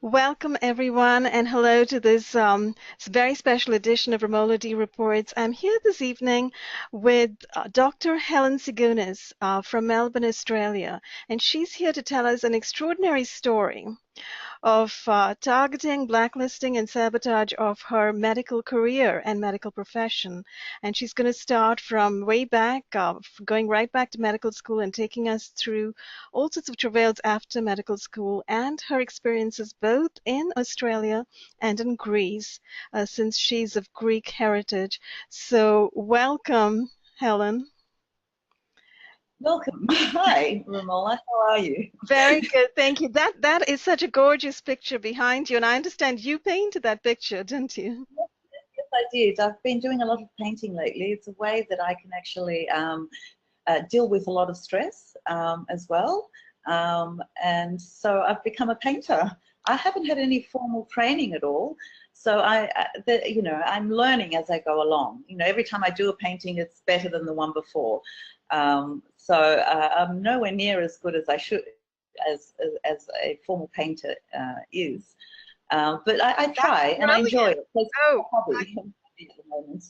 Welcome, everyone, and hello to this very special edition of Romola D Reports. I'm here this evening with Dr. Helen Tsigounis from Melbourne, Australia, and she's here to tell us an extraordinary story of targeting, blacklisting, and sabotage of her medical career and medical profession. And she's going to start from way back, going right back to medical school and taking us through all sorts of travails after medical school and her experiences both in Australia and in Greece, since she's of Greek heritage. So, welcome, Helen. Welcome. Hi, Ramola. How are you? Very good, thank you. That is such a gorgeous picture behind you, and I understand you painted that picture, didn't you? Yes, I did. I've been doing a lot of painting lately. It's a way that I can actually deal with a lot of stress as well. And so I've become a painter. I haven't had any formal training at all. So I'm learning as I go along. Every time I do a painting, it's better than the one before. So I'm nowhere near as good as I should, as a formal painter is. But I That's try and I enjoy brilliant. it. It's a Oh, hobby at the moment.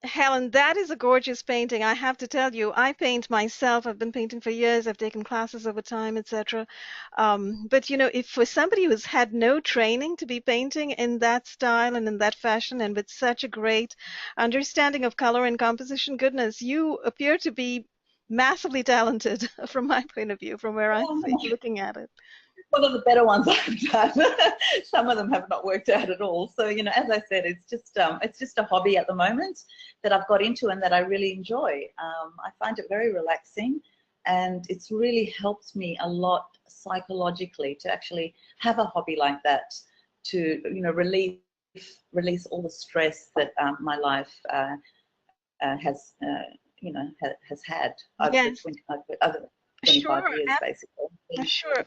Helen, that is a gorgeous painting. I have to tell you, I paint myself. I've been painting for years. I've taken classes over time, etc. But if for somebody who's had no training to be painting in that style and in that fashion, and with such a great understanding of color and composition, goodness, you appear to be massively talented from my point of view, from where I sit looking at it. One of the better ones I've done. Some of them have not worked out at all. So, as I said, it's just a hobby at the moment that I've got into and that I really enjoy. I find it very relaxing, and it's really helped me a lot psychologically to actually have a hobby like that, to release all the stress that my life has had over the Yes, 25 sure, years, basically. sure.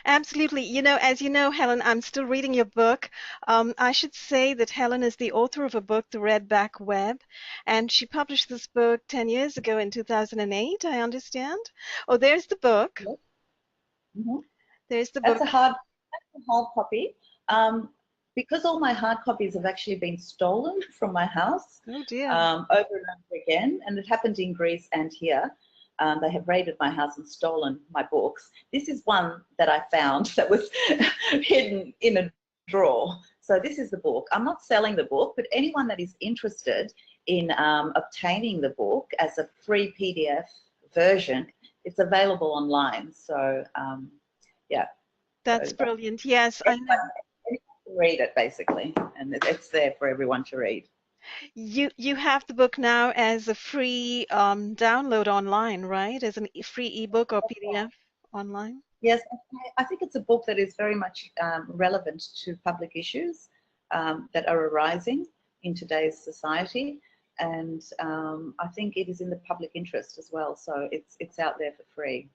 Absolutely. As you know, Helen, I'm still reading your book. I should say that Helen is the author of a book, The Redback Web, and she published this book 10 years ago in 2008, I understand. Oh, there's the book. Mhm. There's the That's book. a hard copy. Because all my hard copies have actually been stolen from my house Oh, dear. over and over again, and it happened in Greece and here. They have raided my house and stolen my books. This is one that I found that was hidden in a drawer. So this is the book. I'm not selling the book, but anyone that is interested in obtaining the book as a free PDF version, it's available online. So yeah, That's so brilliant. Yes, I know. anyone can read it basically, and it's there for everyone to read. You have the book now as a free download online, right? As a free ebook or PDF online? Yes, I think it's a book that is very much relevant to public issues that are arising in today's society, and I think it is in the public interest as well. So it's out there for free.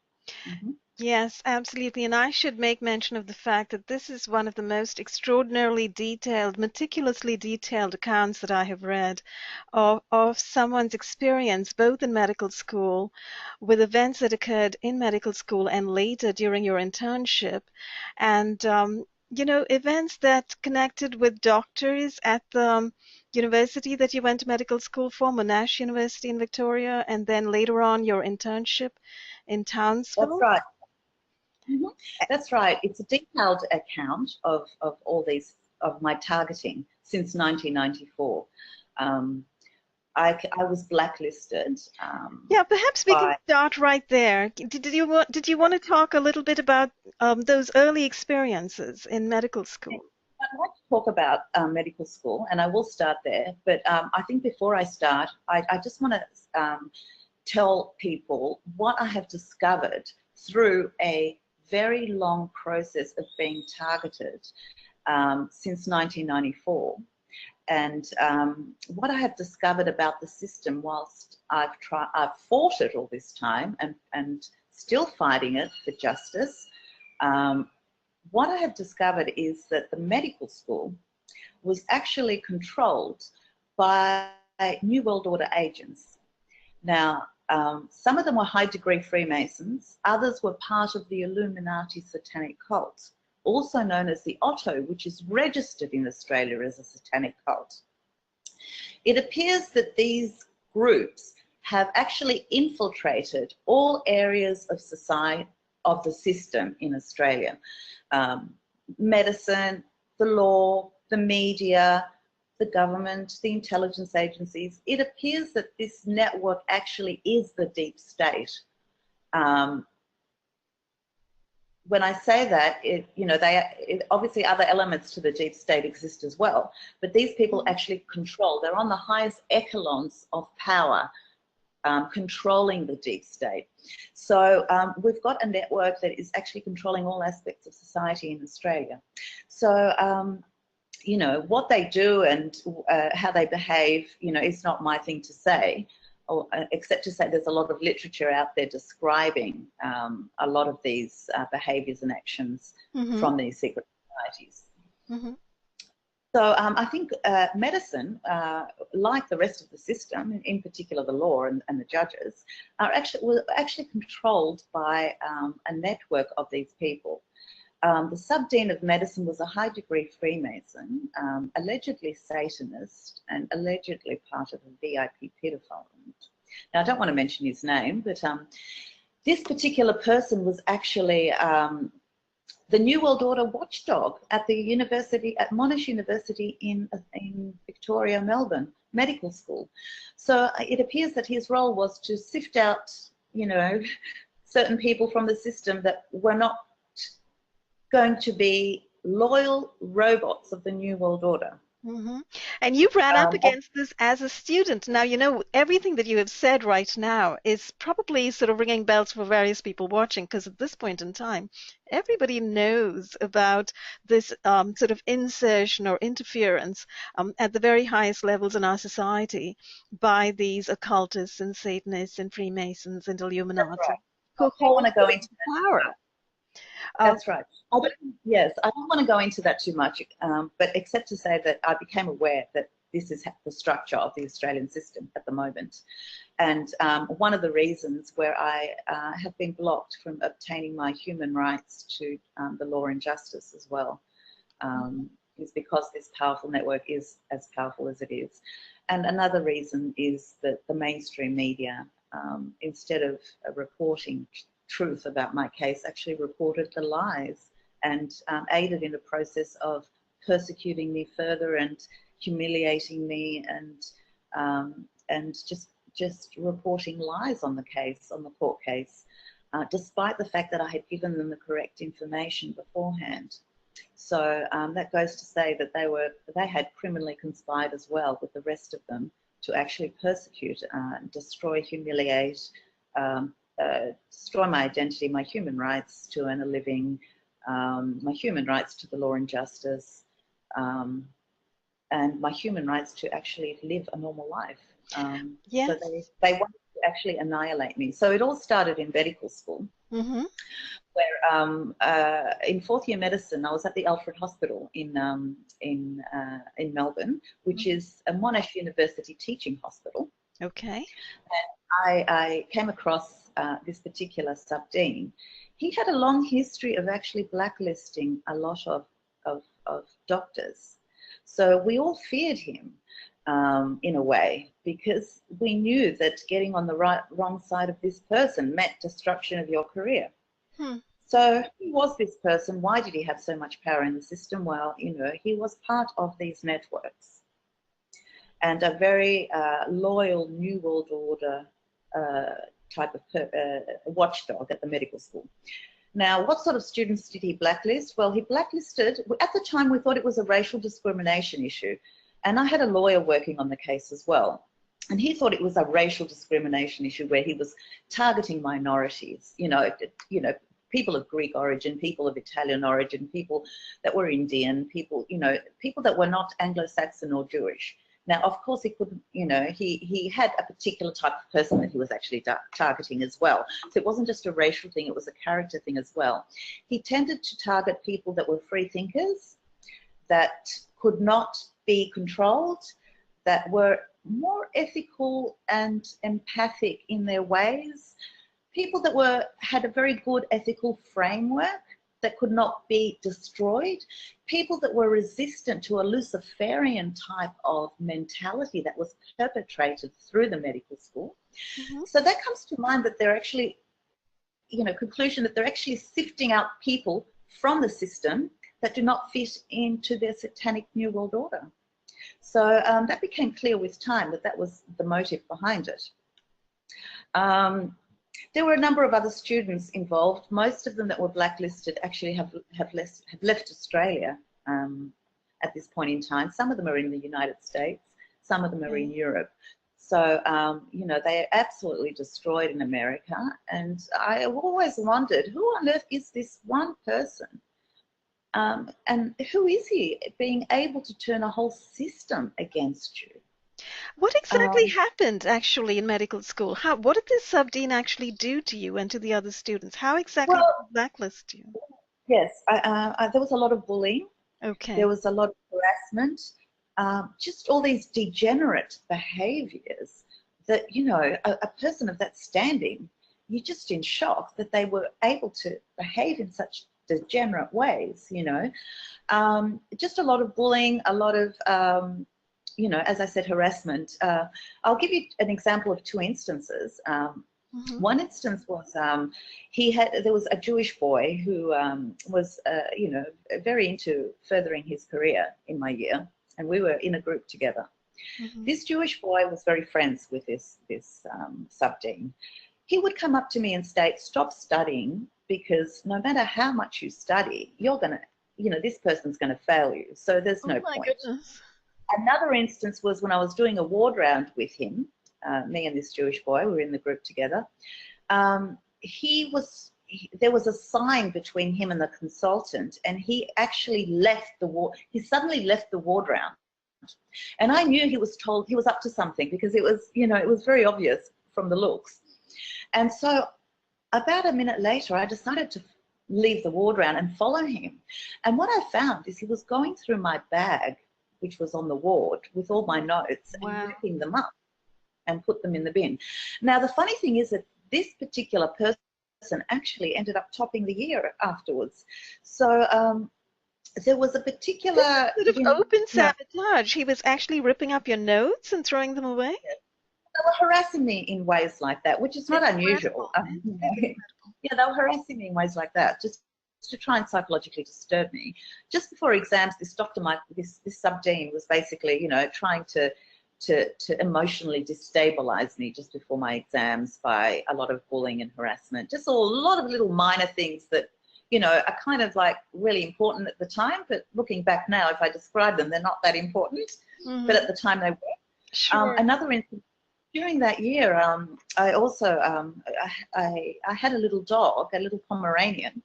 Hmm. Yes, absolutely. And I should make mention of the fact that this is one of the most extraordinarily detailed, meticulously detailed accounts that I have read of someone's experience, both in medical school, with events that occurred in medical school and later during your internship, and events that connected with doctors at the university that you went to medical school for, Monash University in Victoria, and then later on your internship in That's Townsville. right. Hmm. That's right. It's a detailed account of all these of my targeting since 1994. Um, I was blacklisted Yeah, perhaps we can by. start right there. Did you want to talk a little bit about those early experiences in medical school? I'd like to talk about medical school, and I will start there. But I think before I start, I just want to tell people what I have discovered through a very long process of being targeted since 1994. And what I have discovered about the system, whilst I've fought it all this time and still fighting it for justice. Um, what I have discovered is that the medical school was actually controlled by New World Order agents. Now, some of them were high degree Freemasons, others were part of the Illuminati satanic cult, also known as the Otto, which is registered in Australia as a satanic cult. It appears that these groups have actually infiltrated all areas of society, of the system in Australia. Medicine, the law, the media, the government, the intelligence agencies. It appears that this network actually is the deep state. When I say that, obviously other elements to the deep state exist as well, but these people actually control. They're on the highest echelons of power, controlling the deep state. So we've got a network that is actually controlling all aspects of society in Australia. So, you know, what they do and how they behave, you know, is not my thing to say, or, except to say there's a lot of literature out there describing a lot of these behaviours and actions from these secret societies. So I think medicine, like the rest of the system, in particular the law and the judges, were actually controlled by a network of these people. The sub-dean of medicine was a high-degree Freemason, allegedly Satanist, and allegedly part of a VIP pedophile. Now, I don't want to mention his name, but this particular person was actually the New World Order watchdog at the university, at Monash University in Victoria, Melbourne, medical school. So it appears that his role was to sift out, you know, certain people from the system that were not going to be loyal robots of the New World Order. And you ran up against this as a student. Now, you know, everything that you have said right now is probably sort of ringing bells for various people watching, because at this point in time, everybody knows about this sort of insertion or interference at the very highest levels in our society by these occultists and Satanists and Freemasons and Illuminati. Right. Who I don't want to go into power. That's right. Yes, I don't want to go into that too much, but except to say that I became aware that this is the structure of the Australian system at the moment. And one of the reasons where I have been blocked from obtaining my human rights to the law and justice as well is because this powerful network is as powerful as it is. And another reason is that the mainstream media, instead of reporting truth about my case, actually reported the lies and aided in the process of persecuting me further and humiliating me and just reporting lies on the case, on the court case, despite the fact that I had given them the correct information beforehand. So that goes to say that they had criminally conspired as well with the rest of them to actually persecute, destroy, humiliate, destroy my identity, my human rights to earn a living, my human rights to the law and justice, and my human rights to actually live a normal life. Yes. So they wanted to actually annihilate me. So it all started in medical school, where in fourth year medicine, I was at the Alfred Hospital in Melbourne, which is a Monash University teaching hospital. Okay. And I came across this particular sub-dean. He had a long history of actually blacklisting a lot of doctors. So we all feared him in a way, because we knew that getting on the wrong side of this person meant destruction of your career. So who was this person? Why did he have so much power in the system? Well, you know, he was part of these networks and a very loyal New World Order type of watchdog at the medical school. Now, what sort of students did he blacklist? Well, he blacklisted, at the time we thought it was a racial discrimination issue, and I had a lawyer working on the case as well, and he thought it was a racial discrimination issue where he was targeting minorities, you know, people of Greek origin, people of Italian origin, people that were Indian, people, you know, people that were not Anglo-Saxon or Jewish. Now, of course, he couldn't, you know, he had a particular type of person that he was actually targeting as well. So it wasn't just a racial thing, it was a character thing as well. He tended to target people that were free thinkers, that could not be controlled, that were more ethical and empathic in their ways, people that had a very good ethical framework, that could not be destroyed, people that were resistant to a Luciferian type of mentality that was perpetrated through the medical school. Mhm. So that comes to mind, that they're actually, conclusion that they're actually sifting out people from the system that do not fit into their satanic New World Order. So that became clear with time, that was the motive behind it. There were a number of other students involved. Most of them that were blacklisted actually have left Australia at this point in time. Some of them are in the United States, some of them are in Europe. So, they are absolutely destroyed in America. And I have always wondered, who on earth is this one person? And who is he, being able to turn a whole system against you? What exactly happened actually in medical school? What did this sub-dean actually do to you and to the other students? How exactly did Well, he blacklist you? yes, there was a lot of bullying. There Okay. was a lot of harassment, just all these degenerate behaviours that, a person of that standing, you're just in shock that they were able to behave in such degenerate ways, just a lot of bullying, a lot of, as I said, harassment. I'll give you an example of two instances. Mhm. One instance was there was a Jewish boy who was very into furthering his career in my year, and we were in a group together. Mhm. This Jewish boy was very friends with this sub-dean. He would come up to me and state, "Stop studying, because no matter how much you study, you're gonna, this person's gonna fail you. So there's Oh no my point." goodness. Another instance was when I was doing a ward round with him, me and this Jewish boy, we were in the group together. There was a sign between him and the consultant, and he actually left the ward. He suddenly left the ward round, and I knew he was told he was up to something, because it was very obvious from the looks. And so about a minute later, I decided to leave the ward round and follow him. And what I found is he was going through my bag, which was on the ward, with all my notes, and Wow. ripping them up and put them in the bin. Now, the funny thing is that this particular person actually ended up topping the year afterwards. So there was a This is particular, sort of open no, sabotage. He was actually ripping up your notes and throwing them away? they were harassing me in ways like that, which is not unusual. Incredible. It's incredible. Yeah, they were harassing me in ways like that, just to try and psychologically disturb me. Just before exams, this sub-dean was basically, trying to emotionally destabilize me just before my exams by a lot of bullying and harassment. Just a lot of little minor things that, are kind of like really important at the time, but looking back now, if I describe them, they're not that important. But at the time they were. Sure. Another instance, during that year, I also I had a little dog, a little Pomeranian,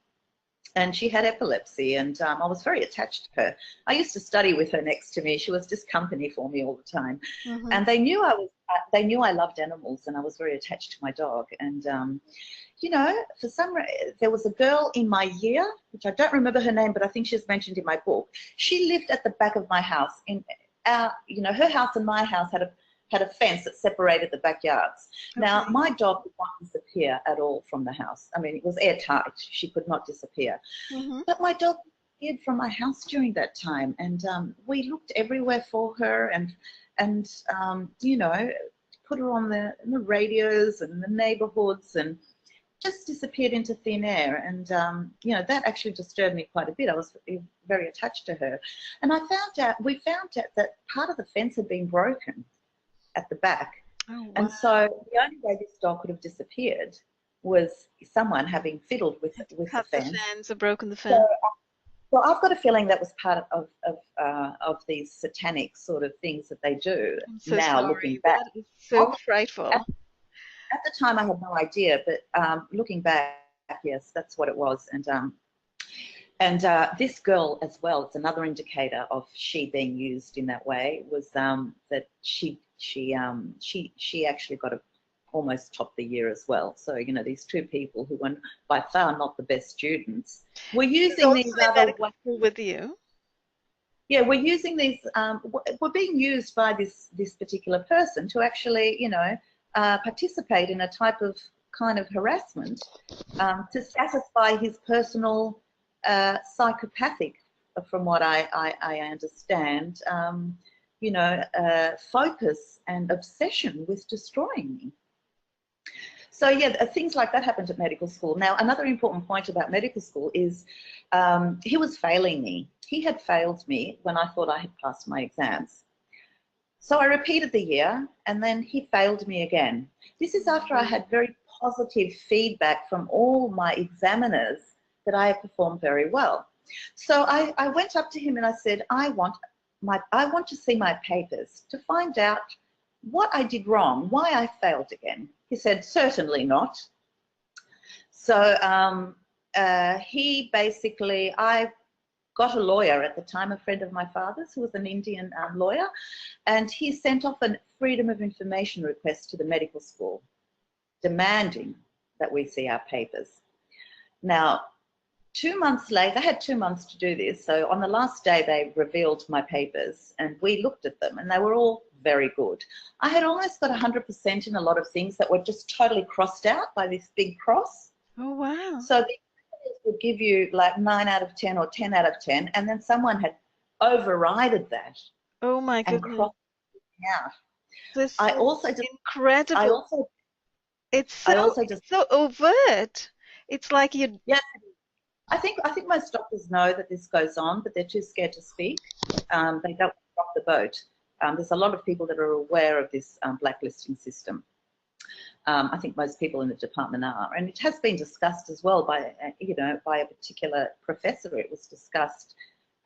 and she had epilepsy, and I was very attached to her. I used to study with her next to me. She was just company for me all the time, Mhm. and they knew I loved animals, and I was very attached to my dog. And for some reason, there was a girl in my year, which I don't remember her name, but I think she's mentioned in my book. She lived at the back of my house. Her house and my house had a fence that separated the backyards. Now, Okay. my dog did not disappear at all from the house. I mean, it was airtight. She could not disappear. Mhm. But my dog disappeared from my house during that time, and we looked everywhere for her, and put her on the radios and the neighborhoods, and just disappeared into thin air. And that actually disturbed me quite a bit. I was very attached to her, and we found out that part of the fence had been broken at the back. Oh, And wow. so the only way this dog could have disappeared was someone having fiddled with the Cut the fence. fence or broken the So, fence. so I've got a feeling that was part of these satanic sort of things that they do I'm so now, looking sorry. back. That is so frightful. At the time, I had no idea, but looking back, yes, that's what it was. And this girl as well, it's another indicator of she being used in that way, was that she actually got almost top the year as well. So, these two people who were by far not the best students were She's using also these in other, medical school with you. yeah, we're using these, we're being used by this particular person to actually, participate in a type of kind of harassment to satisfy his personal psychopathic, from what I understand, focus and obsession with destroying me. So yeah, things like that happened at medical school. Now, another important point about medical school is he was failing me. He had failed me when I thought I had passed my exams. So I repeated the year, and then he failed me again. This is after I had very positive feedback from all my examiners that I had performed very well. So I went up to him and I said, I want to see my papers to find out what I did wrong, why I failed again. He said, certainly not. So I got a lawyer at the time, a friend of my father's, who was an Indian lawyer, and he sent off a Freedom of Information request to the medical school, demanding that we see our papers. Now, 2 months later, they had 2 months to do this, so on the last day they revealed my papers and we looked at them and they were all very good. I had almost got 100% in a lot of things that were just totally crossed out by this big cross. Oh, wow. So the would give you like 9 out of 10 or 10 out of 10, and then someone had overrided that. Oh my and goodness. crossed it out. This I is also just, incredible. I also, It's I also just, so overt. It's like you. yeah. I think most doctors know that this goes on, but they're too scared to speak. They don't rock the boat. There's a lot of people that are aware of this blacklisting system. I think most people in the department are, and it has been discussed as well by, by a particular professor. It was discussed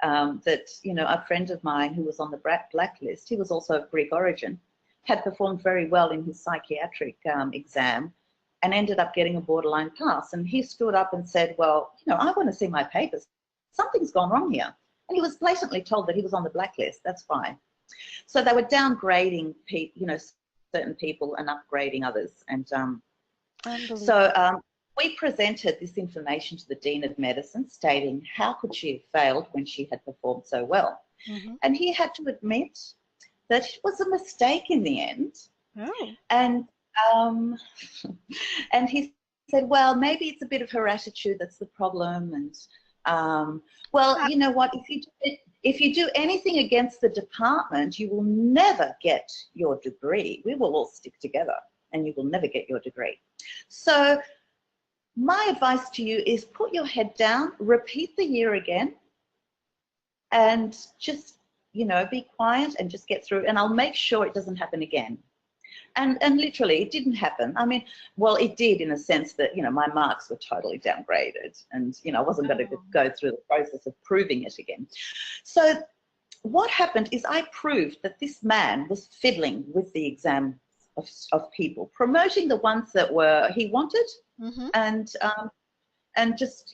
that, a friend of mine who was on the blacklist, he was also of Greek origin, had performed very well in his psychiatric exam and ended up getting a borderline pass. And he stood up and said, well, I want to see my papers. Something's gone wrong here. And he was blatantly told that he was on the blacklist. That's fine. So they were downgrading certain people and upgrading others. And so we presented this information to the Dean of Medicine, stating how could she have failed when she had performed so well. Mm-hmm. And he had to admit that it was a mistake in the end. Oh. And and he said, well, maybe it's a bit of her attitude that's the problem. And well, you know what, if you do anything against the department, you will never get your degree. We will all stick together and you will never get your degree. So my advice to you is put your head down, repeat the year again, and just, be quiet and just get through, and I'll make sure it doesn't happen again. And literally, it didn't happen. I mean, well, it did in a sense that, my marks were totally downgraded and, I wasn't going to go through the process of proving it again. So what happened is I proved that this man was fiddling with the exam of people, promoting the ones that he wanted, Mm-hmm. and just,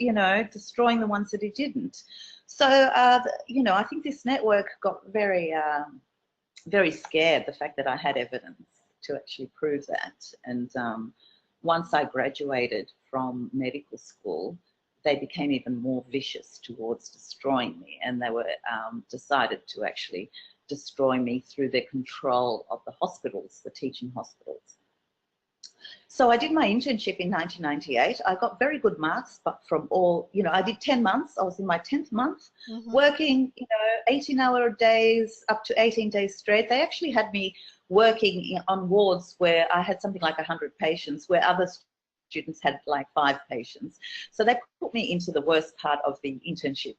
destroying the ones that he didn't. So, I think this network got very, very scared, the fact that I had evidence to actually prove that. And once I graduated from medical school, they became even more vicious towards destroying me, and they were decided to actually destroy me through their control of the hospitals, the teaching hospitals. So I did my internship in 1998. I got very good marks, but from all, I did 10 months. I was in my 10th month, Mm-hmm. working, 18-hour days, up to 18 days straight. They actually had me working on wards where I had something like 100 patients, where other students had like 5 patients. So they put me into the worst part of the internship,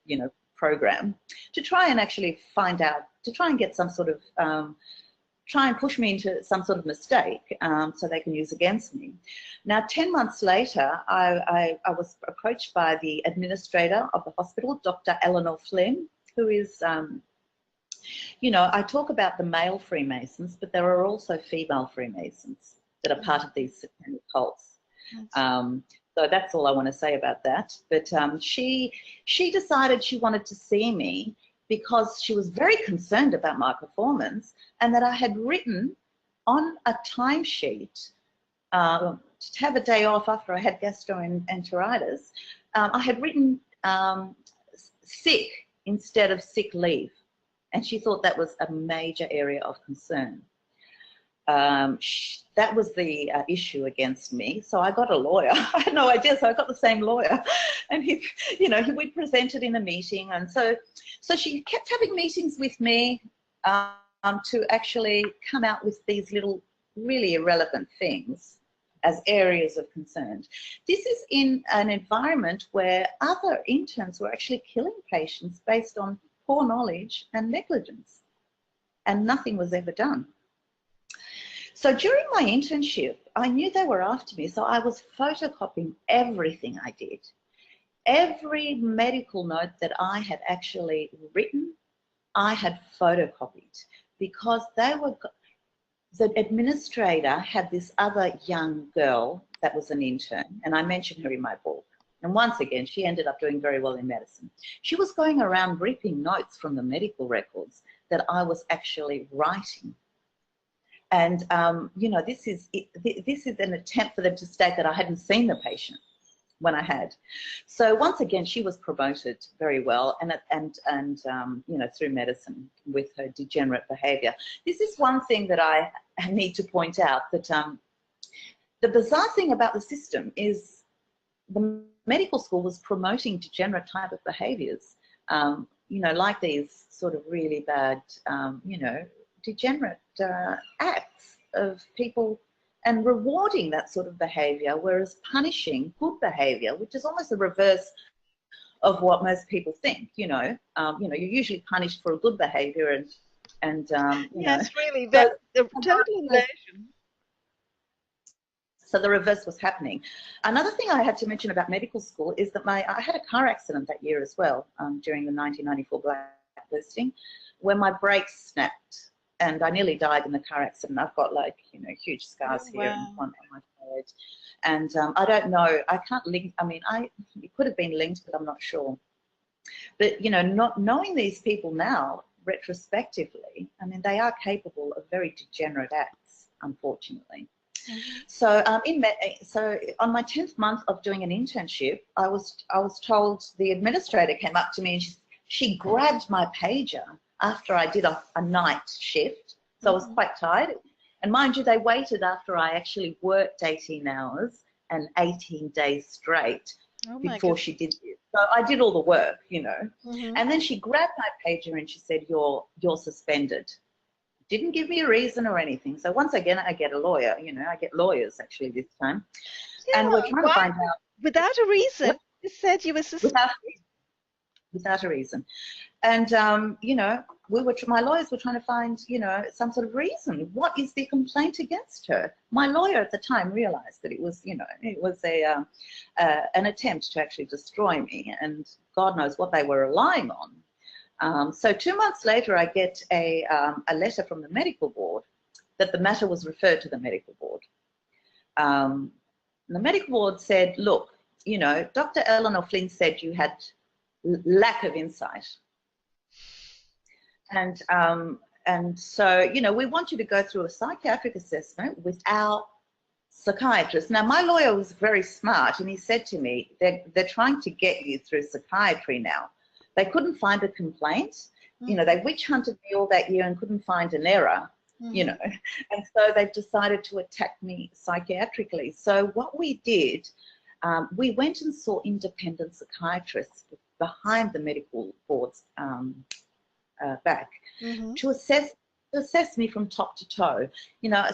program, to try and actually find out, to try and get some sort of, try and push me into some sort of mistake so they can use against me. Now, 10 months later, I was approached by the administrator of the hospital, Dr. Eleanor Flynn, who is, I talk about the male Freemasons, but there are also female Freemasons that are part of these satanic cults. So that's all I want to say about that. But she decided she wanted to see me because she was very concerned about my performance, and that I had written on a timesheet to have a day off after I had gastroenteritis. I had written sick instead of sick leave, and she thought that was a major area of concern. that was the issue against me. So I got a lawyer. I had no idea. So I got the same lawyer, and he, we presented in a meeting, and so she kept having meetings with me to actually come out with these little, really irrelevant things as areas of concern. This is in an environment where other interns were actually killing patients based on poor knowledge and negligence, and nothing was ever done. So during my internship, I knew they were after me, so I was photocopying everything I did. Every medical note that I had actually written, I had photocopied, because the administrator had this other young girl that was an intern, and I mentioned her in my book. And once again, she ended up doing very well in medicine. She was going around ripping notes from the medical records that I was actually writing. And, this is an attempt for them to state that I hadn't seen the patient when I had. So once again, she was promoted very well, and through medicine with her degenerate behaviour. This is one thing that I need to point out, that the bizarre thing about the system is the medical school was promoting degenerate type of behaviours, like these sort of really bad, degenerate acts of people, and rewarding that sort of behaviour, whereas punishing good behaviour, which is almost the reverse of what most people think. You're usually punished for a good behaviour, and yes, really, so the total inversion. So the reverse was happening. Another thing I had to mention about medical school is that I had a car accident that year as well, during the 1994 blacklisting, where my brakes snapped, and I nearly died in the car accident. I've got huge scars here and one on my forehead. And I don't know, I can't link, it could have been linked, but I'm not sure. But, not knowing these people now, retrospectively, they are capable of very degenerate acts, unfortunately. Mm-hmm. So on my 10th month of doing an internship, I was told, the administrator came up to me and she grabbed my pager after I did a night shift. So I was quite tired. And mind you, they waited after I actually worked 18 hours and 18 days straight before she did this. So I did all the work, Mm-hmm. And then she grabbed my pager and she said, you're suspended. Didn't give me a reason or anything. So once again, I get a lawyer, I get lawyers actually this time. Yeah, and we're trying to find out. Without a reason? You said you were suspended. Without a reason. And, my lawyers were trying to find, some sort of reason. What is the complaint against her? My lawyer at the time realized that it was, it was an attempt to actually destroy me, and God knows what they were relying on. So 2 months later, I get a letter from the medical board that the matter was referred to the medical board. The medical board said, look, Dr. Eleanor Flynn said you had lack of insight. And so, we want you to go through a psychiatric assessment with our psychiatrist. Now, my lawyer was very smart, and he said to me, they're trying to get you through psychiatry now. They couldn't find a complaint. Mm-hmm. They witch hunted me all that year and couldn't find an error, mm-hmm. And so they've decided to attack me psychiatrically. So what we did, we went and saw independent psychiatrists behind the medical board's back, mm-hmm. to assess me from top to toe.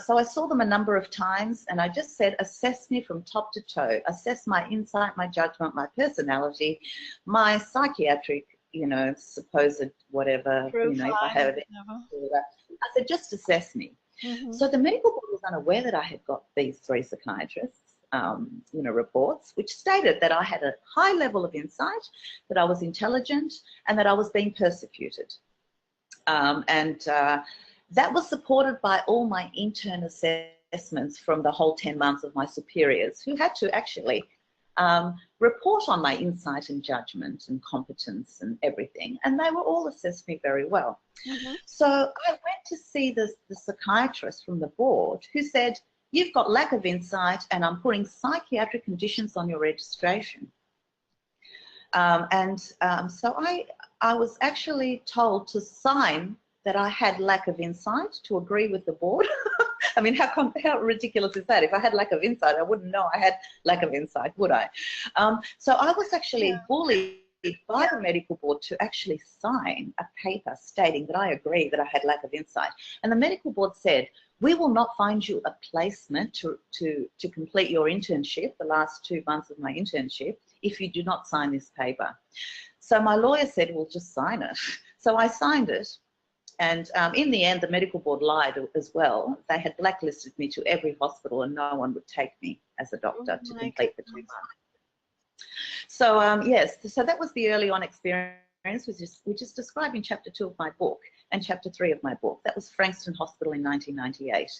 So I saw them a number of times, and I just said, assess me from top to toe, assess my insight, my judgment, my personality, my psychiatric, supposed whatever, if I have it. I said, just assess me. Mm-hmm. So the medical board was unaware that I had got these 3 psychiatrists, reports, which stated that I had a high level of insight, that I was intelligent, and that I was being persecuted. That was supported by all my intern assessments from the whole 10 months of my superiors, who had to actually report on my insight and judgment and competence and everything, and they were all assessed me very well. Mm-hmm. So I went to see the psychiatrist from the board, who said, you've got lack of insight, and I'm putting psychiatric conditions on your registration. So I was actually told to sign that I had lack of insight, to agree with the board I mean, how ridiculous is that? If I had lack of insight, I wouldn't know I had lack of insight, would I? So I was actually bullied by the medical board to actually sign a paper stating that I agree that I had lack of insight. And the medical board said, we will not find you a placement to complete your internship, the last 2 months of my internship, if you do not sign this paper. So my lawyer said, well, just sign it. So I signed it. And in the end, the medical board lied as well. They had blacklisted me to every hospital and no one would take me as a doctor to complete the 2 months. So yes, so that was the early on experience, which is described in chapter 2 of my book and chapter 3 of my book. That was Frankston Hospital in 1998.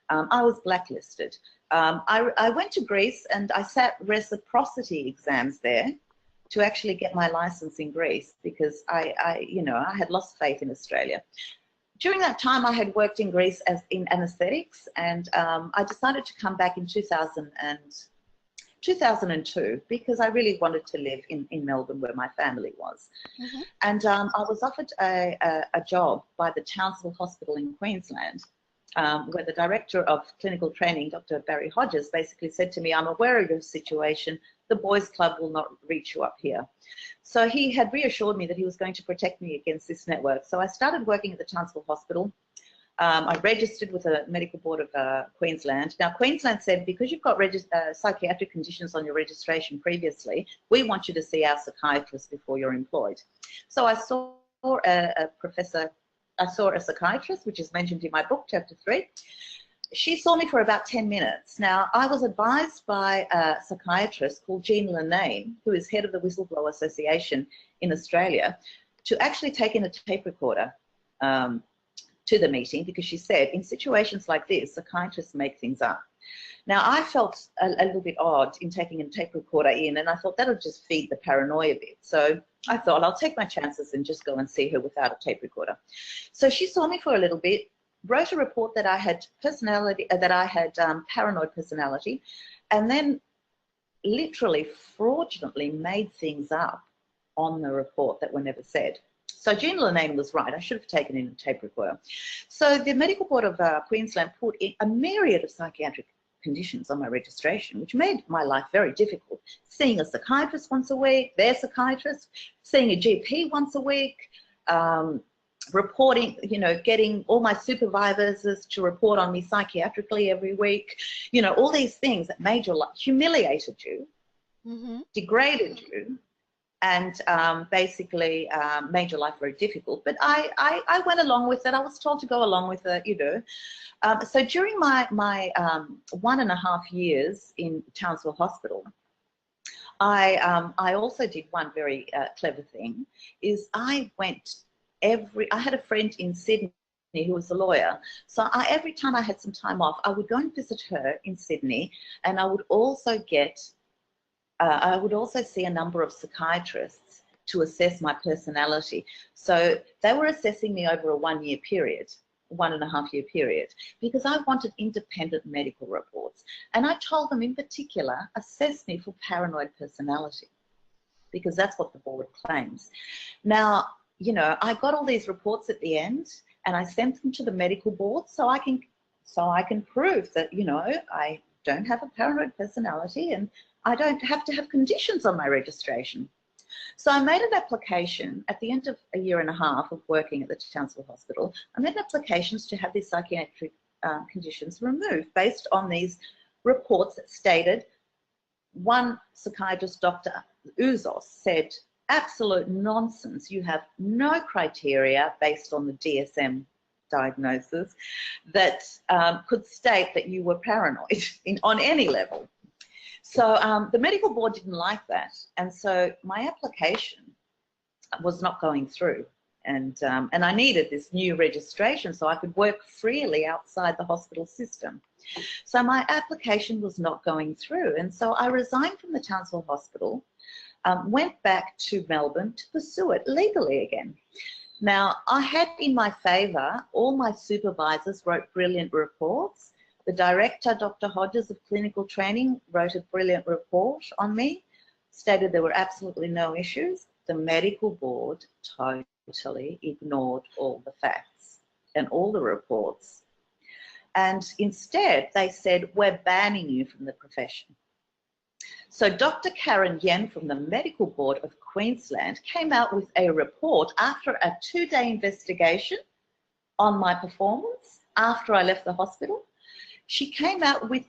I was blacklisted. I went to Greece and I sat reciprocity exams there to actually get my license in Greece because I had lost faith in Australia. During that time, I had worked in Greece in anaesthetics, and I decided to come back in 2002 because I really wanted to live in Melbourne where my family was. Mm-hmm. And I was offered a job by the Townsville Hospital in Queensland, where the director of clinical training, Dr. Barry Hodges, basically said to me, I'm aware of your situation. The boys club will not reach you up here. So he had reassured me that he was going to protect me against this network. So I started working at the Townsville Hospital. I registered with the Medical Board of Queensland. Now, Queensland said, because you've got psychiatric conditions on your registration previously, we want you to see our psychiatrist before you're employed. So I saw a psychiatrist, which is mentioned in my book, chapter 3. She saw me for about 10 minutes. Now, I was advised by a psychiatrist called Jean Lenane, who is head of the Whistleblower Association in Australia, to actually take in a tape recorder to the meeting, because she said, in situations like this, psychiatrists make things up. Now, I felt a little bit odd in taking a tape recorder in, and I thought that'll just feed the paranoia bit. So I thought I'll take my chances and just go and see her without a tape recorder. So she saw me for a little bit, wrote a report that I had paranoid personality, and then literally fraudulently made things up on the report that were never said. So Jean Lenane was right. I should have taken in a tape recorder. So the Medical Board of Queensland put in a myriad of psychiatric conditions on my registration, which made my life very difficult. Seeing a psychiatrist once a week, their psychiatrist, seeing a GP once a week, reporting, getting all my supervisors to report on me psychiatrically every week, all these things that made your life, humiliated you, mm-hmm. degraded you, and basically made your life very difficult. But I went along with it. I was told to go along with it, So during my 1.5 years in Townsville Hospital, I also did one very clever thing, is I had a friend in Sydney who was a lawyer. So every time I had some time off, I would go and visit her in Sydney, and I would also see a number of psychiatrists to assess my personality. So they were assessing me over a 1-year period, 1.5-year period, because I wanted independent medical reports. And I told them in particular, assess me for paranoid personality, because that's what the board claims. Now, I got all these reports at the end, and I sent them to the medical board so I can prove that, I don't have a paranoid personality and I don't have to have conditions on my registration. So I made an application at the end of a 1.5 years of working at the Townsville Hospital. I made applications to have these psychiatric conditions removed based on these reports that stated, one psychiatrist, Dr. Uzos, said, absolute nonsense. You have no criteria based on the DSM diagnosis that could state that you were paranoid on any level. So the medical board didn't like that, and so my application was not going through, and I needed this new registration so I could work freely outside the hospital system. So my application was not going through, and so I resigned from the Townsville Hospital, went back to Melbourne to pursue it legally again. Now, I had in my favour, all my supervisors wrote brilliant reports. The director, Dr. Hodges of Clinical Training, wrote a brilliant report on me, stated there were absolutely no issues. The medical board totally ignored all the facts and all the reports. And instead, they said, we're banning you from the profession. So Dr. Karen Yen from the Medical Board of Queensland came out with a report after a 2-day investigation on my performance after I left the hospital. She came out with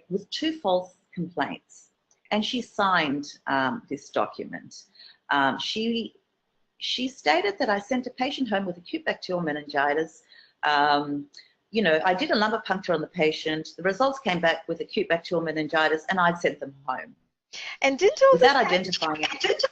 with 2 false complaints, and she signed this document. She stated that I sent a patient home with acute bacterial meningitis. You know, I did a lumbar puncture on the patient. The results came back with acute bacterial meningitis, and I'd sent them home. And didn't all without this identifying it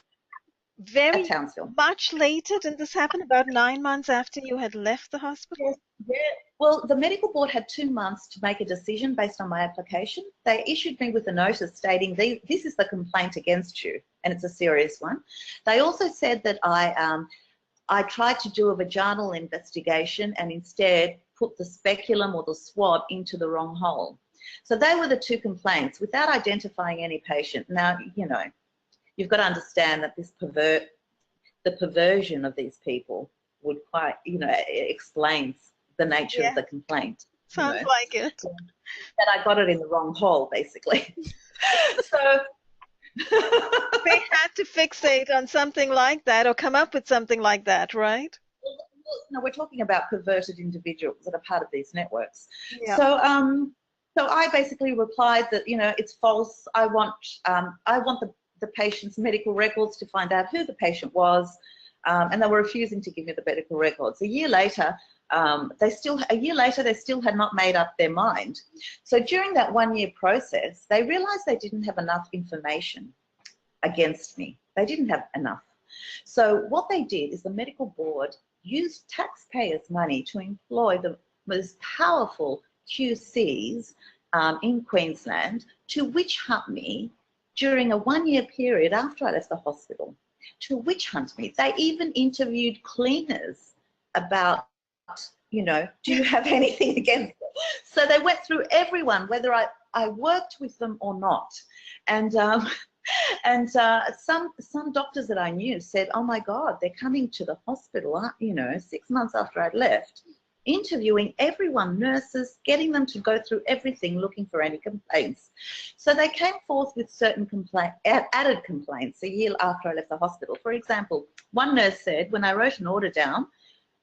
very at Townsville. much later? Didn't this happen about 9 months after you had left the hospital? Yes, yeah. Well, the medical board had 2 months to make a decision based on my application. They issued me with a notice stating this is the complaint against you, and it's a serious one. They also said that I tried to do a vaginal investigation and instead put the speculum or the swab into the wrong hole. So they were the 2 complaints without identifying any patient. Now, you know, you've got to understand that the perversion of these people would quite, you know, explains the nature of the complaint. Sounds like it. That I got it in the wrong hole, basically. So they had to fixate on something like that or come up with something like that, right? No, we're talking about perverted individuals that are part of these networks. Yeah. So I basically replied that, you know, it's false. I want the patient's medical records to find out who the patient was, and they were refusing to give me the medical records. A year later, they still had not made up their mind. So during that 1-year process, they realized they didn't have enough information against me. They didn't have enough. So what they did is the medical board used taxpayers' money to employ the most powerful QCs in Queensland to witch hunt me during a 1-year period after I left the hospital. To witch hunt me. They even interviewed cleaners about, you know, do you have anything against them? So they went through everyone, whether I worked with them or not. And some doctors that I knew said, oh my God, they're coming to the hospital, you know, 6 months after I'd left, interviewing everyone, nurses, getting them to go through everything, looking for any complaints. So they came forth with certain added complaints a year after I left the hospital. For example, one nurse said, when I wrote an order down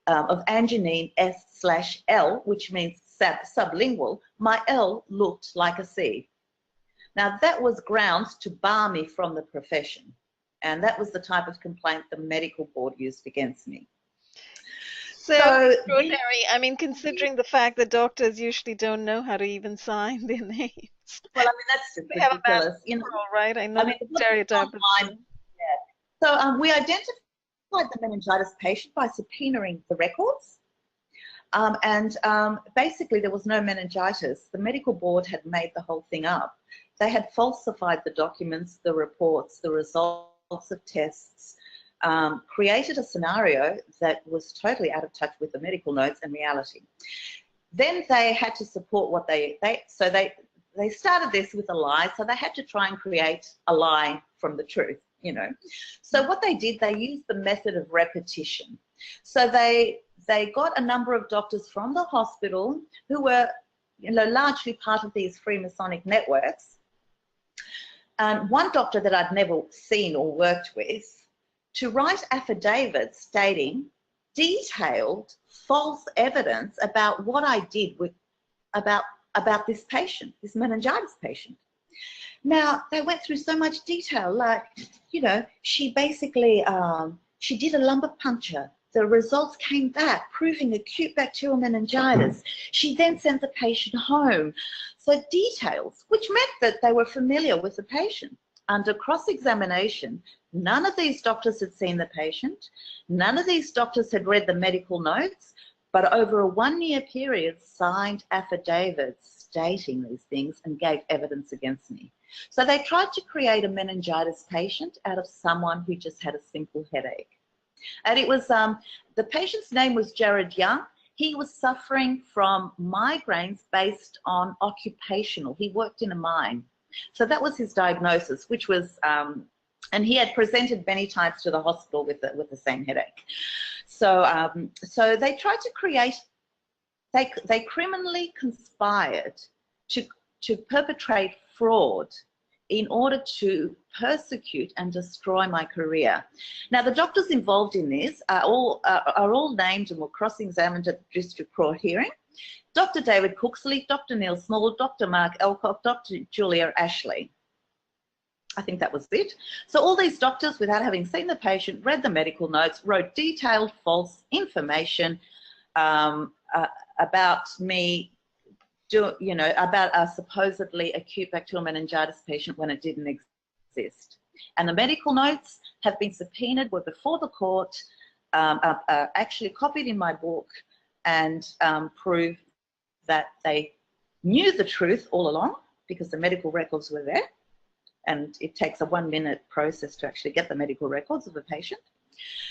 of anginine S/L, which means sublingual, my L looked like a C. Now that was grounds to bar me from the profession. And that was the type of complaint the medical board used against me. So extraordinary. I mean, considering the fact that doctors usually don't know how to even sign their names. Well, I mean, that's just they have ridiculous. A bad control, right? I know the stereotype. Yeah. So we identified the meningitis patient by subpoenaing the records. Basically, there was no meningitis. The medical board had made the whole thing up. They had falsified the documents, the reports, the results of tests, created a scenario that was totally out of touch with the medical notes and reality. Then they had to support what they started this with a lie, so they had to try and create a lie from the truth, you know. So what they did, they used the method of repetition. So they got a number of doctors from the hospital who were, you know, largely part of these Freemasonic networks. And one doctor that I'd never seen or worked with, to write affidavits stating detailed false evidence about what I did about this patient, this meningitis patient. Now, they went through so much detail, like, you know, she basically, she did a lumbar puncture. The results came back proving acute bacterial meningitis. She then sent the patient home. So details, which meant that they were familiar with the patient. Under cross-examination, none of these doctors had seen the patient. None of these doctors had read the medical notes, but over a 1-year period signed affidavits stating these things and gave evidence against me. So they tried to create a meningitis patient out of someone who just had a simple headache. And it was, the patient's name was Jared Young. He was suffering from migraines based on occupational. He worked in a mine. So that was his diagnosis, which was, and he had presented many times to the hospital with the same headache. So, so they tried to create they criminally conspired to perpetrate fraud in order to persecute and destroy my career. Now, the doctors involved in this are all named and were cross-examined at the district court hearing. Dr. David Cooksley, Dr. Neil Small, Dr. Mark Elcock, Dr. Julia Ashley. I think that was it. So all these doctors, without having seen the patient, read the medical notes, wrote detailed false information about me, about a supposedly acute bacterial meningitis patient when it didn't exist. And the medical notes have been subpoenaed, were before the court, actually copied in my book, and prove that they knew the truth all along because the medical records were there. And it takes a 1-minute process to actually get the medical records of a patient.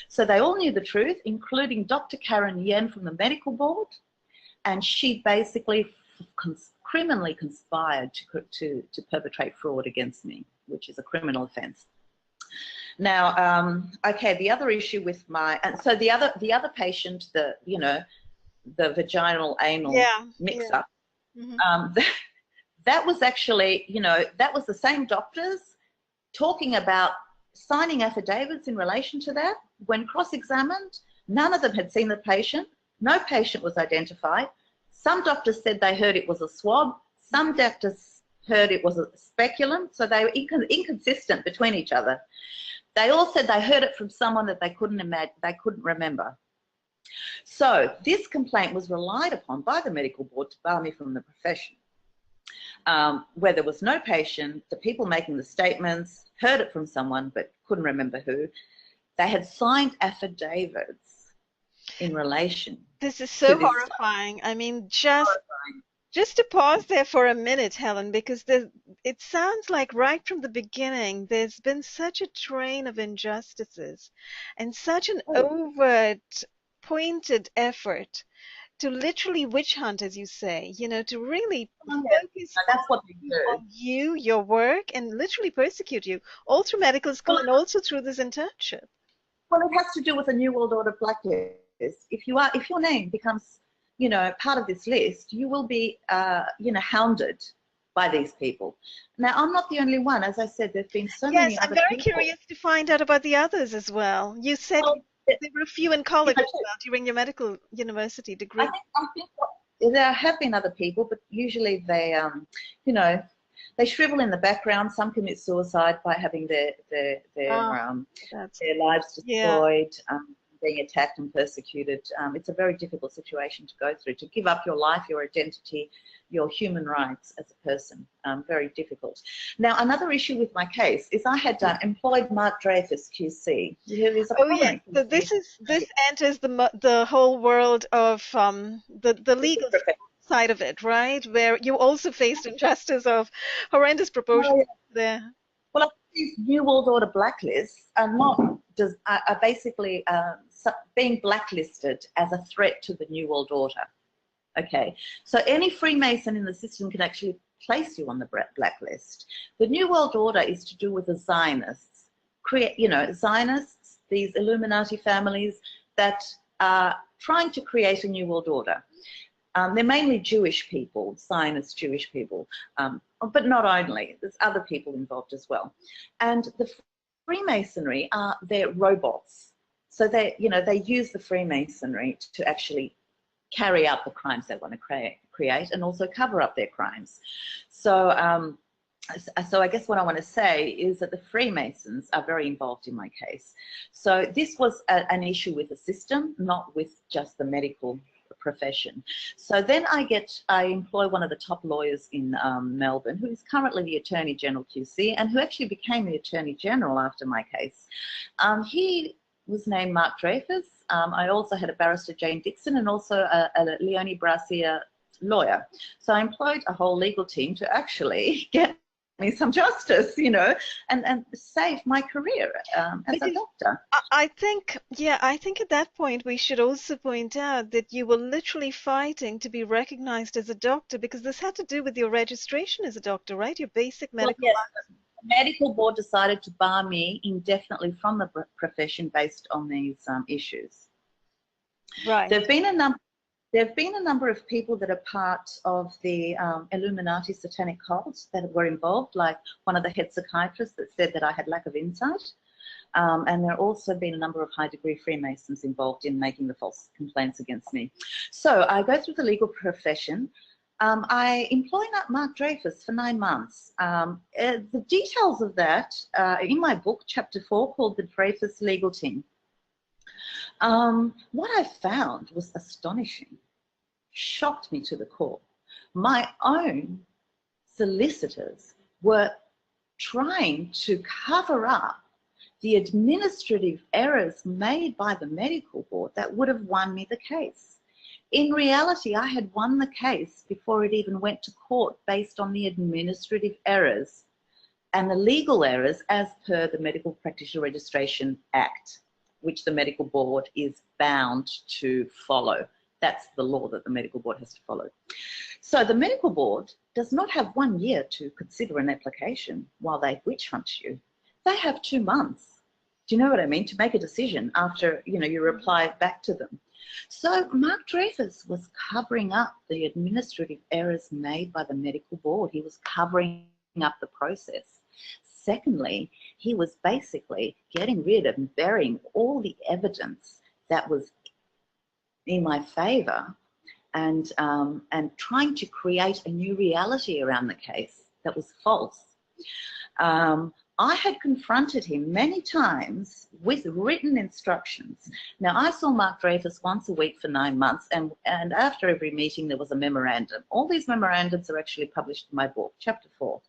So they all knew the truth, including Dr. Karen Yen from the medical board, and she basically criminally conspired to perpetrate fraud against me, which is a criminal offence. Now, okay, the other issue with so the other patient, the vaginal anal mix-up, that was actually, that was the same doctors talking about signing affidavits in relation to that. When cross-examined, none of them had seen the patient. No patient was identified. Some doctors said they heard it was a swab. Some doctors heard it was a speculum. So they were inconsistent between each other. They all said they heard it from someone that they couldn't remember. So this complaint was relied upon by the medical board to bar me from the profession. Where there was no patient, the people making the statements heard it from someone but couldn't remember who. They had signed affidavits in relation. This is so horrifying. I mean, just to pause there for a minute, Helen, because it sounds like right from the beginning, there's been such a train of injustices and such an overt, pointed effort to literally witch hunt, as you say, to really focus on you, your work, and literally persecute you, all through medical school and also through this internship. Well, it has to do with the New World Order blacklist. If your name becomes, part of this list, you will be, hounded by these people. Now, I'm not the only one. As I said, there've been so many other people. Yes, I'm very curious to find out about the others as well. You said there were a few in college as well during your medical university degree. I think there have been other people, but usually they, they shrivel in the background. Some commit suicide by having their lives destroyed, being attacked and persecuted. It's a very difficult situation to go through, to give up your life, your identity, your human rights as a person. Very difficult. Now, another issue with my case is I had employed Mark Dreyfus QC, who is a So this enters the whole world of the legal side of it, right? Where you also faced injustice of horrendous proportions there. Well, these New World Order blacklists are basically being blacklisted as a threat to the New World Order. Okay, so any Freemason in the system can actually place you on the blacklist. The New World Order is to do with the Zionists, Zionists, these Illuminati families that are trying to create a New World Order. They're mainly Jewish people, Zionist Jewish people, but not only. There's other people involved as well. And the Freemasonry they're robots. So they use the Freemasonry to actually carry out the crimes they want to create and also cover up their crimes. So I guess what I want to say is that the Freemasons are very involved in my case. So this was an issue with the system, not with just the medical profession. So then I employ one of the top lawyers in Melbourne, who is currently the Attorney General QC and who actually became the Attorney General after my case. He was named Mark Dreyfus. I also had a barrister, Jane Dixon, and also a Leonie Brassier lawyer. So I employed a whole legal team to actually get me some justice, and save my career as a doctor. I think at that point we should also point out that you were literally fighting to be recognized as a doctor, because this had to do with your registration as a doctor, right? Your basic medical. Well, yes. The medical board decided to bar me indefinitely from the profession based on these issues. Right. There've been a number There have been a number of people that are part of the Illuminati satanic cult that were involved, like one of the head psychiatrists that said that I had lack of insight. And there have also been a number of high-degree Freemasons involved in making the false complaints against me. So I go through the legal profession. I employ Mark Dreyfus for 9 months. The details of that in my book, Chapter 4, called The Dreyfus Legal Team. What I found was astonishing, shocked me to the core. My own solicitors were trying to cover up the administrative errors made by the medical board that would have won me the case. In reality, I had won the case before it even went to court based on the administrative errors and the legal errors as per the Medical Practitioner Registration Act, which the medical board is bound to follow. That's the law that the medical board has to follow. So the medical board does not have 1 year to consider an application while they witch hunt you. They have 2 months. Do you know what I mean? To make a decision after, you know, you reply back to them. So Mark Dreyfus was covering up the administrative errors made by the medical board. He was covering up the process. Secondly, he was basically getting rid of and burying all the evidence that was in my favour and trying to create a new reality around the case that was false. I had confronted him many times with written instructions. Now, I saw Mark Dreyfus once a week for 9 months, and after every meeting there was a memorandum. All these memorandums are actually published in my book, Chapter 4.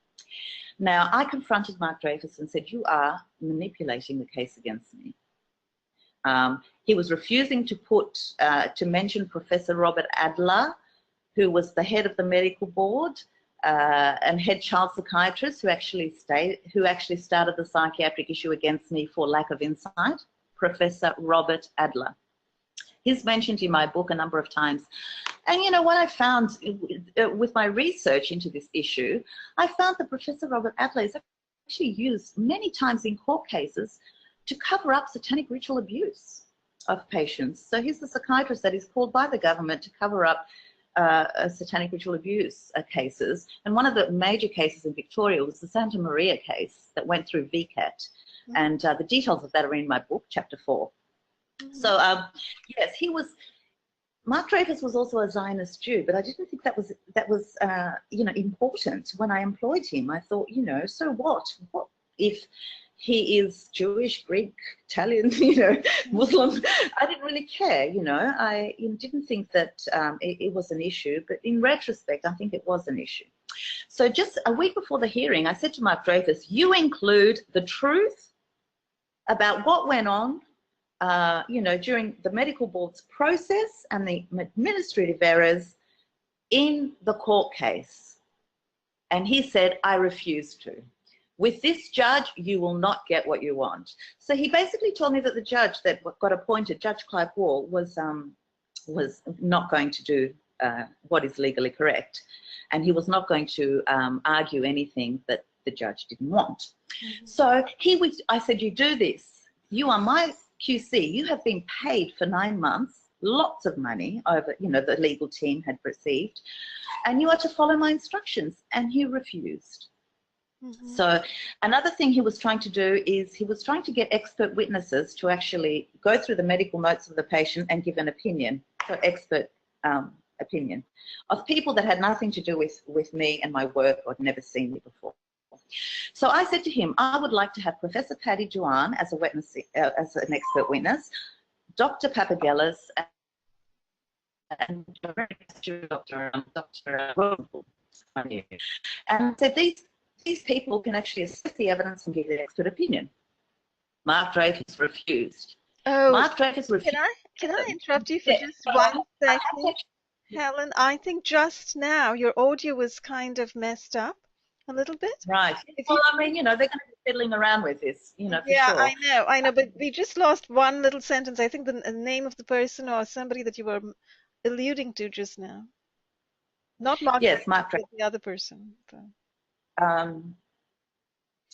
Now, I confronted Mark Dreyfus and said, you are manipulating the case against me. He was refusing to mention Professor Robert Adler, who was the head of the medical board, and head child psychiatrist who actually started the psychiatric issue against me for lack of insight, Professor Robert Adler. He's mentioned in my book a number of times. And you know what I found with my research into this issue, I found that Professor Robert Adler is actually used many times in court cases to cover up satanic ritual abuse of patients. So he's the psychiatrist that is called by the government to cover up satanic ritual abuse cases. And one of the major cases in Victoria was the Santa Maria case that went through VCAT. And the details of that are in my book, Chapter 4. So yes, Mark Dreyfus was also a Zionist Jew, but I didn't think that was you know, important when I employed him. I thought, you know, so what? What if he is Jewish, Greek, Italian, you know, Muslim? I didn't really care, you know. I didn't think that it was an issue, but in retrospect, I think it was an issue. So just a week before the hearing, I said to Mark Dreyfus, you include the truth about what went on you know, during the medical board's process and the administrative errors in the court case. And he said, I refuse to. With this judge, you will not get what you want. So he basically told me that the judge that got appointed, Judge Clive Wall, was not going to do what is legally correct. And he was not going to argue anything that the judge didn't want. So I said, you do this. You are my QC, you have been paid for 9 months, lots of money over, you know, the legal team had received, and you are to follow my instructions. And he refused. So another thing he was trying to do is he was trying to get expert witnesses to actually go through the medical notes of the patient and give an opinion, so expert opinion, of people that had nothing to do with me and my work or had never seen me before. So I said to him, I would like to have Professor Paddy Juan as a witness, as an expert witness, Dr. Papagelis, and Dr. And I said, these people can actually assess the evidence and give their expert opinion. Mark Dreyfus refused. Oh, Mark Dreyfus refused. Can I interrupt you for just 1 second? Helen, I think just now your audio was kind of messed up a little bit. Right. Well, I mean, you know, they're going to be fiddling around with this, you know, for yeah, sure. I know, but we just lost one little sentence. I think the name of the person or somebody that you were alluding to just now. Not Mark. Yes, Mark Dreyfus. The other person. Um,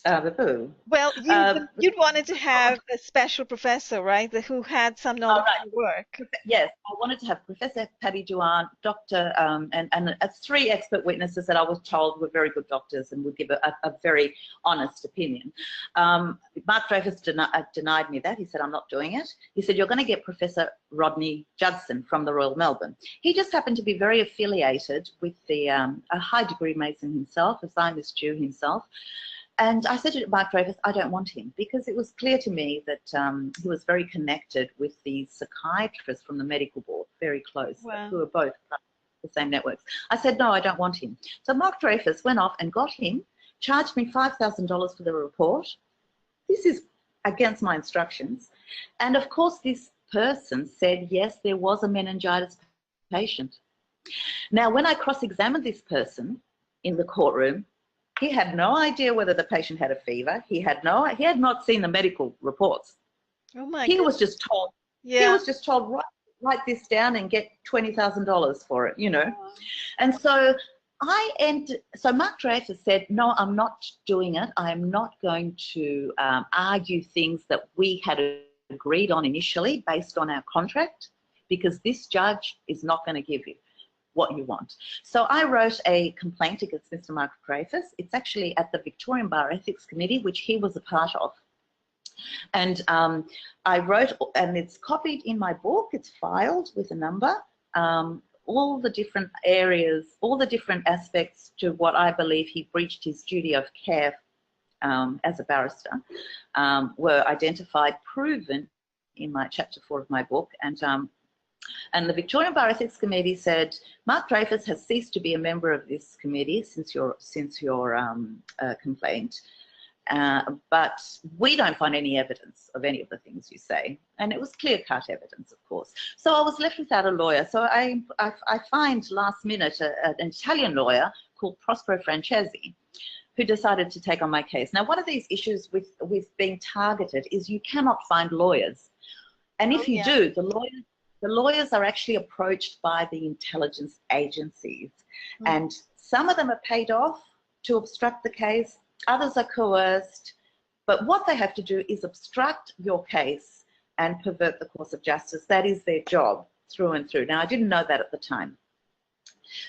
The boo. Well, Uh, you'd wanted to have a special professor, right? Who had some knowledge right. of your work. Yes, I wanted to have Professor Paddy Duan, Doctor, and three expert witnesses that I was told were very good doctors and would give a very honest opinion. Mark Dreyfus denied me that. He said, I'm not doing it. He said, you're going to get Professor Rodney Judson from the Royal Melbourne. He just happened to be very affiliated with a high degree Mason himself, a Zionist Jew himself. And I said to Mark Dreyfus, I don't want him, because it was clear to me that he was very connected with the psychiatrists from the medical board, very close, Wow. who are both the same networks. I said, no, I don't want him. So Mark Dreyfus went off and got him, charged me $5,000 for the report. This is against my instructions. And of course, this person said, yes, there was a meningitis patient. Now, when I cross-examined this person in the courtroom, he had no idea whether the patient had a fever. He had not seen the medical reports. Oh my He goodness. was just told. Yeah. He was just told, write this down and get $20,000 for it, you know. Oh. And so so Mark Dreyfus said, no, I'm not doing it. I'm not going to argue things that we had agreed on initially based on our contract, because this judge is not going to give you what you want. So I wrote a complaint against Mr. Mark Dreyfus. It's actually at the Victorian Bar Ethics Committee, which he was a part of. And I wrote, and it's copied in my book, it's filed with a number, all the different areas, all the different aspects to what I believe he breached his duty of care as a barrister were identified, proven in my chapter 4 of my book. And the Victorian Bar Ethics Committee said, Mark Dreyfus has ceased to be a member of this committee since your complaint, but we don't find any evidence of any of the things you say. And it was clear-cut evidence, of course. So I was left without a lawyer. So I find last minute an Italian lawyer called Prospero Francesi, who decided to take on my case. Now, one of these issues with being targeted is you cannot find lawyers. And if you do, the lawyers are actually approached by the intelligence agencies, and some of them are paid off to obstruct the case, others are coerced, but what they have to do is obstruct your case and pervert the course of justice. That is their job through and through. Now, I didn't know that at the time.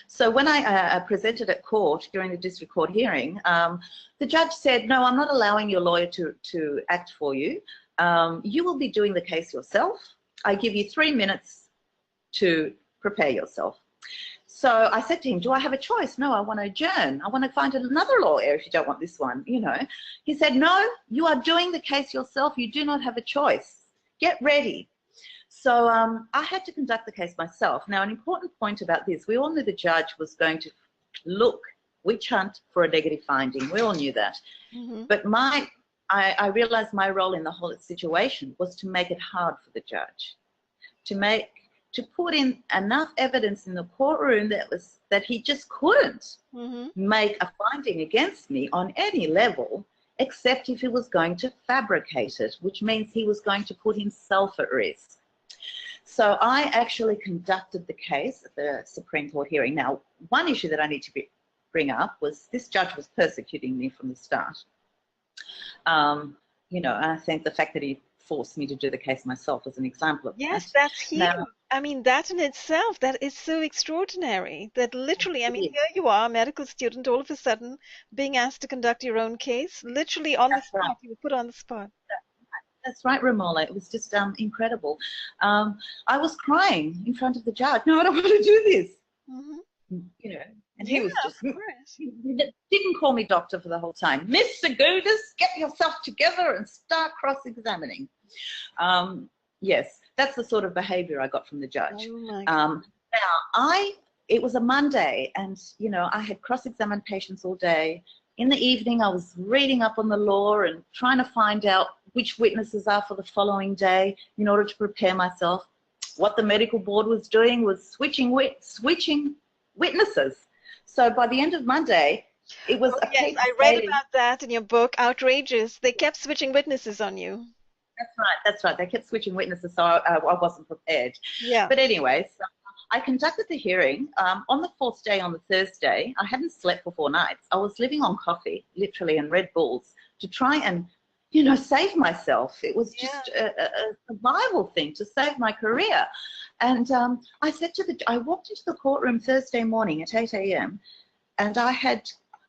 So when I presented at court during the district court hearing, the judge said, no, I'm not allowing your lawyer to act for you. You will be doing the case yourself. I give you 3 minutes to prepare yourself. So I said to him, do I have a choice? No, I want to adjourn. I want to find another lawyer if you don't want this one, you know. He said, no, you are doing the case yourself. You do not have a choice. Get ready. So I had to conduct the case myself. Now, an important point about this, we all knew the judge was going to witch hunt for a negative finding. We all knew that. But I realized my role in the whole situation was to make it hard for the judge, to put in enough evidence in the courtroom that he just couldn't make a finding against me on any level, except if he was going to fabricate it, which means he was going to put himself at risk. So I actually conducted the case at the Supreme Court hearing. Now, one issue that I need to bring up was this judge was persecuting me from the start. You know, I think the fact that he forced me to do the case myself was an example of that. Yes, that's huge. Now, I mean, that in itself, that is so extraordinary that literally, I mean, here you are, a medical student, all of a sudden being asked to conduct your own case, literally on the spot. You were put on the spot. That's right, Romola. It was just incredible. I was crying in front of the judge. No, I don't want to do this. You know, and he was just, he didn't call me doctor for the whole time. Miss Tsigounis, get yourself together and start cross-examining. Yes, that's the sort of behavior I got from the judge. Oh my God. Now, it was a Monday, and, you know, I had cross-examined patients all day. In the evening, I was reading up on the law and trying to find out which witnesses are for the following day in order to prepare myself. What the medical board was doing was switching witnesses. So by the end of Monday, it was a case. I read about that in your book, outrageous. They kept switching witnesses on you. That's right. They kept switching witnesses, so I wasn't prepared. Yeah. But anyway, so I conducted the hearing. On the 4th day, on the Thursday, I hadn't slept for 4 nights. I was living on coffee, literally, and Red Bulls to try and, you know, save myself. It was just Yeah. a survival thing to save my career. And I walked into the courtroom Thursday morning at 8 a.m. and I had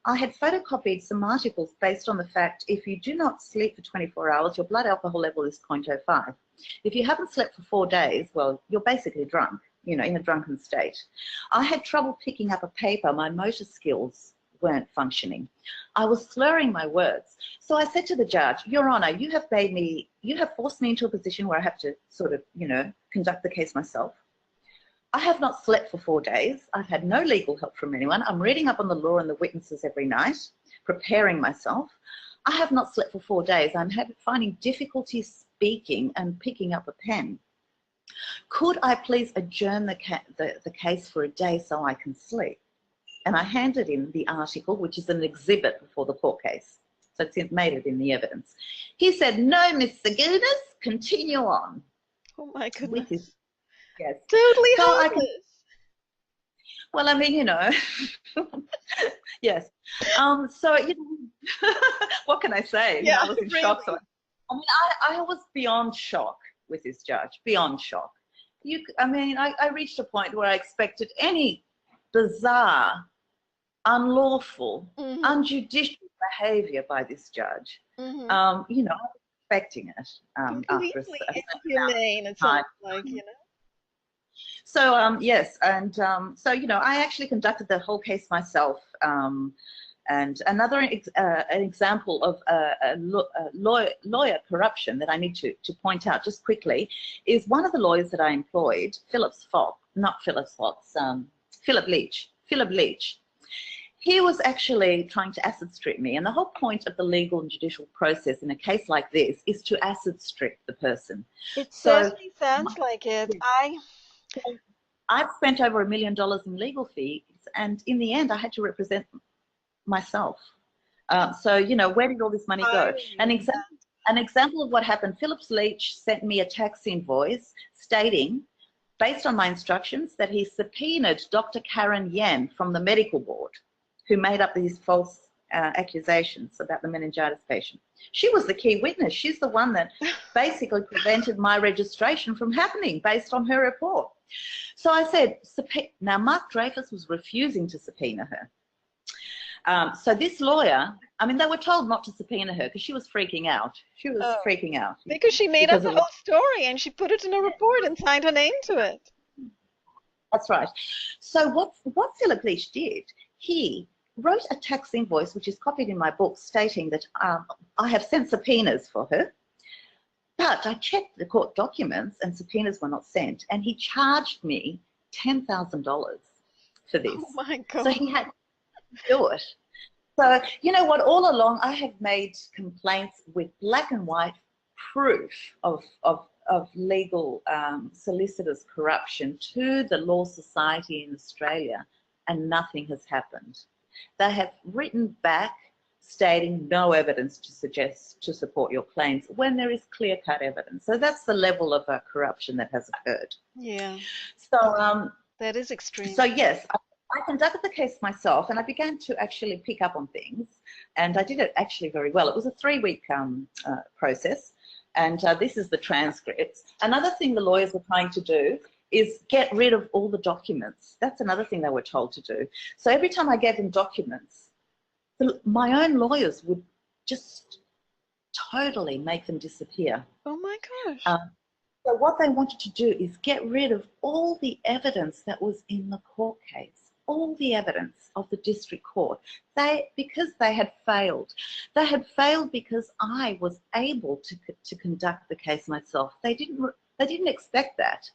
photocopied some articles based on the fact if you do not sleep for 24 hours, your blood alcohol level is 0.05. If you haven't slept for 4 days, well, you're basically drunk, you know, in a drunken state. I had trouble picking up a paper. My motor skills weren't functioning. I was slurring my words. So I said to the judge, Your Honour, you have forced me into a position where I have to sort of, you know, conduct the case myself. I have not slept for 4 days. I've had no legal help from anyone. I'm reading up on the law and the witnesses every night, preparing myself. I have not slept for 4 days. I'm finding difficulty speaking and picking up a pen. Could I please adjourn the case for a day so I can sleep? And I handed in the article, which is an exhibit before the court case. So it's made it in the evidence. He said, no, Miss Tsigounis, continue on. Oh my With goodness. his, yes. Totally So harmless. well, I mean, you know, yes. So, you know, what can I say? You know, I was in really. shock. So, I mean, I was beyond shock with this judge, beyond shock. I mean, I reached a point where I expected any bizarre, unlawful, unjudicial behaviour by this judge. You know, I was expecting it after Completely a inhumane, it sounds like, you know. So yes, and so you know, I actually conducted the whole case myself. And another an example of lawyer corruption that I need to point out just quickly is one of the lawyers that I employed, Philip Leach. Philip Leach. He was actually trying to acid strip me, and the whole point of the legal and judicial process in a case like this is to acid strip the person. It So certainly sounds like it. I've spent over $1 million in legal fees, and in the end, I had to represent myself. So, you know, where did all this money go? An example of what happened, Philip Leach sent me a tax invoice stating, based on my instructions, that he subpoenaed Dr. Karen Yan from the medical board, who made up these false accusations about the meningitis patient. She was the key witness. She's the one that basically prevented my registration from happening based on her report. So I said, now Mark Dreyfus was refusing to subpoena her. So this lawyer, I mean, they were told not to subpoena her because she was freaking out. She was freaking out. Because she made up the whole story and she put it in a report and signed her name to it. That's right. So what Philip Leach did, he wrote a tax invoice, which is copied in my book, stating that I have sent subpoenas for her. But I checked the court documents and subpoenas were not sent. And he charged me $10,000 for this. Oh my God. So he had to do it. So, you know what, all along I have made complaints with black and white proof of legal solicitors' corruption to the Law Society in Australia, and nothing has happened. They have written back stating no evidence to support your claims when there is clear-cut evidence. So that's the level of corruption that has occurred. Yeah. So that is extreme. So yes, I conducted the case myself, and I began to actually pick up on things, and I did it actually very well. It was a 3-week process, and this is the transcripts. Another thing the lawyers were trying to do is get rid of all the documents. That's another thing they were told to do. So every time I gave them documents, my own lawyers would just totally make them disappear. Oh my gosh. So what they wanted to do is get rid of all the evidence that was in the court case, all the evidence of the district court. Because they had failed. They had failed because I was able to conduct the case myself. They didn't expect that.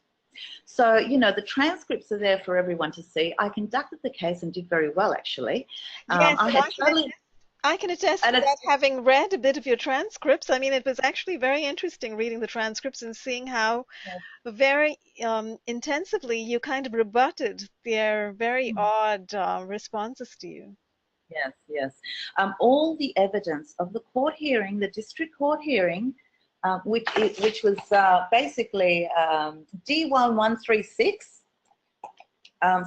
So, you know, the transcripts are there for everyone to see. I conducted the case and did very well, actually. Yes, I can attest to that, having read a bit of your transcripts. I mean, it was actually very interesting reading the transcripts and seeing how very intensively you kind of rebutted their very odd responses to you. Yes, yes. All the evidence of the court hearing, the district court hearing, which was basically D1136.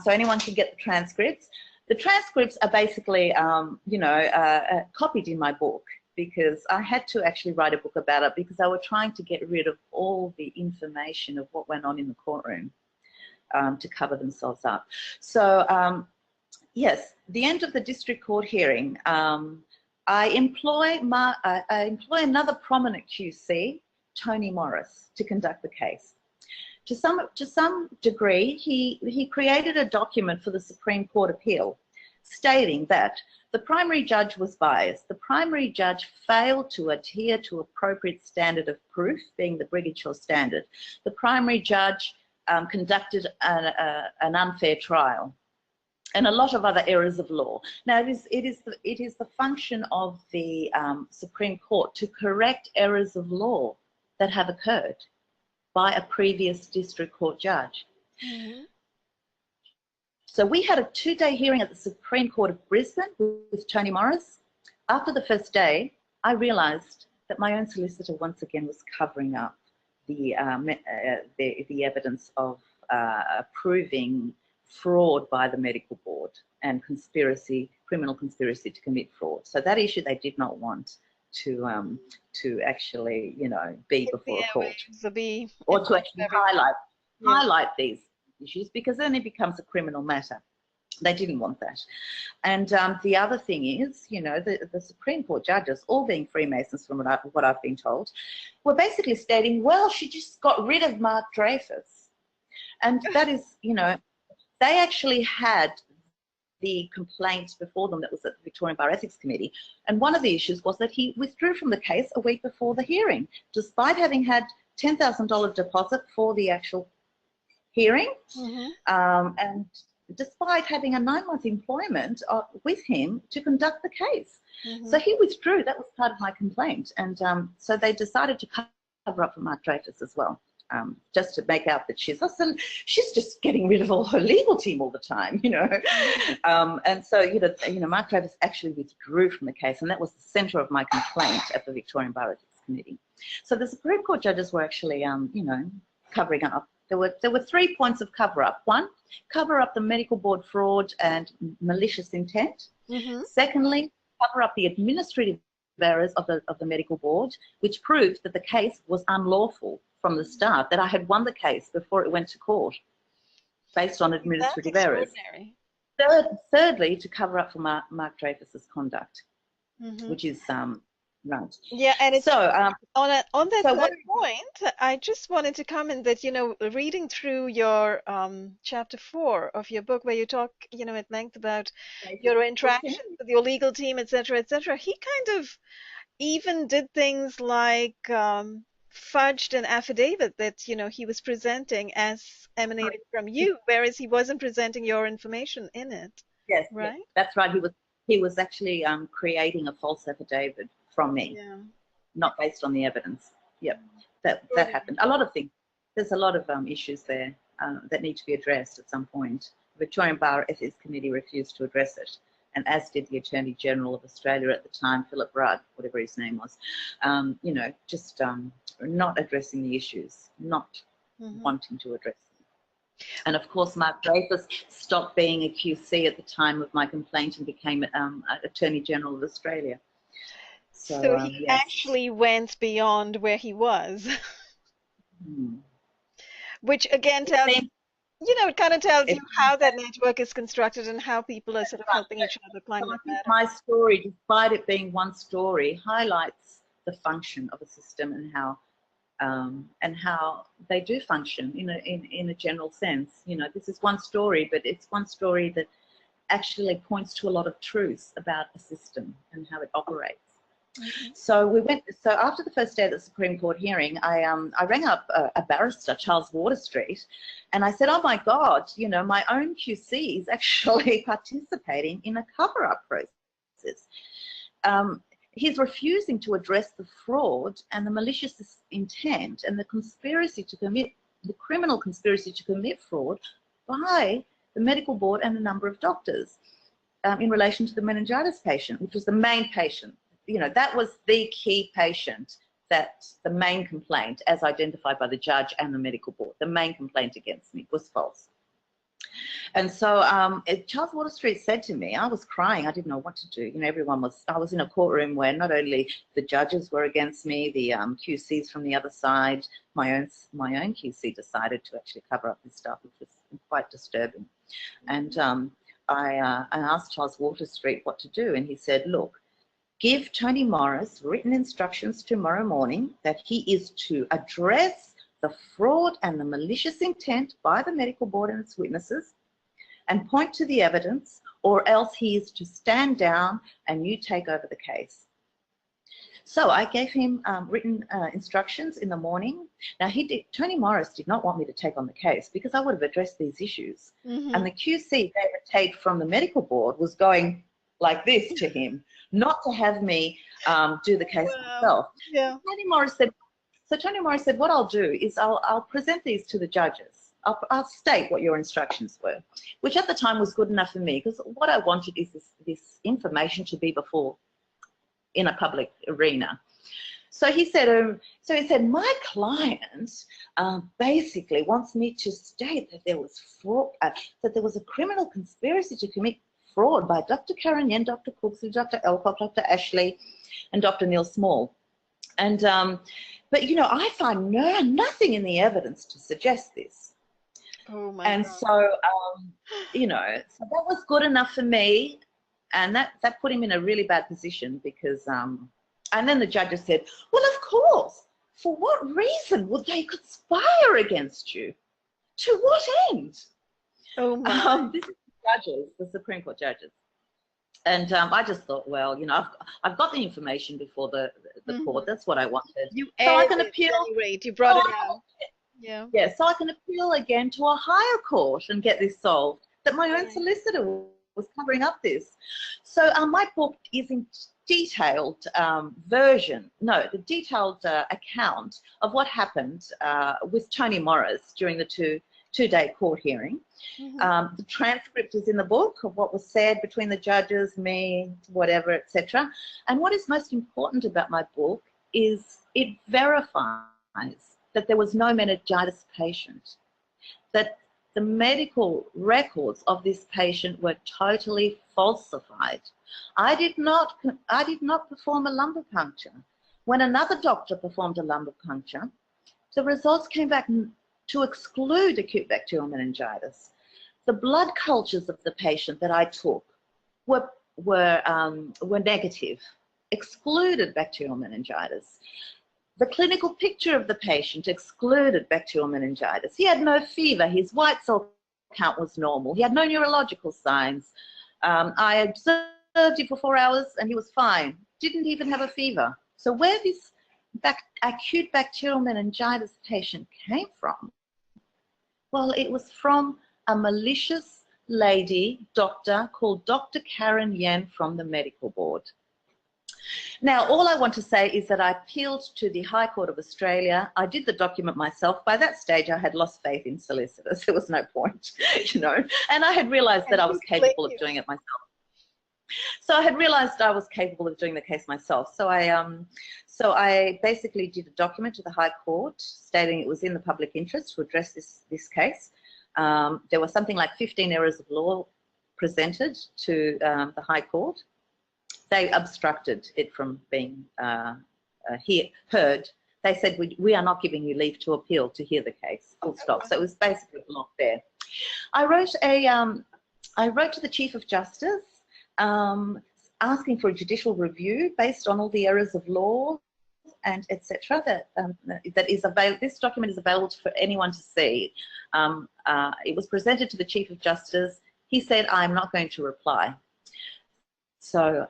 So anyone can get the transcripts. The transcripts are basically, you know, copied in my book. because I had to actually write a book about it because they were trying to get rid of all the information of what went on in the courtroom to cover themselves up. So yes, the end of the district court hearing, I employ another prominent QC, Tony Morris, to conduct the case. To some degree, he created a document for the Supreme Court appeal stating that the primary judge was biased. The primary judge failed to adhere to appropriate standard of proof, being the Brigidshaw standard. The primary judge conducted an unfair trial, and a lot of other errors of law. Now, it is the function of the Supreme Court to correct errors of law that have occurred by a previous district court judge. Mm-hmm. So we had a 2-day hearing at the Supreme Court of Brisbane with Tony Morris. After the first day, I realised that my own solicitor once again was covering up the evidence of proving fraud by the medical board and criminal conspiracy to commit fraud. So that issue they did not want to actually, be before a court, or to actually highlight these issues, because then it becomes a criminal matter. They didn't want that. And the other thing is, the Supreme Court judges, all being Freemasons from what I've been told, were basically stating, well, she just got rid of Mark Dreyfus. And that is, they actually had the complaint before them that was at the Victorian Bar Ethics Committee. And one of the issues was that he withdrew from the case a week before the hearing, despite having had $10,000 deposit for the actual hearing, and despite having a 9-month employment with him to conduct the case. So he withdrew. That was part of my complaint. And so they decided to cover up for Mark Dreyfus as well. Just to make out that she's just getting rid of all her legal team all the time, and so, Mark Dreyfus actually withdrew from the case, and that was the centre of my complaint at the Victorian Bar Ethics Committee. So the Supreme Court judges were actually, covering up. There were 3 points of cover-up. 1, cover up the medical board fraud and malicious intent. Secondly, cover up the administrative errors of the medical board, which proved that the case was unlawful from the start, that I had won the case before it went to court based on administrative errors. Thirdly, to cover up for Mark Dreyfus's conduct, which is right. Yeah, and it's so on that point, I just wanted to comment that, reading through your chapter 4 of your book, where you talk, at length about your interaction with your legal team, etc., he kind of even did things like fudged an affidavit that he was presenting as emanating from you, whereas he wasn't presenting your information in it. Yes, right. Yes, that's right. He was actually creating a false affidavit from me, not based on the evidence. Yep, that happened. A lot of things. There's a lot of issues there that need to be addressed at some point. The Victorian Bar Ethics Committee refused to address it, and as did the Attorney General of Australia at the time, Philip Rudd, whatever his name was. Just not addressing the issues, not wanting to address them. And of course, Mark Dreyfus stopped being a QC at the time of my complaint and became Attorney General of Australia. So he actually went beyond where he was, which again tells it kind of tells you how that network is constructed and how people are sort of helping each other climb the ladder. My story, despite it being one story, highlights the function of a system and how they do function in a general sense. This is one story, but it's one story that actually points to a lot of truths about a system and how it operates. So after the first day of the Supreme Court hearing, I rang up a barrister, Charles Waterstreet, and I said, oh my God, my own QC is actually participating in a cover-up process. He's refusing to address the fraud and the malicious intent and the criminal conspiracy to commit fraud by the medical board and a number of doctors in relation to the meningitis patient, which was the main patient. That was the key patient, that the main complaint, as identified by the judge and the medical board, the main complaint against me was false. And so Charles Water Street said to me, I was crying, I didn't know what to do. You know, I was in a courtroom where not only the judges were against me, the QCs from the other side, my own QC decided to actually cover up this stuff, which was quite disturbing. And I asked Charles Water Street what to do, and he said, look, give Tony Morris written instructions tomorrow morning that he is to address the fraud and the malicious intent by the medical board and its witnesses and point to the evidence, or else he is to stand down and you take over the case. So I gave him written instructions in the morning. Now, Tony Morris did not want me to take on the case because I would have addressed these issues. And the QC, David Tate from the medical board, was going like this to him, not to have me do the case myself. Yeah. Tony Morris said, what I'll do is I'll present these to the judges. I'll state what your instructions were, which at the time was good enough for me, because what I wanted is this information to be before in a public arena. So he said, my client basically wants me to state that there was fraud, that there was a criminal conspiracy to commit fraud by Dr. Karen Yen, Dr. Cooksley, Dr. Elcock, Dr. Ashley, and Dr. Neil Small. And but you know, I find nothing in the evidence to suggest this. Oh my and God. So you know, so that was good enough for me, and that put him in a really bad position, because and then the judges said, well, of course, for what reason would they conspire against you? To what end? Oh my. This is the judges, the Supreme Court judges. And I just thought, well, you know, I've got the information before the court. That's what I wanted. So I can appeal. You brought it out. Yeah. Yeah, so I can appeal again to a higher court and get this solved. That my own solicitor was covering up this. So my book is in detailed the detailed account of what happened with Tony Morris during the two-day court hearing. The transcript is in the book of what was said between the judges, me, whatever, etc. And what is most important about my book is it verifies that there was no meningitis patient, that the medical records of this patient were totally falsified. I did not perform a lumbar puncture. When another doctor performed a lumbar puncture, the results came back to exclude acute bacterial meningitis. The blood cultures of the patient that I took were negative, excluded bacterial meningitis. The clinical picture of the patient excluded bacterial meningitis. He had no fever. His white cell count was normal. He had no neurological signs. I observed him for 4 hours and he was fine. Didn't even have a fever. So where this acute bacterial meningitis patient came from, well, it was from a malicious lady doctor called Dr. Karen Yen from the medical board. Now, all I want to say is that I appealed to the High Court of Australia. I did the document myself. By that stage, I had lost faith in solicitors. There was no point, you know, and I had realised that I was capable of doing it myself. So I had realised I was capable of doing the case myself. So I basically did a document to the High Court stating it was in the public interest to address this case. There was something like 15 errors of law presented to the High Court. They obstructed it from being heard. They said, we are not giving you leave to appeal to hear the case, full stop. So it was basically blocked there. I wrote to the Chief of Justice asking for a judicial review based on all the errors of law and etc. that is available. This document is available for anyone to see. It was presented to the Chief of Justice. He said, I'm not going to reply. So,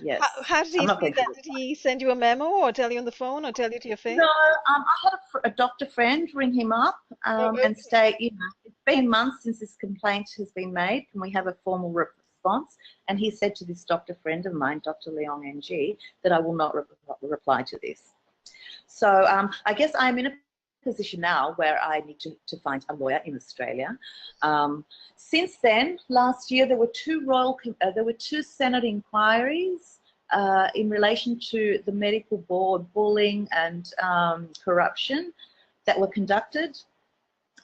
yes. How did he say that? Did he send you a memo or tell you on the phone or tell you to your face? No, I had a doctor friend ring him up and state, you know, it's been months since this complaint has been made. Can we have a formal response? And he said to this doctor friend of mine, Dr. Leong NG, that I will not reply to this. So I guess I'm in a position now where I need to find a lawyer in Australia. Since then, last year, there were two Senate inquiries in relation to the medical board bullying and corruption that were conducted.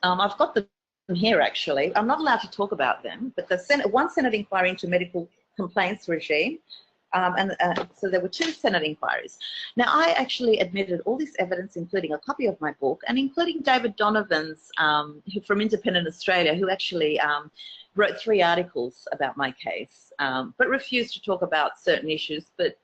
I've got the here, actually. I'm not allowed to talk about them, but the one Senate inquiry into medical complaints regime, so there were 2 Senate inquiries. Now, I actually admitted all this evidence, including a copy of my book, and including David Donovan's, from Independent Australia, who actually wrote 3 articles about my case, but refused to talk about certain issues, but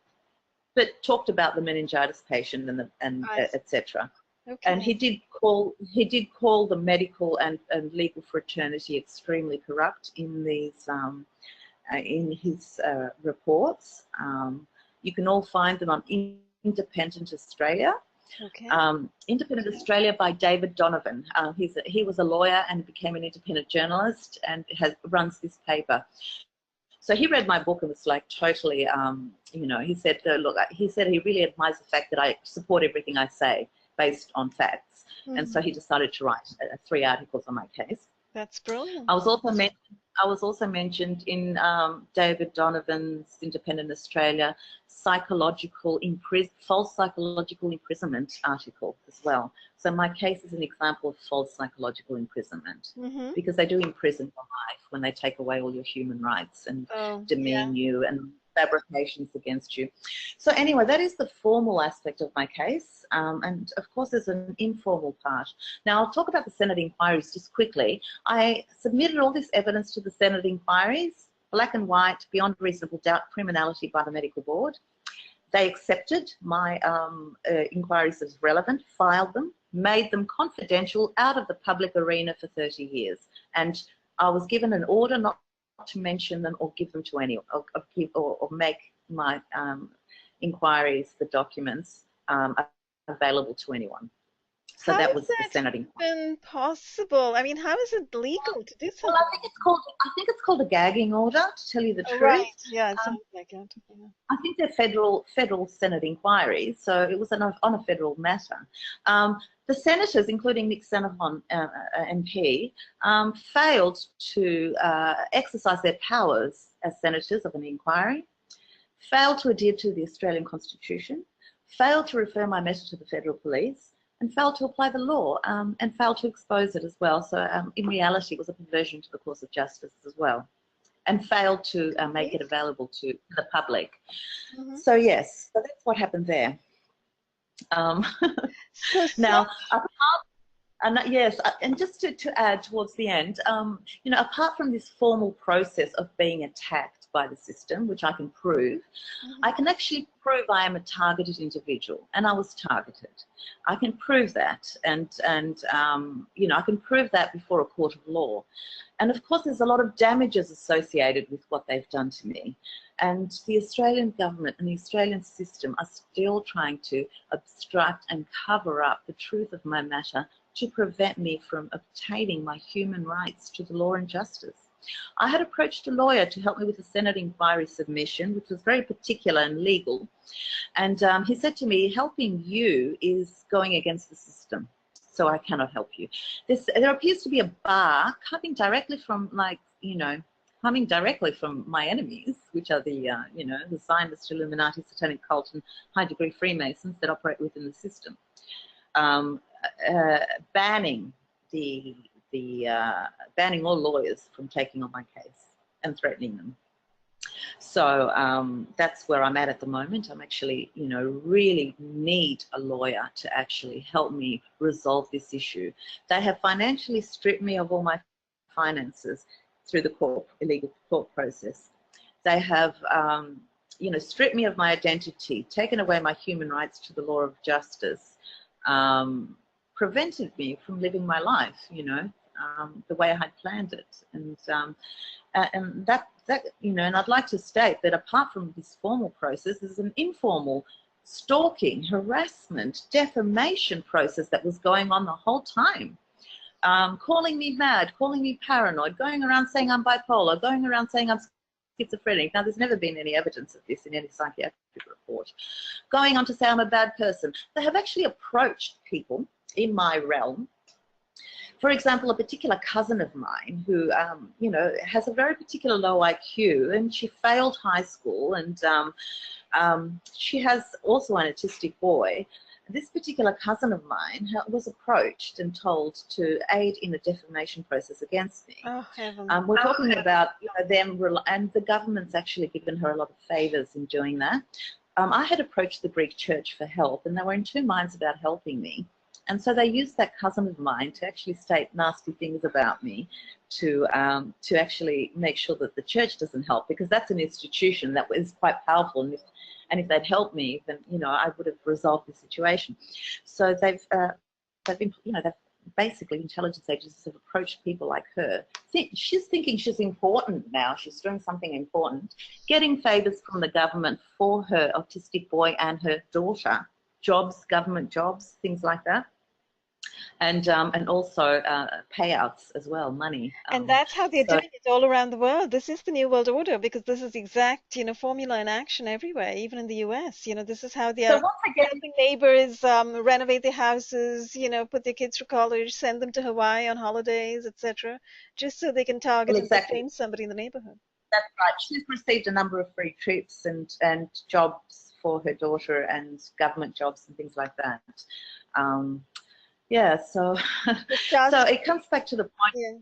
talked about the meningitis patient and etc. Okay. And he did call the medical and legal fraternity extremely corrupt in these in his reports. You can all find them on Independent Australia. Okay. Independent Australia by David Donovan. He was a lawyer and became an independent journalist and runs this paper. So he read my book and was like totally, you know, he said, look, he said he really admires the fact that I support everything I say based on facts. And so he decided to write 3 articles on my case. That's brilliant. I was also mentioned in David Donovan's Independent Australia false psychological imprisonment article as well. So my case is an example of false psychological imprisonment, because they do imprison your life when they take away all your human rights and demean you and fabrications against you. So anyway, that is the formal aspect of my case, and of course there's an informal part. Now I'll talk about the Senate inquiries just quickly. I submitted all this evidence to the Senate inquiries, black and white, beyond reasonable doubt, criminality by the medical board. They accepted my inquiries as relevant, filed them, made them confidential out of the public arena for 30 years. And I was given an order not to mention them or give them to anyone, or make my inquiries, the documents, available to anyone. So that was the Senate inquiry. Even possible? I mean, how is it legal to do something? Well, I think it's called a gagging order, to tell you the truth. Right. Yeah, it sounds like it. Yeah. I think they're federal Senate inquiries, so it was on a federal matter. The senators, including Nick Xenophon MP, failed to exercise their powers as senators of an inquiry, failed to adhere to the Australian Constitution, failed to refer my matter to the federal police, and failed to apply the law, and failed to expose it as well. So in reality, it was a perversion to the course of justice as well, and failed to make it available to the public. So yes, so that's what happened there. Now, yes, and just to add towards the end, you know, apart from this formal process of being attacked by the system, which I can prove, I can actually prove I am a targeted individual, and I was targeted. I can prove that, and you know, I can prove that before a court of law. And of course, there's a lot of damages associated with what they've done to me. And the Australian government and the Australian system are still trying to obstruct and cover up the truth of my matter to prevent me from obtaining my human rights to the law and justice. I had approached a lawyer to help me with the Senate inquiry submission, which was very particular and legal. And he said to me, helping you is going against the system, so I cannot help you. There appears to be a bar coming directly from, like, you know, coming directly from my enemies, which are the, you know, the Zionist, Illuminati, satanic cult, and high-degree Freemasons that operate within the system, banning banning all lawyers from taking on my case and threatening them. So that's where I'm at the moment. I'm actually, you know, really need a lawyer to actually help me resolve this issue. They have financially stripped me of all my finances through the illegal court process. They have, you know, stripped me of my identity, taken away my human rights to the law of justice, prevented me from living my life, you know, the way I had planned it. And that, you know, and I'd like to state that apart from this formal process, there's an informal stalking, harassment, defamation process that was going on the whole time. Calling me mad, calling me paranoid, going around saying I'm bipolar, going around saying I'm schizophrenic. Now, there's never been any evidence of this in any psychiatric report. Going on to say I'm a bad person. They have actually approached people in my realm. For example, a particular cousin of mine who, you know, has a very particular low IQ, and she failed high school, and she has also an autistic boy. this particular cousin of mine was approached and told to aid in a defamation process against me. Oh, heaven. We're talking about, you know, and the government's actually given her a lot of favours in doing that. I had approached the Greek church for help, and they were in two minds about helping me. And so they used that cousin of mine to actually state nasty things about me, to actually make sure that the church doesn't help, because that's an institution that is quite powerful. And if they'd helped me, then, you know, I would have resolved the situation. So they've been, you know, they've basically, intelligence agencies have approached people like her. She's thinking she's important now. She's doing something important, getting favours from the government for her autistic boy and her daughter, jobs, government jobs, things like that. And also payouts as well, money. And that's how they're doing it all around the world. This is the New World Order, because this is the exact, you know, formula in action everywhere, even in the US. You know, this is how they are helping neighbors renovate their houses, you know, put their kids through college, send them to Hawaii on holidays, etc., just so they can target and defame somebody in the neighborhood. That's right. She's received a number of free trips and jobs for her daughter, and government jobs and things like that. Yeah, so so it comes back to the point. Yeah.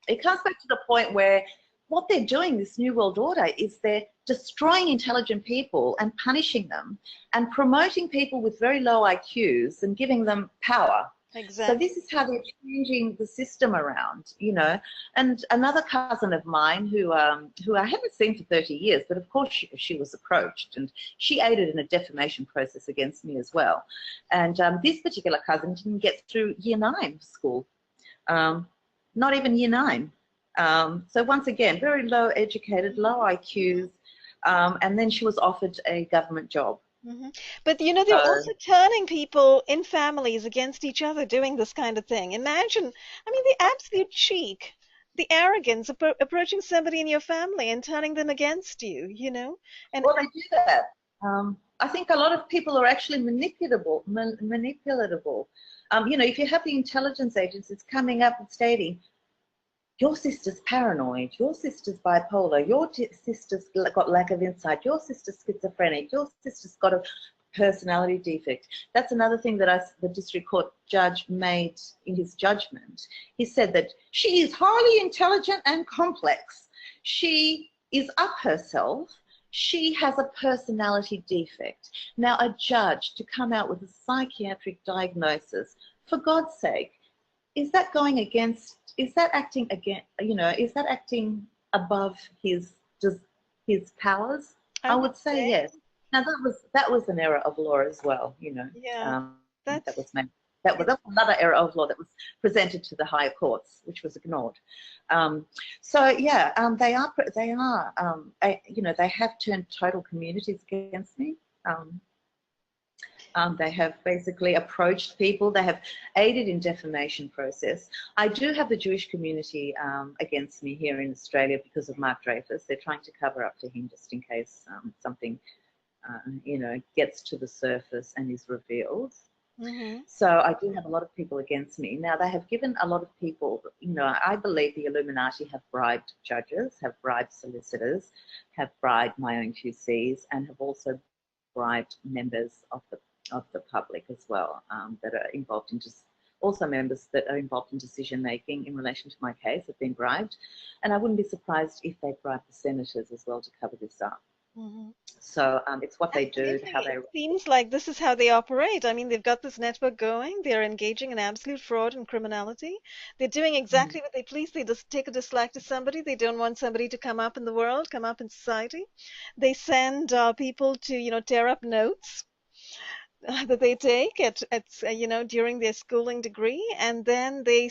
It comes back to the point where what they're doing, this New World Order, is they're destroying intelligent people and punishing them, and promoting people with very low IQs and giving them power. Exactly. So this is how they're changing the system around, you know. And another cousin of mine who I haven't seen for 30 years, but of course she was approached, and she aided in a defamation process against me as well. And this particular cousin didn't get through Year 9 school, not even Year 9. So once again, very low educated, low IQs, and then she was offered a government job. Mm-hmm. But, you know, they're also turning people in families against each other doing this kind of thing. Imagine, I mean, the absolute cheek, the arrogance of approaching somebody in your family and turning them against you, you know? And well, they do that. I think a lot of people are actually manipulatable. You know, if you have the intelligence agencies coming up and stating, your sister's paranoid, your sister's bipolar, your sister's got lack of insight, your sister's schizophrenic, your sister's got a personality defect. That's another thing that the district court judge made in his judgment. He said that she is highly intelligent and complex. She is up herself. She has a personality defect. Now, a judge to come out with a psychiatric diagnosis, for God's sake, is that going against, is that acting against, you know, is that acting above his powers? I would say yes. Now that was an error of law as well, you know. Yeah. That was another error of law that was presented to the higher courts, which was ignored. So yeah, they are, you know, they have turned total communities against me. They have basically approached people. They have aided in defamation process. I do have the Jewish community against me here in Australia because of Mark Dreyfus. They're trying to cover up to him just in case something, you know, gets to the surface and is revealed. Mm-hmm. So I do have a lot of people against me. Now, they have given a lot of people, you know, I believe the Illuminati have bribed judges, have bribed solicitors, have bribed my own QCs, and have also bribed members of the public as well, that are involved in also members that are involved in decision making in relation to my case have been bribed. And I wouldn't be surprised if they bribed the senators as well to cover this up. Mm-hmm. So it's what they do, how they... It seems like this is how they operate. I mean, they've got this network going. They're engaging in absolute fraud and criminality. They're doing exactly what they please. They just take a dislike to somebody. They don't want somebody to come up in the world, come up in society. They send people to, you know, tear up notes that they take at you know, during their schooling degree, and then they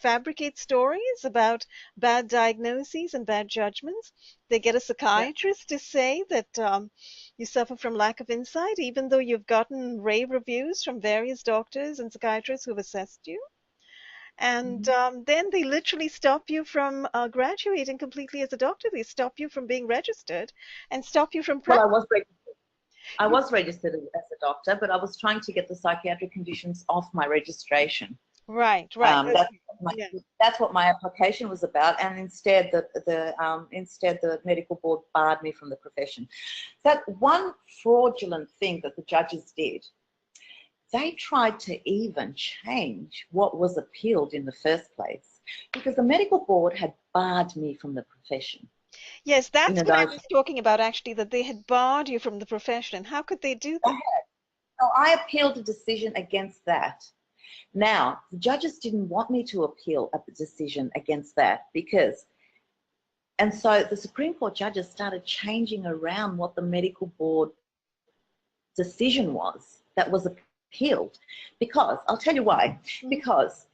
fabricate stories about bad diagnoses and bad judgments. They get a psychiatrist to say that you suffer from lack of insight, even though you've gotten rave reviews from various doctors and psychiatrists who've assessed you. And then they literally stop you from graduating completely as a doctor. They stop you from being registered and stop you from practicing. Well, I was registered as a doctor, but I was trying to get the psychiatric conditions off my registration. Right. That's what my application was about, and instead the medical board barred me from the profession. That one fraudulent thing that the judges did they tried to even change what was appealed in the first place, because the medical board had barred me from the profession. Yes, You that's know, what I those, was talking about actually, that they had barred you from the profession. How could they do that? so I appealed a decision against that. Now, the judges didn't want me to appeal a decision against that because, and so the Supreme Court judges started changing around what the medical board decision was that was appealed. Because, I'll tell you why, Mhm. because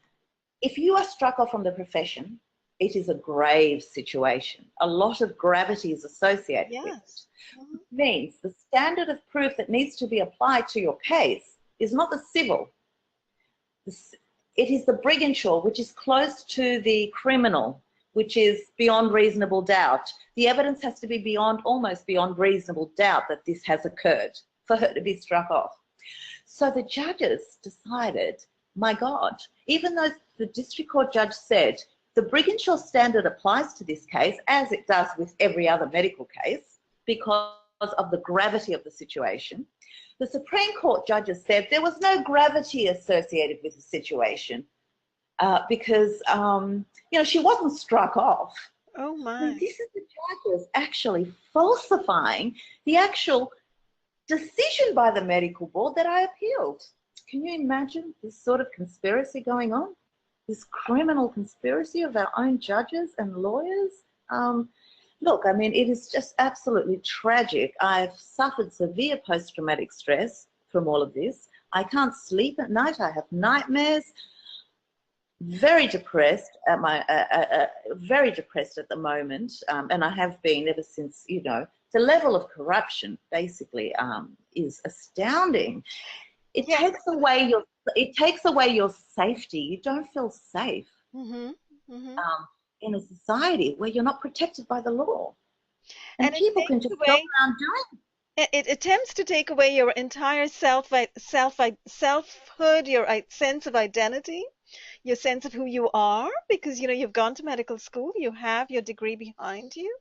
if you are struck off from the profession, it is a grave situation. A lot of gravity is associated with it. Yes. Mhm. It means the standard of proof that needs to be applied to your case is not the civil. It is the brigandshaw, which is close to the criminal, which is beyond reasonable doubt. The evidence has to be beyond, almost beyond reasonable doubt that this has occurred for her to be struck off. So the judges decided, my God, even though the district court judge said the Briginshaw standard applies to this case, as it does with every other medical case, because of the gravity of the situation, the Supreme Court judges said there was no gravity associated with the situation because, she wasn't struck off. Oh I mean, my. this is the judges actually falsifying the actual decision by the medical board that I appealed. Can you imagine this sort of conspiracy going on? This criminal conspiracy of our own judges and lawyers? Look, I mean, it is just absolutely tragic. I've suffered severe post-traumatic stress from all of this. I can't sleep at night. I have nightmares. Very depressed at very depressed at the moment, and I have been ever since. The level of corruption basically is astounding. It Yes. takes away your safety. You don't feel safe Mm-hmm. Mm-hmm. um, in a society where you're not protected by the law, and And it people can takes just go away, around doing. it attempts to take away your entire selfhood, your sense of identity, your sense of who you are, because you've gone to medical school, you have your degree behind you,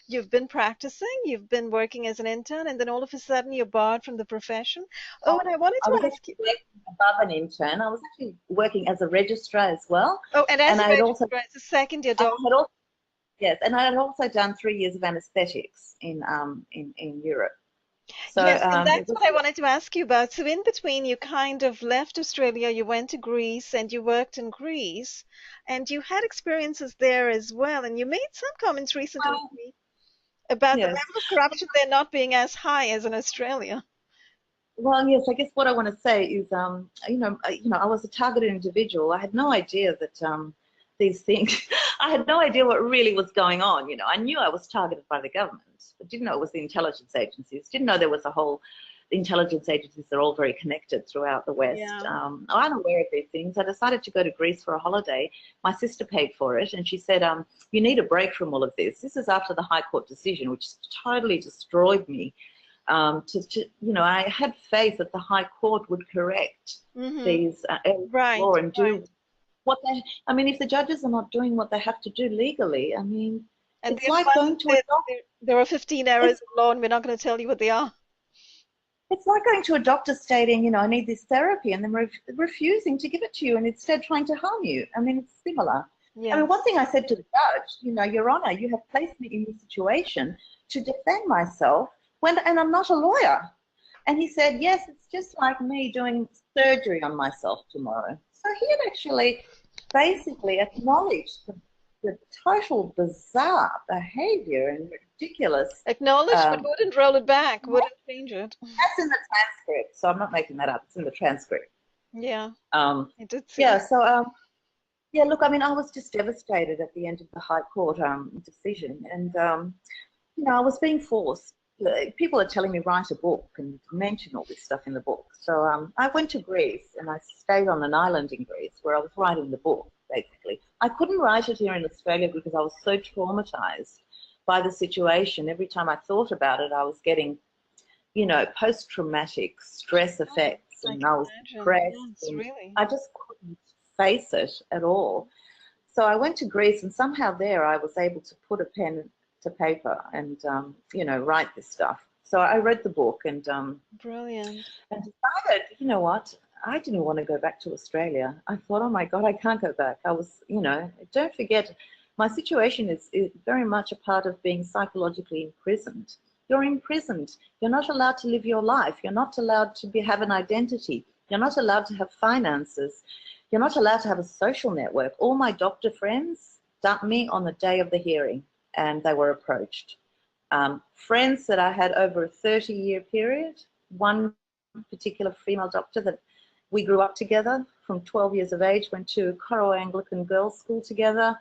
you've been practicing, you've been working as an intern, and then all of a sudden you're barred from the profession. Oh, and I wanted I to was ask you. actually working above an intern. I was actually working as a registrar as well, Oh, and as and a I had also, registrar, as a second year and doctor. I had also yes, and I had also done 3 years of anaesthetics in Europe. So Yes, and it that's was, what I wanted to ask you about. So in between, you kind of left Australia, you went to Greece, and you worked in Greece, and you had experiences there as well. And you made some comments recently well, to me about the yes. level of corruption there not being as high as in Australia. Well, yes. I guess what I want to say is, I was a targeted individual. I had no idea that these things. I had no idea what really was going on. I knew I was targeted by the government, but didn't know it was the intelligence agencies. Didn't know there was a whole intelligence agencies. They're all very connected throughout the West. Yeah. I'm aware of these things. I decided to go to Greece for a holiday. My sister paid for it, and she said, "You need a break from all of this." This is after the High Court decision, which totally destroyed me. I had faith that the High Court would correct Mm-hmm. these areas of Right, law and right. do what they. I mean, if the judges are not doing what they have to do legally, I mean, And it's they're the like ones going that to a say doctor. there are 15 errors It's of law, and we're not going to tell you what they are. it's like going to a doctor stating, I need this therapy, and then refusing to give it to you, and instead trying to harm you. I mean, it's similar. I mean, Yes. one thing I said to the judge, Your Honour, you have placed me in this situation to defend myself and I'm not a lawyer. And he said, yes, it's just like me doing surgery on myself tomorrow. So he had actually basically acknowledged the total bizarre behaviour and ridiculous. Acknowledge, but Um, wouldn't roll it back, wouldn't change it. that's in the transcript, so I'm not making that up. It's in the transcript. Yeah, Um, I did see. yeah, so look, I mean, I was just devastated at the end of the High Court decision, and I was being forced. People are telling me write a book and mention all this stuff in the book. So I went to Greece and I stayed on an island in Greece where I was writing the book, basically. I couldn't write it here in Australia because I was so traumatized by the situation. Every time I thought about it, I was getting, post-traumatic stress effects, I and can I was imagine. depressed, Yes, and really. I just couldn't face it at all. So I went to Greece, and somehow there I was able to put a pen to paper and, write this stuff. So I read the book and Brilliant. decided, you know what, I didn't want to go back to Australia. I thought, oh my God, I can't go back. I was, you know, don't forget, my situation is very much a part of being psychologically imprisoned. You're imprisoned. You're not allowed to live your life. You're not allowed to have an identity. You're not allowed to have finances. You're not allowed to have a social network. All my doctor friends dumped me on the day of the hearing, and they were approached. Friends that I had over a 30-year period, one particular female doctor that we grew up together from 12 years of age, went to Coro Anglican Girls' School together.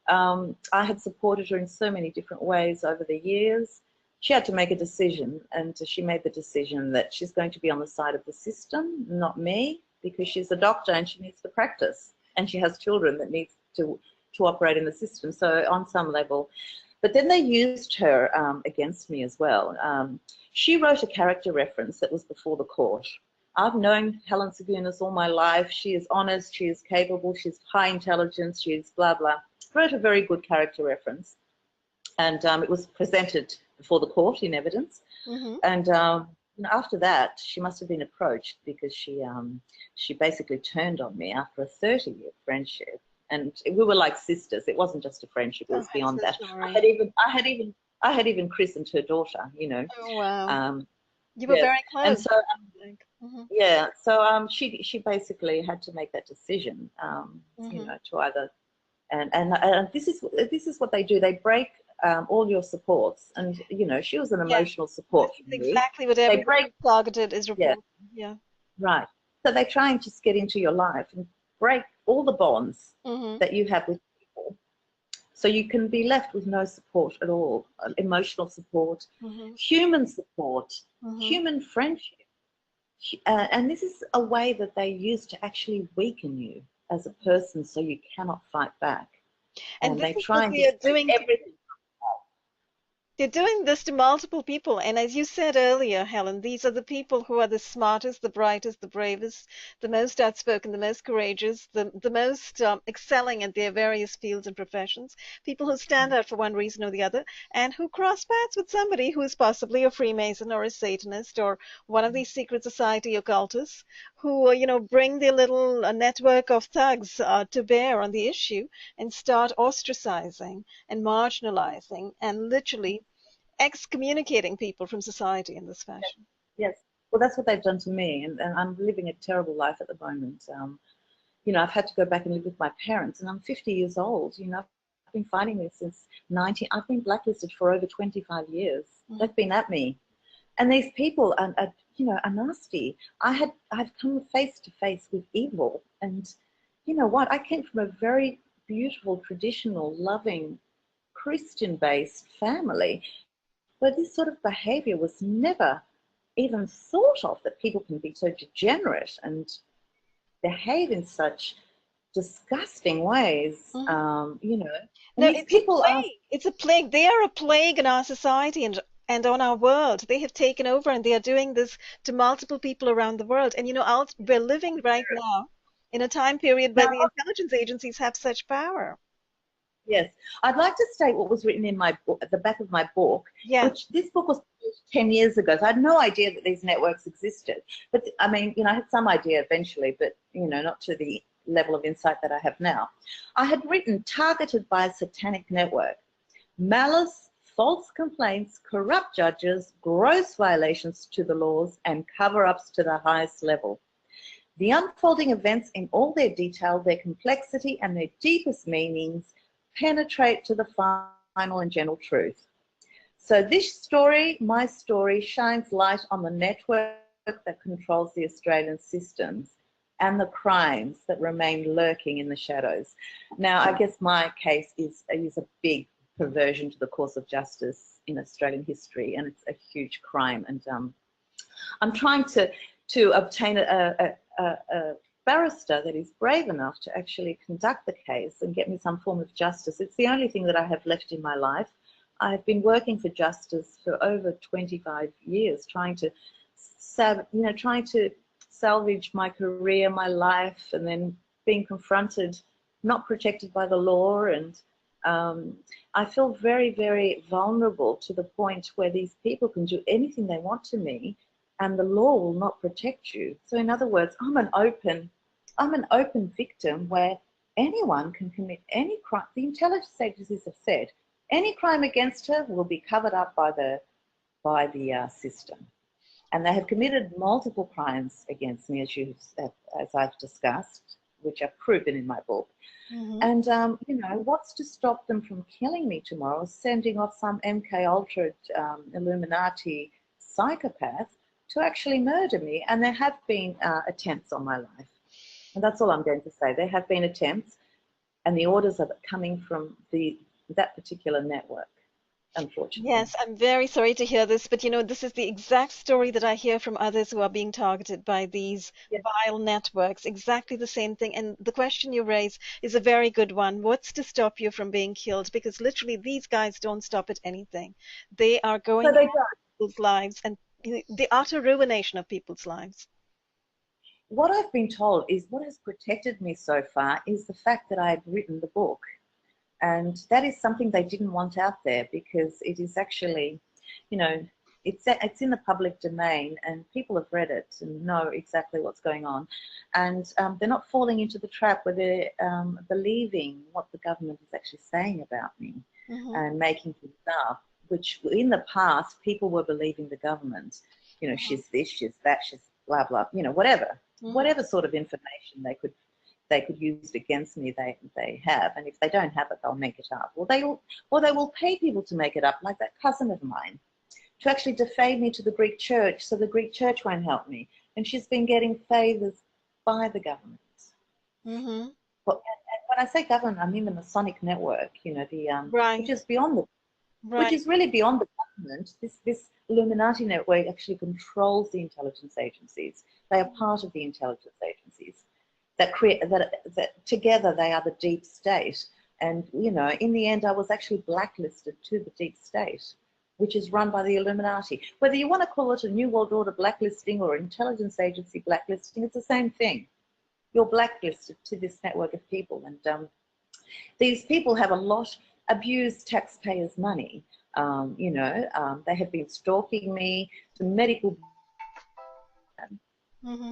I had supported her in so many different ways over the years. She had to make a decision, and she made the decision that she's going to be on the side of the system, not me, because she's a doctor and she needs to practice, and she has children that need to operate in the system. So on some level, but then they used her against me as well. She wrote a character reference that was before the court. I've known Helen Tsigounis all my life. She is honest, she is capable, she's high intelligence, she's blah, blah. Wrote a very good character reference. And it was presented before the court in evidence. Mm-hmm. And after that, she must have been approached because she basically turned on me after a 30-year friendship. And we were like sisters. It wasn't just a friendship, it was beyond that. I had even christened her daughter, you know. Oh, wow. You were Yes. very And close. so Mm-hmm. yeah, so she basically had to make that decision, you know, to either and this is what they do. They break all your supports, and you know, she was an Yeah, emotional support this for is me. exactly what They everybody break, who's targeted is yeah, reporting. Yeah. right. So they try and just get into your life and break all the bonds Mm-hmm. that you have with people, so you can be left with no support at all, emotional support, Mm-hmm. human support, Mm-hmm. human friendship. And this is a way that they use to actually weaken you as a person so you cannot fight back. And And this they is what try and they are just take doing to everything. They're doing this to multiple people. And as you said earlier, Helen, these are the people who are the smartest, the brightest, the bravest, the most outspoken, the most courageous, the most excelling at their various fields and professions, people who stand out for one reason or the other, and who cross paths with somebody who is possibly a Freemason or a Satanist or one of these secret society occultists who, bring their little network of thugs to bear on the issue and start ostracizing and marginalizing and literally excommunicating people from society in this fashion. Yes. Well, that's what they've done to me, and I'm living a terrible life at the moment. You know, I've had to go back and live with my parents, and I'm 50 years old. You know, I've been fighting this since 19. I've been blacklisted for over 25 years. Mm-hmm. They've been at me, and these people are nasty. I've come face to face with evil, and you know what? I came from a very beautiful, traditional, loving, Christian-based family, where this sort of behavior was never even thought of, that people can be so degenerate and behave in such disgusting ways. Mm-hmm. You know, and No, these it's a people are, plague. It's a plague. They are a plague in our society and on our world. They have taken over and they are doing this to multiple people around the world. And we're living right now in a time period where now, the intelligence agencies have such power. yes, I'd like to state what was written in my book, at the back of my book, Yeah. which this book was published 10 years ago. So I had no idea that these networks existed. But I mean, you know, I had some idea eventually, but, you know, not to the level of insight that I have now. I had written, targeted by a satanic network, malice, false complaints, corrupt judges, gross violations to the laws, and cover-ups to the highest level. The unfolding events in all their detail, their complexity, and their deepest meanings penetrate to the final and general truth. So this story, my story, shines light on the network that controls the Australian systems and the crimes that remain lurking in the shadows. Now, I guess my case is a big perversion to the course of justice in Australian history, and it's a huge crime. And I'm trying to obtain a barrister that is brave enough to actually conduct the case and get me some form of justice. It's the only thing that I have left in my life. I've been working for justice for over 25 years, trying to salvage my career, my life, and then being confronted, not protected by the law. And I feel very, very vulnerable to the point where these people can do anything they want to me and the law will not protect you. So in other words, I'm an open victim where anyone can commit any crime. The intelligence agencies have said any crime against her will be covered up by the system. And they have committed multiple crimes against me, as I've discussed, which are proven in my book. Mm-hmm. And, you know, what's to stop them from killing me tomorrow, sending off some MK Ultra Illuminati psychopath to actually murder me? And there have been attempts on my life. And that's all I'm going to say. There have been attempts, and the orders are coming from that particular network, unfortunately. Yes, I'm very sorry to hear this, but you know, this is the exact story that I hear from others who are being targeted by these Yeah. vile networks. Exactly the same thing. And the question you raise is a very good one. What's to stop you from being killed? Because literally, these guys don't stop at anything. They are So going they after don't. people's lives and the utter ruination of people's lives. What I've been told is what has protected me so far is the fact that I've written the book. And that is something they didn't want out there, because it is actually, you know, it's in the public domain and people have read it and know exactly what's going on. And they're not falling into the trap where they're believing what the government is actually saying about me Mm-hmm. and making things up, which in the past people were believing the government. You know, she's this, she's that, she's blah, blah, you know, Mm-hmm. whatever sort of information they could use it against me, they have. And if they don't have it, they'll make it up. Or they will pay people to make it up, like that cousin of mine, to actually defame me to the Greek church, so the Greek church won't help me. And she's been getting favors by the government. Mm-hmm. But and when I say government, I mean the Masonic network, you know, which Right, is beyond which right. is really beyond the government. This Illuminati network actually controls the intelligence agencies. They are part of the intelligence agencies that create that together they are the deep state. And you know, in the end, I was actually blacklisted to the deep state, which is run by the Illuminati. Whether you want to call it a New World Order blacklisting or intelligence agency blacklisting, it's the same thing. You're blacklisted to this network of people, and these people have a lot abused taxpayers' money. You know, they have been stalking me. Mm-hmm.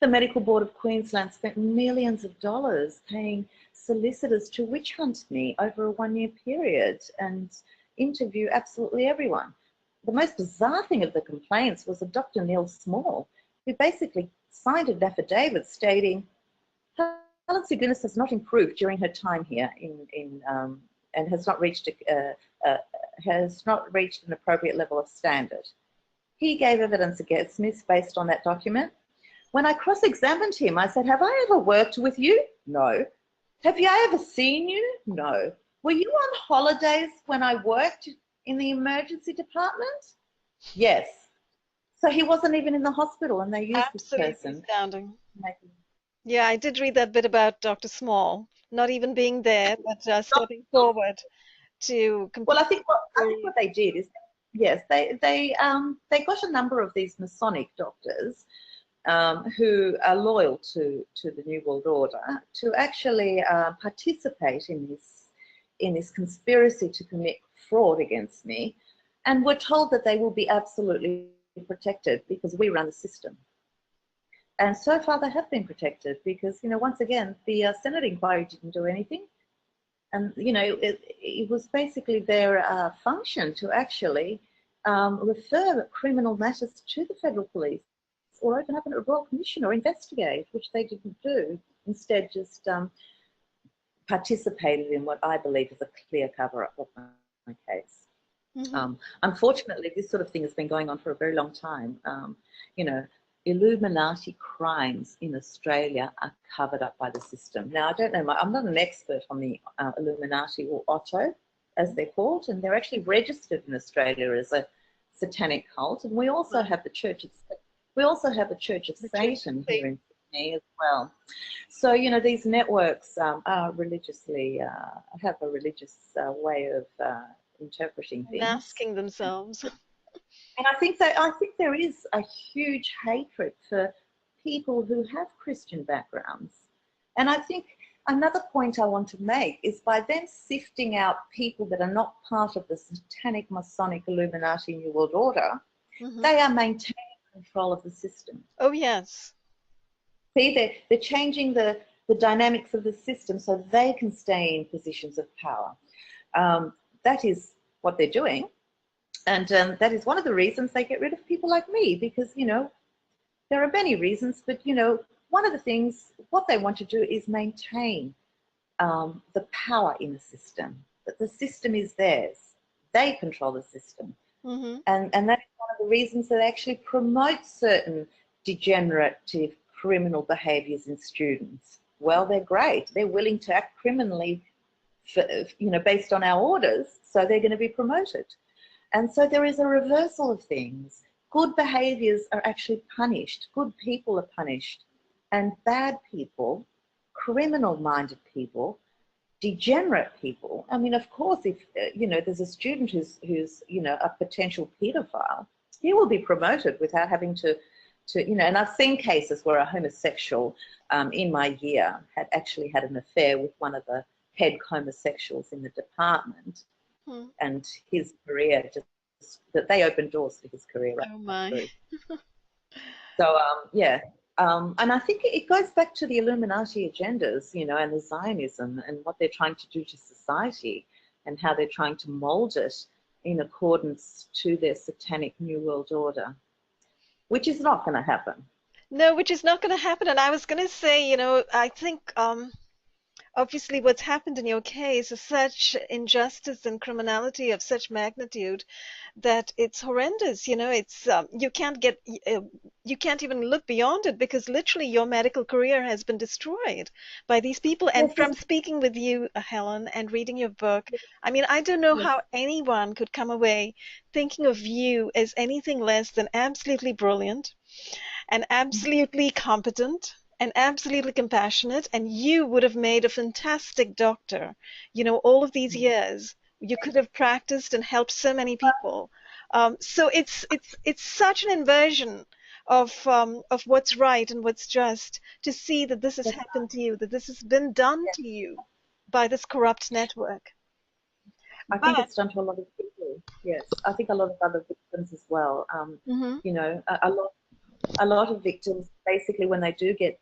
The Medical Board of Queensland spent millions of dollars paying solicitors to witch hunt me over a 1-year period and interview absolutely everyone. The most bizarre thing of the complaints was a Dr. Neil Small, who basically signed an affidavit stating Helen Tsigounis has not improved during her time here and has not reached an appropriate level of standard. He gave evidence against me based on that document. When I cross-examined him, I said, "Have I ever worked with you?" "No." "Have I ever seen you?" "No." "Were you on holidays when I worked in the emergency department?" "Yes." So he wasn't even in the hospital, and they used this Absolutely person astounding. to make him. Yeah, I did read that bit about Dr. Small, not even being there, but stepping forward to Well, complete I think what they did is, yes, they got a number of these Masonic doctors who are loyal to the New World Order to actually participate in this conspiracy to commit fraud against me, and were told that they will be absolutely protected because we run the system. And so far they have been protected because, you know, once again, the Senate inquiry didn't do anything. And, you know, it was basically their function to actually refer criminal matters to the federal police or open up a royal commission or investigate, which they didn't do. Instead, just participated in what I believe is a clear cover-up of my case. hmm Unfortunately, this sort of thing has been going on for a very long time. You know, Illuminati crimes in Australia are covered up by the system. Now, I don't know, I'm not an expert on the Illuminati or Otto, as they're called, and they're actually registered in Australia as a satanic cult. And we also have the Church of Satan here in Sydney as well. So, you know, these networks are religiously have a religious way of interpreting things. masking themselves. And I think there is a huge hatred for people who have Christian backgrounds. And I think another point I want to make is by them sifting out people that are not part of the satanic Masonic Illuminati New World Order, Hmm. They are maintaining control of the system. Oh, yes. See, they're changing the dynamics of the system so they can stay in positions of power. That is what they're doing. And that is one of the reasons they get rid of people like me, because, you know, there are many reasons, but, you know, one of the things, what they want to do is maintain the power in the system, that the system is theirs. They control the system. Hmm. And that is one of the reasons that they actually promote certain degenerative criminal behaviours in students. Well, they're great. They're willing to act criminally, for, you know, based on our orders, so they're going to be promoted. And so there is a reversal of things. Good behaviours are actually punished. Good people are punished. And bad people, criminal-minded people, degenerate people. I mean, of course, if you know, there's a student who's you know, a potential paedophile, he will be promoted without having to you know. And I've seen cases where a homosexual in my year had actually had an affair with one of the head homosexuals in the department, Hmm. and his career just, that they opened doors for his career right Oh, my. through. So yeah, and I think it goes back to the Illuminati agendas, you know, and the Zionism and what they're trying to do to society and how they're trying to mold it in accordance to their satanic New World Order, which is not going to happen. No, which is not going to happen. And I was going to say, you know, I think obviously what's happened in your case is such injustice and criminality of such magnitude that it's horrendous. You know, it's uh, you can't even look beyond it, because literally your medical career has been destroyed by these people. And Yes, from speaking with you, Helen, and reading your book, I mean, I don't know yes, how anyone could come away thinking of you as anything less than absolutely brilliant and absolutely competent and absolutely compassionate, and you would have made a fantastic doctor. You know, all of these years, you could have practiced and helped so many people. So it's such an inversion of what's right and what's just, to see that this has yes, happened to you, that this has been done yes. to you by this corrupt network. I think But it's done to a lot of people. Yes, I think a lot of other victims as well. mhm, You know, a lot of victims, basically, when they do get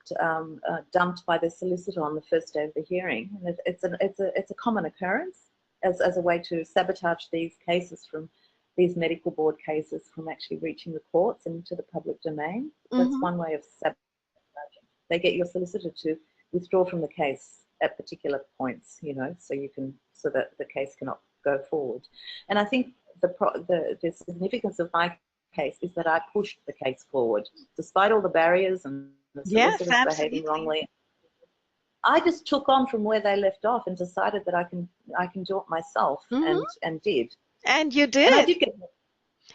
dumped by their solicitor on the first day of the hearing, and it's a common occurrence as a way to sabotage these cases from these medical board cases from actually reaching the courts and into the public domain. That's mhm, one way of sabotaging. They get your solicitor to withdraw from the case at particular points, you know, so that the case cannot go forward. And I think the significance of my case is that I pushed the case forward, despite all the barriers and the yes, solicitors behaving absolutely. wrongly. I just took on from where they left off and decided that I can do it myself, Mhm. and did. And you And I did. did get,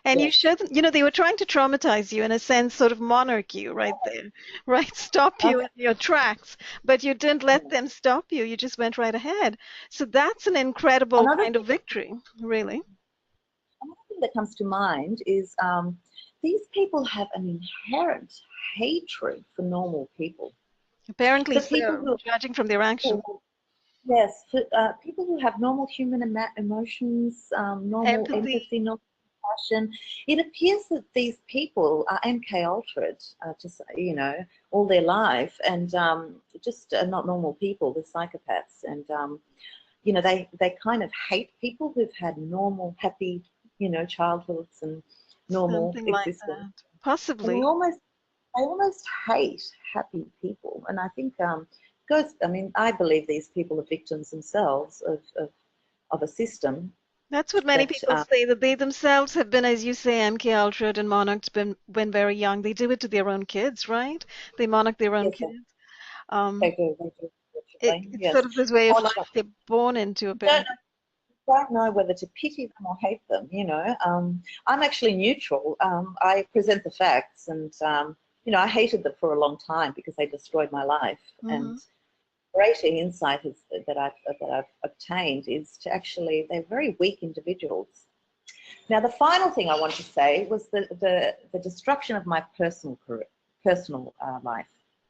And you yes. showed them, you know, they were trying to traumatize you in a sense, sort of monarch you right there, right? Stop you in your tracks, but you didn't let them stop you. You just went right ahead. So that's an incredible Another kind of victory, really. Another thing that comes to mind is these people have an inherent hatred for normal people. Apparently For people so, judging from their action. yes, for people who have normal human emotions, normal Empathy. empathy, normal compassion, it appears that these people are MK Ultra'd, just, you know, all their life, and just not normal people. They're psychopaths, and you know, they kind of hate people who've had normal, happy, you know, childhoods and normal Something like existence. that. And Possibly. I almost hate happy people. And I think goes, I mean, I believe these people are victims themselves of a system That's what many that, people say, that they themselves have been, as you say, MK Ultra'd and monarchs been when very young. They do it to their own kids, right? They monarch their own yes, kids. they Um, do, unfortunately, it's yes. sort of this way of life Unfortunately, they're born into, don't apparently. don't know whether to pity them or hate them. You know, I'm actually neutral. I present the facts, and you know, I hated them for a long time because they destroyed my life. And Hmm. greater insight that I've obtained is to actually, they're very weak individuals. Now, the final thing I want to say was the destruction of my personal life,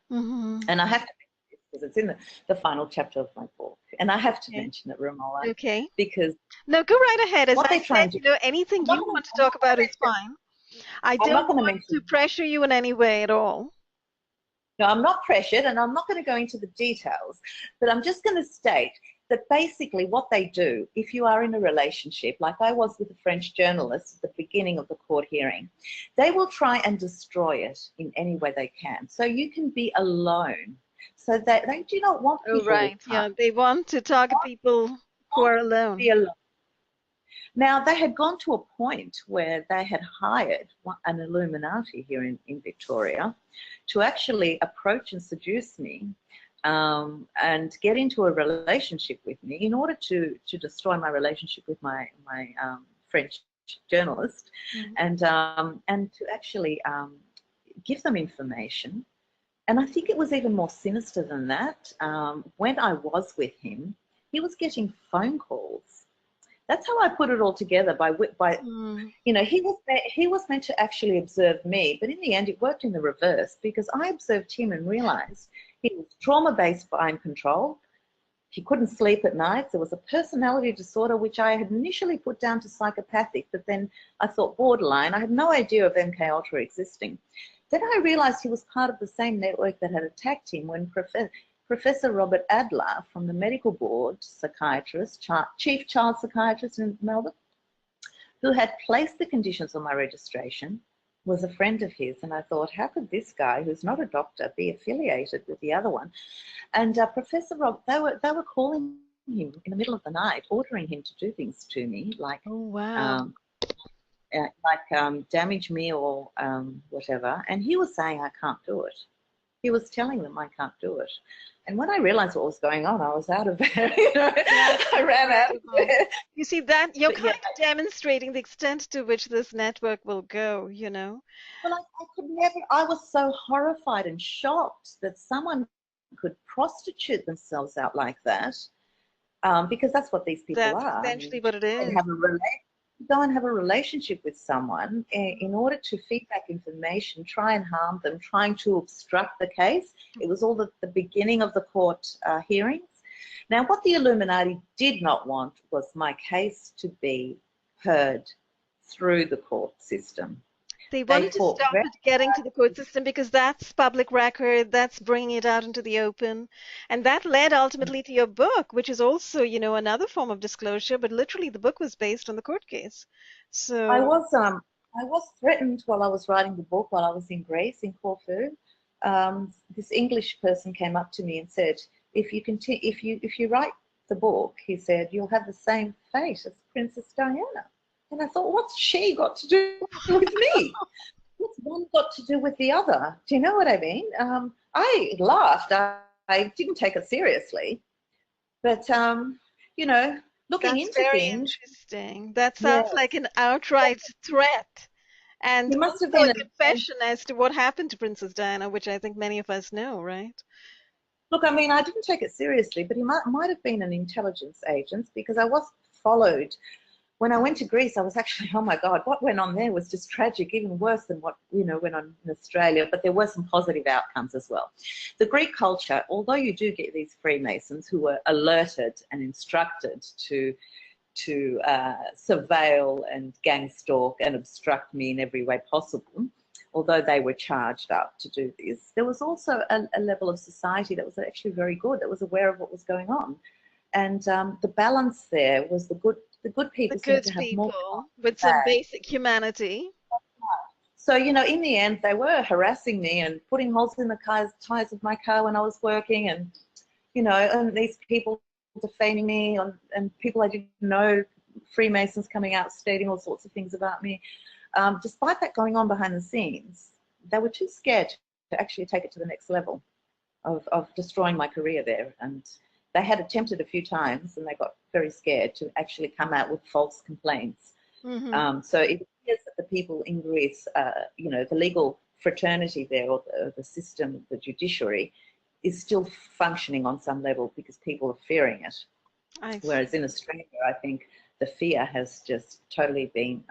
Hmm. and I have to mention this because it's in the final chapter of my book, and I have to Okay. mention it, Romola, Okay. because No, go right ahead. As what I they're said, trying to, you know, anything I'm not you going want to talk about is fine. I I'm not don't going to want to mention. pressure you in any way at all. No, I'm not pressured, and I'm not going to go into the details, but I'm just going to state that basically what they do, if you are in a relationship, like I was with a French journalist at the beginning of the court hearing, they will try and destroy it in any way they can. So you can be alone. So they do not want Oh, people with right. Yeah, partners. they want to target people who are Be alone. alone. Now, they had gone to a point where they had hired an Illuminati here in Victoria to actually approach and seduce me and get into a relationship with me in order to destroy my relationship with my French journalist Mhm. and to actually give them information. And I think it was even more sinister than that. When I was with him, he was getting phone calls. That's how I put it all together by Mm. you know, he was meant to actually observe me, but in the end it worked in the reverse because I observed him and realized he was trauma-based mind control. He couldn't sleep at night. There was a personality disorder which I had initially put down to psychopathic, but then I thought borderline. I had no idea of MK Ultra existing. Then I realized he was part of the same network that had attacked him when Professor Robert Adler from the medical board, psychiatrist, chief child psychiatrist in Melbourne, who had placed the conditions on my registration, was a friend of his. And I thought, how could this guy, who's not a doctor, be affiliated with the other one? And Professor Rob, they were calling him in the middle of the night, ordering him to do things to me, Oh, wow. um, damage me or whatever. And he was saying, I can't do it. He was telling them I can't do it. And when I realized what was going on, I was out of there. That's I ran out of incredible. there. You see that you're But yeah, kind of demonstrating the extent to which this network will go, you know? well, I could never, I was so horrified and shocked that someone could prostitute themselves out like that, because that's what these people That's are. I essentially mean, what it and is. have a go and have a relationship with someone in order to feed back information, try and harm them, trying to obstruct the case. It was all the beginning of the court hearings. Now, what the Illuminati did not want was my case to be heard through the court system. They They wanted to fought stop very it getting to the court system because that's public record, that's bringing it out into the open. And that led ultimately to your book, which is also, you know, another form of disclosure, but literally the book was based on the court case. I So was threatened while I was writing the book while I was in Greece in Corfu. This English person came up to me and said, if you write the book, he said, you'll have the same fate as Princess Diana. And I thought, what's she got to do with me? What's one got to do with the other? Do you know what I mean? I laughed. I didn't take it seriously, but you know, looking that's into very things, interesting. That sounds yes, like an outright threat. And he must have also been a a confession as to what happened to Princess Diana, which I think many of us know, right? look. I mean, I didn't take it seriously, but he might have been an intelligence agent because I was followed. When I went to Greece, I was actually, oh my God, what went on there was just tragic, even worse than what, you know, went on in Australia, but there were some positive outcomes as well. The Greek culture, although you do get these Freemasons who were alerted and instructed to surveil and gang stalk and obstruct me in every way possible, although they were charged up to do this, there was also a level of society that was actually very good, that was aware of what was going on. And the balance there was the good The people seemed good to have more power people than with the some bad. basic humanity. So, you know, in the end, they were harassing me and putting holes in the tires of my car when I was working, and, you know, and these people defaming me and people I didn't know, Freemasons coming out stating all sorts of things about me. Despite that going on behind the scenes, they were too scared to actually take it to the next level of destroying my career there. And they had attempted a few times and they got very scared to actually come out with false complaints. Hmm. So it appears that the people in Greece, you know, the legal fraternity there, or the system, the judiciary, is still functioning on some level because people are fearing it. I Whereas see. in Australia, I think the fear has just totally been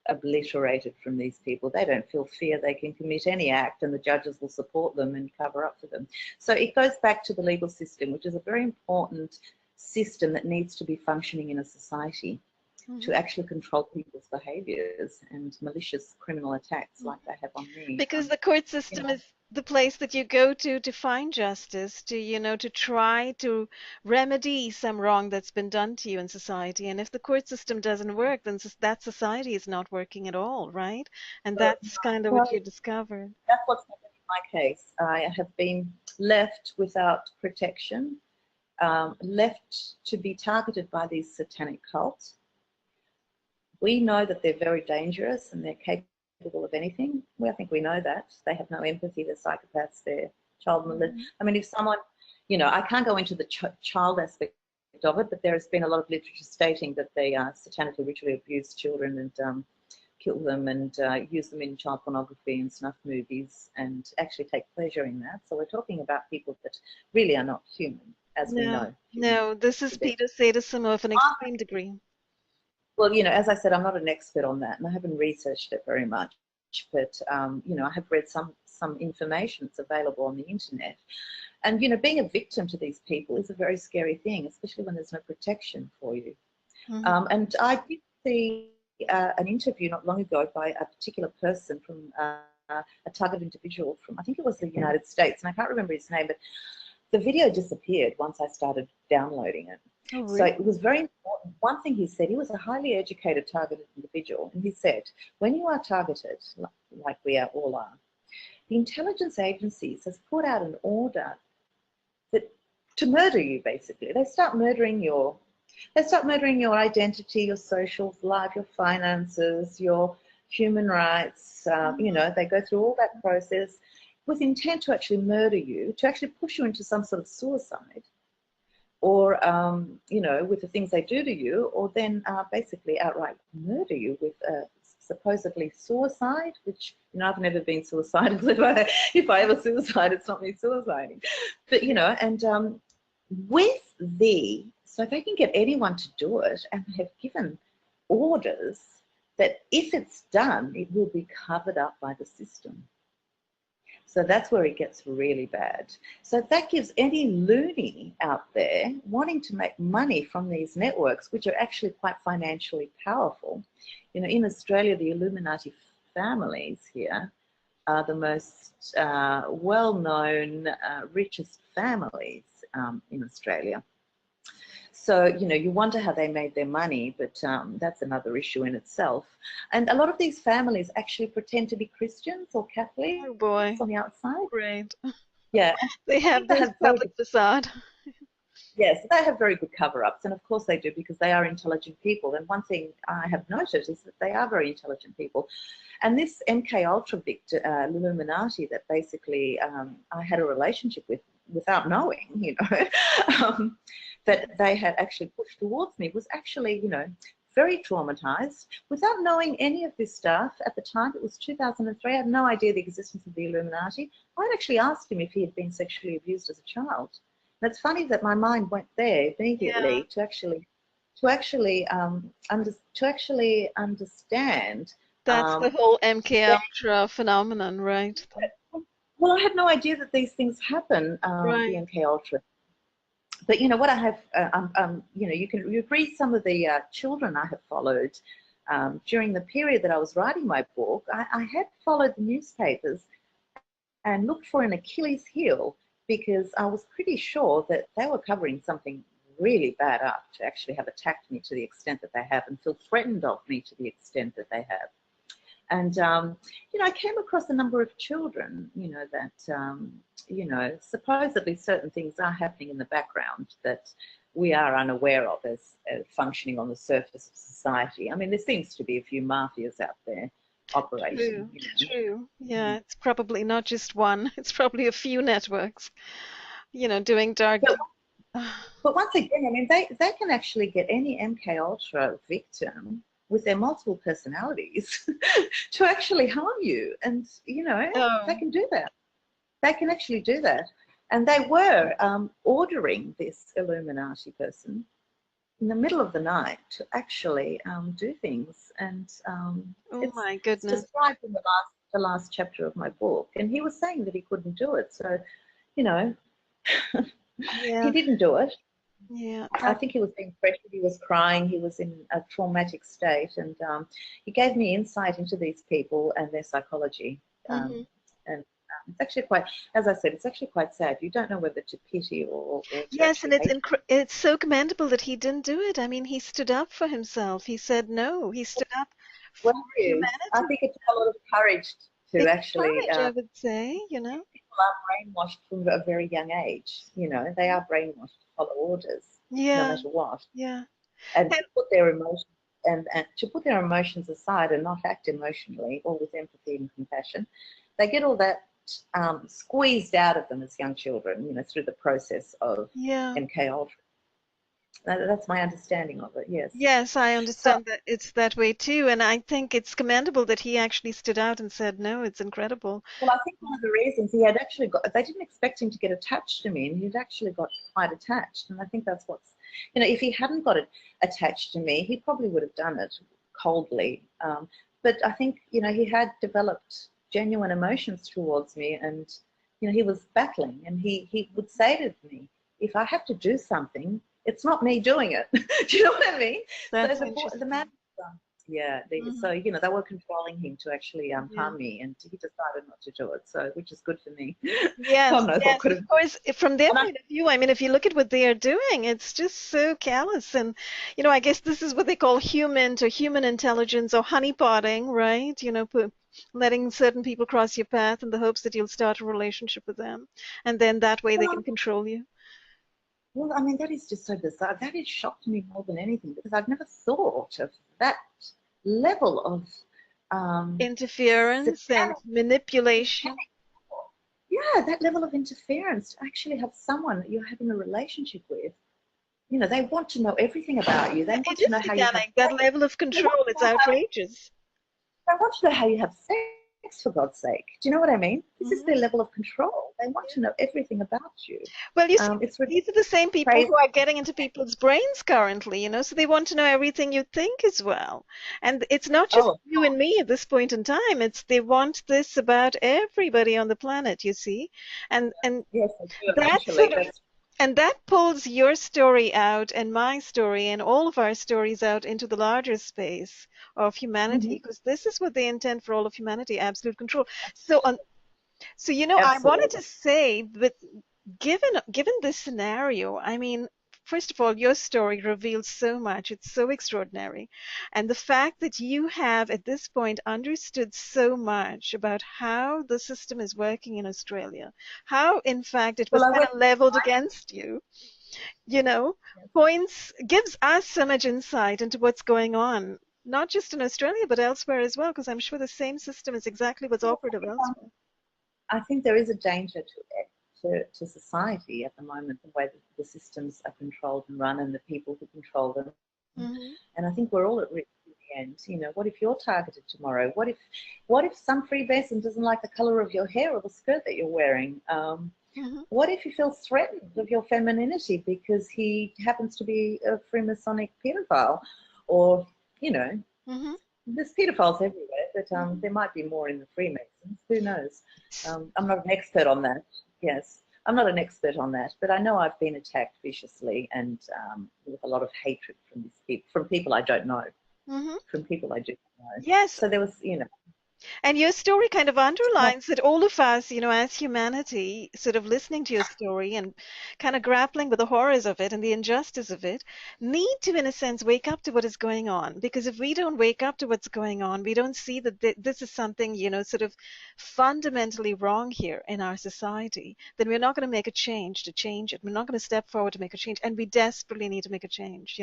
obliterated from these people. They don't feel fear. They can commit any act and the judges will support them and cover up for them. So it goes back to the legal system, which is a very important system that needs to be functioning in a society. to actually control people's behaviours and malicious criminal attacks like they have on me. Because the court You system know, is the place that you go to find justice, to try to remedy some wrong that's been done to you in society. And if the court system doesn't work, then that society is not working at all, right? And so, that's kind of so what you discovered. that's what's happened in my case. I have been left without protection, left to be targeted by these satanic cults. We know that they're very dangerous and they're capable of anything. Well, I think we know that. They have no empathy, they're psychopaths, they're child molesters. I mean, if someone, I can't go into the child aspect of it, but there has been a lot of literature stating that they satanically ritually abuse children and kill them and use them in child pornography and snuff movies and actually take pleasure in that. So we're talking about people that really are not human, as we No, know. no, this is pedosadism of an extreme degree. Well, as I said, I'm not an expert on that, and I haven't researched it very much. But I have read some information that's available on the internet, and being a victim to these people is a very scary thing, especially when there's no protection for you. And I did see an interview not long ago by a particular person from a targeted individual from, I think it was the United States, and I can't remember his name, but the video disappeared once I started downloading it. Oh, really? So it was very important. One thing he said, he was a highly educated, targeted individual, and he said, when you are targeted, like we all are, the intelligence agencies has put out an order to murder you, basically. They start murdering your identity, your social life, your finances, your human rights. They go through all that process with intent to actually murder you, to actually push you into some sort of suicide, or with the things they do to you, or then basically outright murder you with supposedly suicide, which I've never been suicidal. If I ever suicide, it's not me suiciding, but and so they can get anyone to do it, and they have given orders that if it's done, it will be covered up by the system. So that's where it gets really bad. So that gives any loony out there wanting to make money from these networks, which are actually quite financially powerful. In Australia, the Illuminati families here are the most well-known, richest families in Australia. So, you wonder how they made their money, but that's another issue in itself. And a lot of these families actually pretend to be Christians or Catholics on the outside. Great. Yeah. They have this public facade. Yes, they have very good cover-ups, and of course they do, because they are intelligent people. And one thing I have noted is that they are very intelligent people. And this MK Ultra Illuminati that basically I had a relationship with without knowing, that they had actually pushed towards me was actually, very traumatized. Without knowing any of this stuff at the time, it was 2003, I had no idea the existence of the Illuminati. I'd actually asked him if he had been sexually abused as a child. And it's funny that my mind went there immediately to actually understand. That's the whole MK Ultra phenomenon, right? Well, I had no idea that these things happen, the MK Ultra. But what I have, you can read some of the children I have followed during the period that I was writing my book. I had followed the newspapers and looked for an Achilles heel, because I was pretty sure that they were covering something really bad up to actually have attacked me to the extent that they have, and feel threatened of me to the extent that they have. And, I came across a number of children, that, supposedly certain things are happening in the background that we are unaware of as functioning on the surface of society. I mean, there seems to be a few mafias out there operating. True. Yeah, it's probably not just one. It's probably a few networks, doing dark. But once again, I mean, they can actually get any MK Ultra victim with their multiple personalities to actually harm you. And, they can do that. They can actually do that. And they were ordering this Illuminati person in the middle of the night to actually do things. And oh my goodness, it's described in the last chapter of my book. And he was saying that he couldn't do it. So, yeah. he didn't do it. Yeah. I think he was being pressured, he was crying, he was in a traumatic state, and he gave me insight into these people and their psychology. Hmm. And it's actually quite, as I said, it's actually quite sad. You don't know whether to pity or to Yes, and actually hate him. it's so commendable that he didn't do it. I mean, he stood up for himself. He said no. He stood up Well, for it is. I humanity. think it took a lot of courage to Takes actually. courage, I would say, People are brainwashed from a very young age. They are brainwashed to follow orders, no Yeah, matter what, yeah. and And to put their emotions and to put their emotions aside and not act emotionally or with empathy and compassion. They get all that squeezed out of them as young children, through the process of yeah. MK Ultra. That's my understanding of it. Yes. Yes, I So, understand that it's that way too. And I think it's commendable that he actually stood out and said no. It's incredible. well, I think one of the reasons he had actually got, they didn't expect him to get attached to me, and he'd actually got quite attached. And I think that's if he hadn't got it attached to me, he probably would have done it coldly. But I think, he had developed genuine emotions towards me, and, he was battling, and he would say to me, if I have to do something, it's not me doing it. Do you know what I mean? So That's the man, interesting. yeah, Hmm. so they were controlling him to actually Yeah. harm me, and he decided not to do it. So, which is good for me. God Yes, knows what yes, could of have. course. From their And I, point of view, I mean, if you look at what they are doing, it's just so callous. And, I guess this is what they call human intelligence or honeypotting, right? Letting certain people cross your path in the hopes that you'll start a relationship with them. And then that way they can well, control you. I mean, that is just so bizarre. That has shocked me more than anything because I've never thought of that level of Interference and satanic, manipulation. satanic. Yeah, that level of interference to actually have someone that you're having a relationship with. They want to know everything about you. Yeah, They it want to is know how you have satanic, that sex. level of They want control. to It's know how outrageous. They want to know how you have sex, for God's sake. Do you know what I mean? This is Hmm. their level of control. They want to know everything about you. Well, you see, It's these are the same people crazy. who are getting into people's brains currently, so they want to know everything you think as well. And it's not just Oh, you and me at this point in time, it's they want this about everybody on the planet, you see. And yes, they do that eventually. sort of That's and that pulls your story out and my story and all of our stories out into the larger space of humanity, mhm, because this is what they intend for all of humanity, absolute control. So on so, I wanted absolutely. to say that given this scenario, I mean, first of all, your story reveals so much. It's so extraordinary. And the fact that you have at this point understood so much about how the system is working in Australia, how in fact it was Well, I kind went. of leveled against you, you know, points gives us so much insight into what's going on, not just in Australia, but elsewhere as well, because I'm sure the same system is exactly what's operative elsewhere. I think there is a danger to society at the moment, the way that the systems are controlled and run, and the people who control them. Hmm. And I think we're all at risk in the end. What if you're targeted tomorrow? What if some freemason doesn't like the color of your hair or the skirt that you're wearing? Hmm. What if he feels threatened of your femininity because he happens to be a Freemasonic pedophile? Or, you know, Hmm. there's pedophiles everywhere, but Hmm. there might be more in the Freemasons. Who knows? I'm not an expert on that. Yes, I'm not an expert on that, but I know I've been attacked viciously and with a lot of hatred from people I don't know, Hmm. from people I do know. Yes, So there was, and your story kind of underlines that all of us, as humanity, sort of listening to your story and kind of grappling with the horrors of it and the injustice of it, need to, in a sense, wake up to what is going on. Because if we don't wake up to what's going on, we don't see that this is something, sort of fundamentally wrong here in our society, then we're not going to make a change to change it. We're not going to step forward to make a change. And we desperately need to make a change.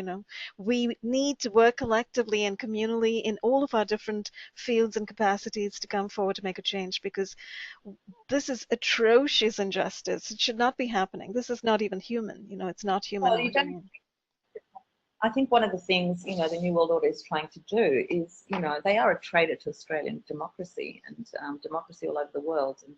We need to work collectively and communally in all of our different fields and capacities to come forward to make a change, because this is atrocious injustice. It should not be happening. This is not even human. It's not human well, what you we're don't. doing. I think one of the things, the New World Order is trying to do is, they are a traitor to Australian democracy and democracy all over the world. And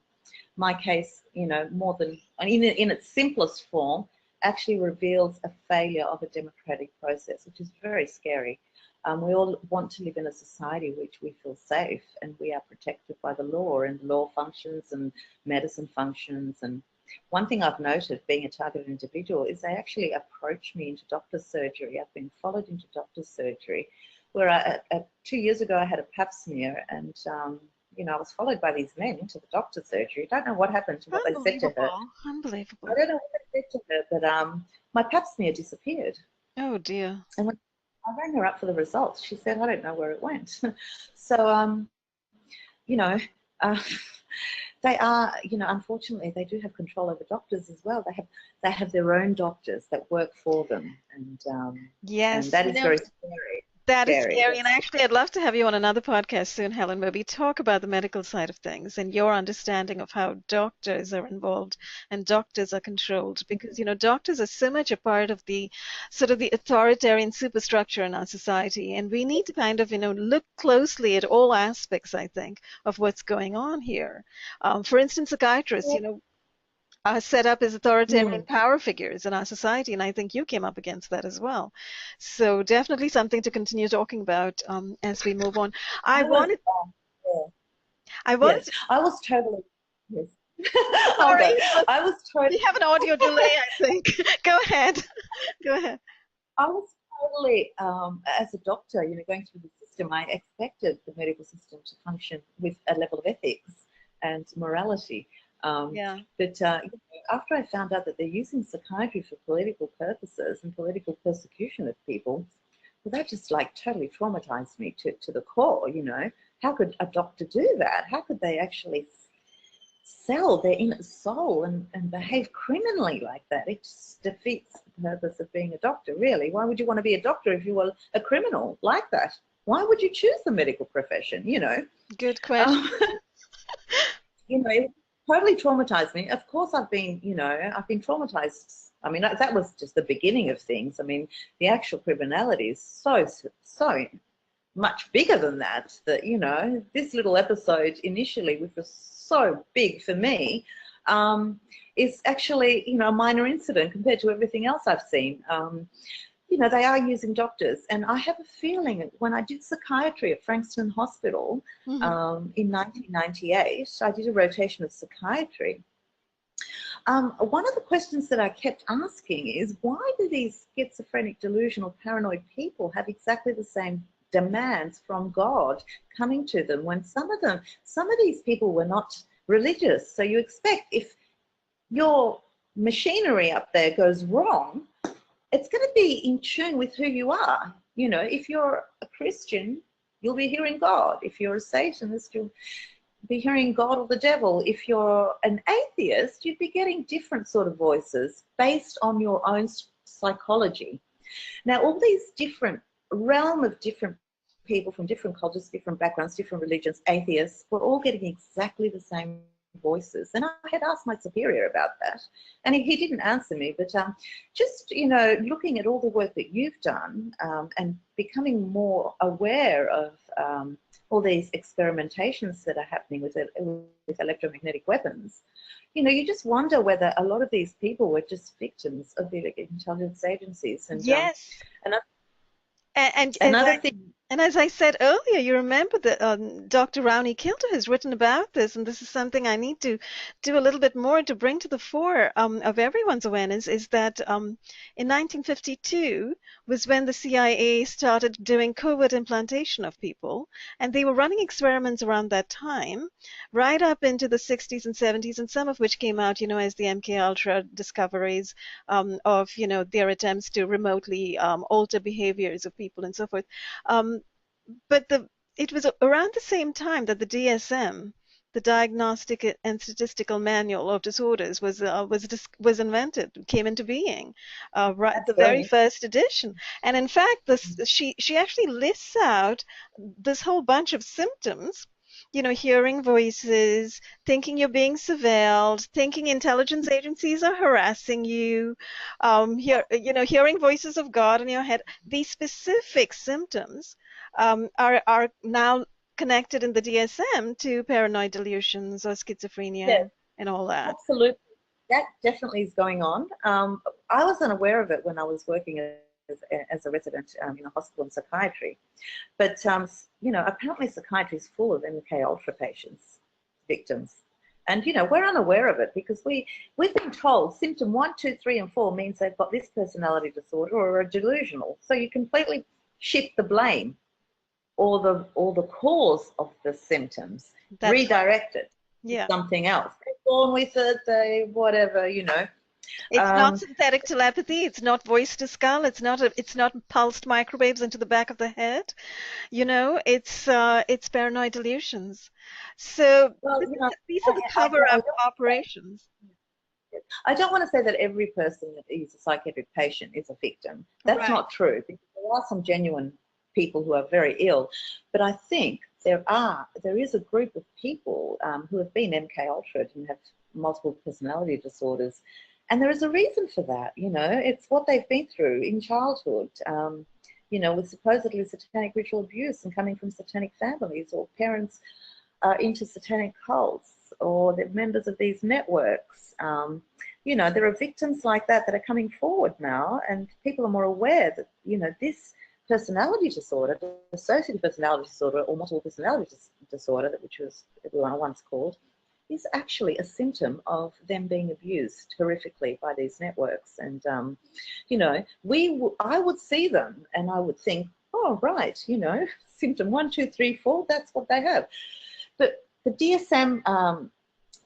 my case, more than in its simplest form, actually reveals a failure of a democratic process, which is very scary. We all want to live in a society which we feel safe and we are protected by the law, and the law functions and medicine functions, and one thing I've noted being a targeted individual is they actually approach me into doctor's surgery. I've been followed into doctor's surgery where 2 years ago I had a pap smear and, I was followed by these men into the doctor's surgery. I don't know what happened to what they said to her. Unbelievable. I Unbelievable. don't know what they said to her, but my pap smear disappeared. Oh dear. And when I rang her up for the results, she said, I don't know where it went. So, you know, uh, they are, unfortunately, they do have control over doctors as well. They have their own doctors that work for them, and Yes, that is very scary. that is Scary. scary. And That's actually, I'd love to have you on another podcast soon, Helen, where we talk about the medical side of things and your understanding of how doctors are involved and doctors are controlled. Because, doctors are so much a part of the sort of the authoritarian superstructure in our society. And we need to kind of, look closely at all aspects, I think, of what's going on here. For instance, psychiatrists, are set up as authoritarian mm. power figures in our society, and I think you came up against that as well. So definitely something to continue talking about as we move on. I I was, wanted, yeah, I wanted yes, to, I was totally, yes. I'll sorry, go. I was we totally, have an audio delay, I think. Go ahead. Go ahead. I was totally, as a doctor, going through the system, I expected the medical system to function with a level of ethics and morality. Um, Yeah. but after I found out that they're using psychiatry for political purposes and political persecution of people, well, that just like totally traumatized me to the core. How could a doctor do that? How could they actually sell their inner soul and behave criminally like that? It just defeats the purpose of being a doctor, really. Why would you want to be a doctor if you were a criminal like that? Why would you choose the medical profession? Good question. Um, it totally traumatized me. Of course, I've been traumatized. I mean, that was just the beginning of things. I mean, the actual criminality is so much bigger than that. This little episode initially, which was so big for me, is actually, a minor incident compared to everything else I've seen. They are using doctors. And I have a feeling when I did psychiatry at Frankston Hospital Hmm. in 1998, I did a rotation of psychiatry. One of the questions that I kept asking is, why do these schizophrenic, delusional, paranoid people have exactly the same demands from God coming to them when some of these people were not religious? So you expect if your machinery up there goes wrong, it's going to be in tune with who you are. If you're a Christian, you'll be hearing God. If you're a Satanist, you'll be hearing God or the devil. If you're an atheist, you'd be getting different sort of voices based on your own psychology. Now, all these different realm of different people from different cultures, different backgrounds, different religions, atheists, we're all getting exactly the same voices. And I had asked my superior about that, and he didn't answer me. But just, looking at all the work that you've done and becoming more aware of all these experimentations that are happening with electromagnetic weapons, you just wonder whether a lot of these people were just victims of the intelligence agencies. And Yes. another, And another thing, as I said earlier, you remember that Dr. Rowney Kilter has written about this, and this is something I need to do a little bit more to bring to the fore of everyone's awareness, is that in 1952 was when the CIA started doing covert implantation of people, and they were running experiments around that time, right up into the 60s and 70s, and some of which came out, as the MK Ultra discoveries of, their attempts to remotely alter behaviors of people and so forth. Um, but it was around the same time that the DSM, the Diagnostic and Statistical Manual of Disorders, was invented, came into being, right, that's the very brilliant. first edition. And in fact, she actually lists out this whole bunch of symptoms. Hearing voices, thinking you're being surveilled, thinking intelligence agencies are harassing you, hearing voices of God in your head. These specific symptoms are now connected in the DSM to paranoid delusions or schizophrenia Yes, and all that. absolutely. That definitely is going on. I was unaware of it when I was working as a resident in a hospital in psychiatry. But, apparently psychiatry is full of MK Ultra patients, victims. And, we're unaware of it because we've been told symptom 1, 2, 3, and 4 means they've got this personality disorder or are delusional. So you completely shift the blame or the cause of the symptoms, That's redirect it to yeah. something else. They're born with it, they whatever. It's not Um, synthetic telepathy. It's not voice to skull. It's not pulsed microwaves into the back of the head. It's paranoid delusions. So well, these are the cover-up operations. I don't want to say that every person that is a psychiatric patient is a victim. That's Right. not true, because there are some genuine people who are very ill. But I think there is a group of people who have been MK Ultra and have multiple personality disorders. And there is a reason for that. It's what they've been through in childhood, with supposedly satanic ritual abuse and coming from satanic families, or parents into satanic cults, or they're members of these networks. There are victims like that are coming forward now, and people are more aware that, this personality disorder, dissociative personality disorder, or multiple personality disorder, which was once called, is actually a symptom of them being abused horrifically by these networks. And, I would see them and I would think, oh, right, symptom 1, 2, 3, 4, that's what they have. But the DSM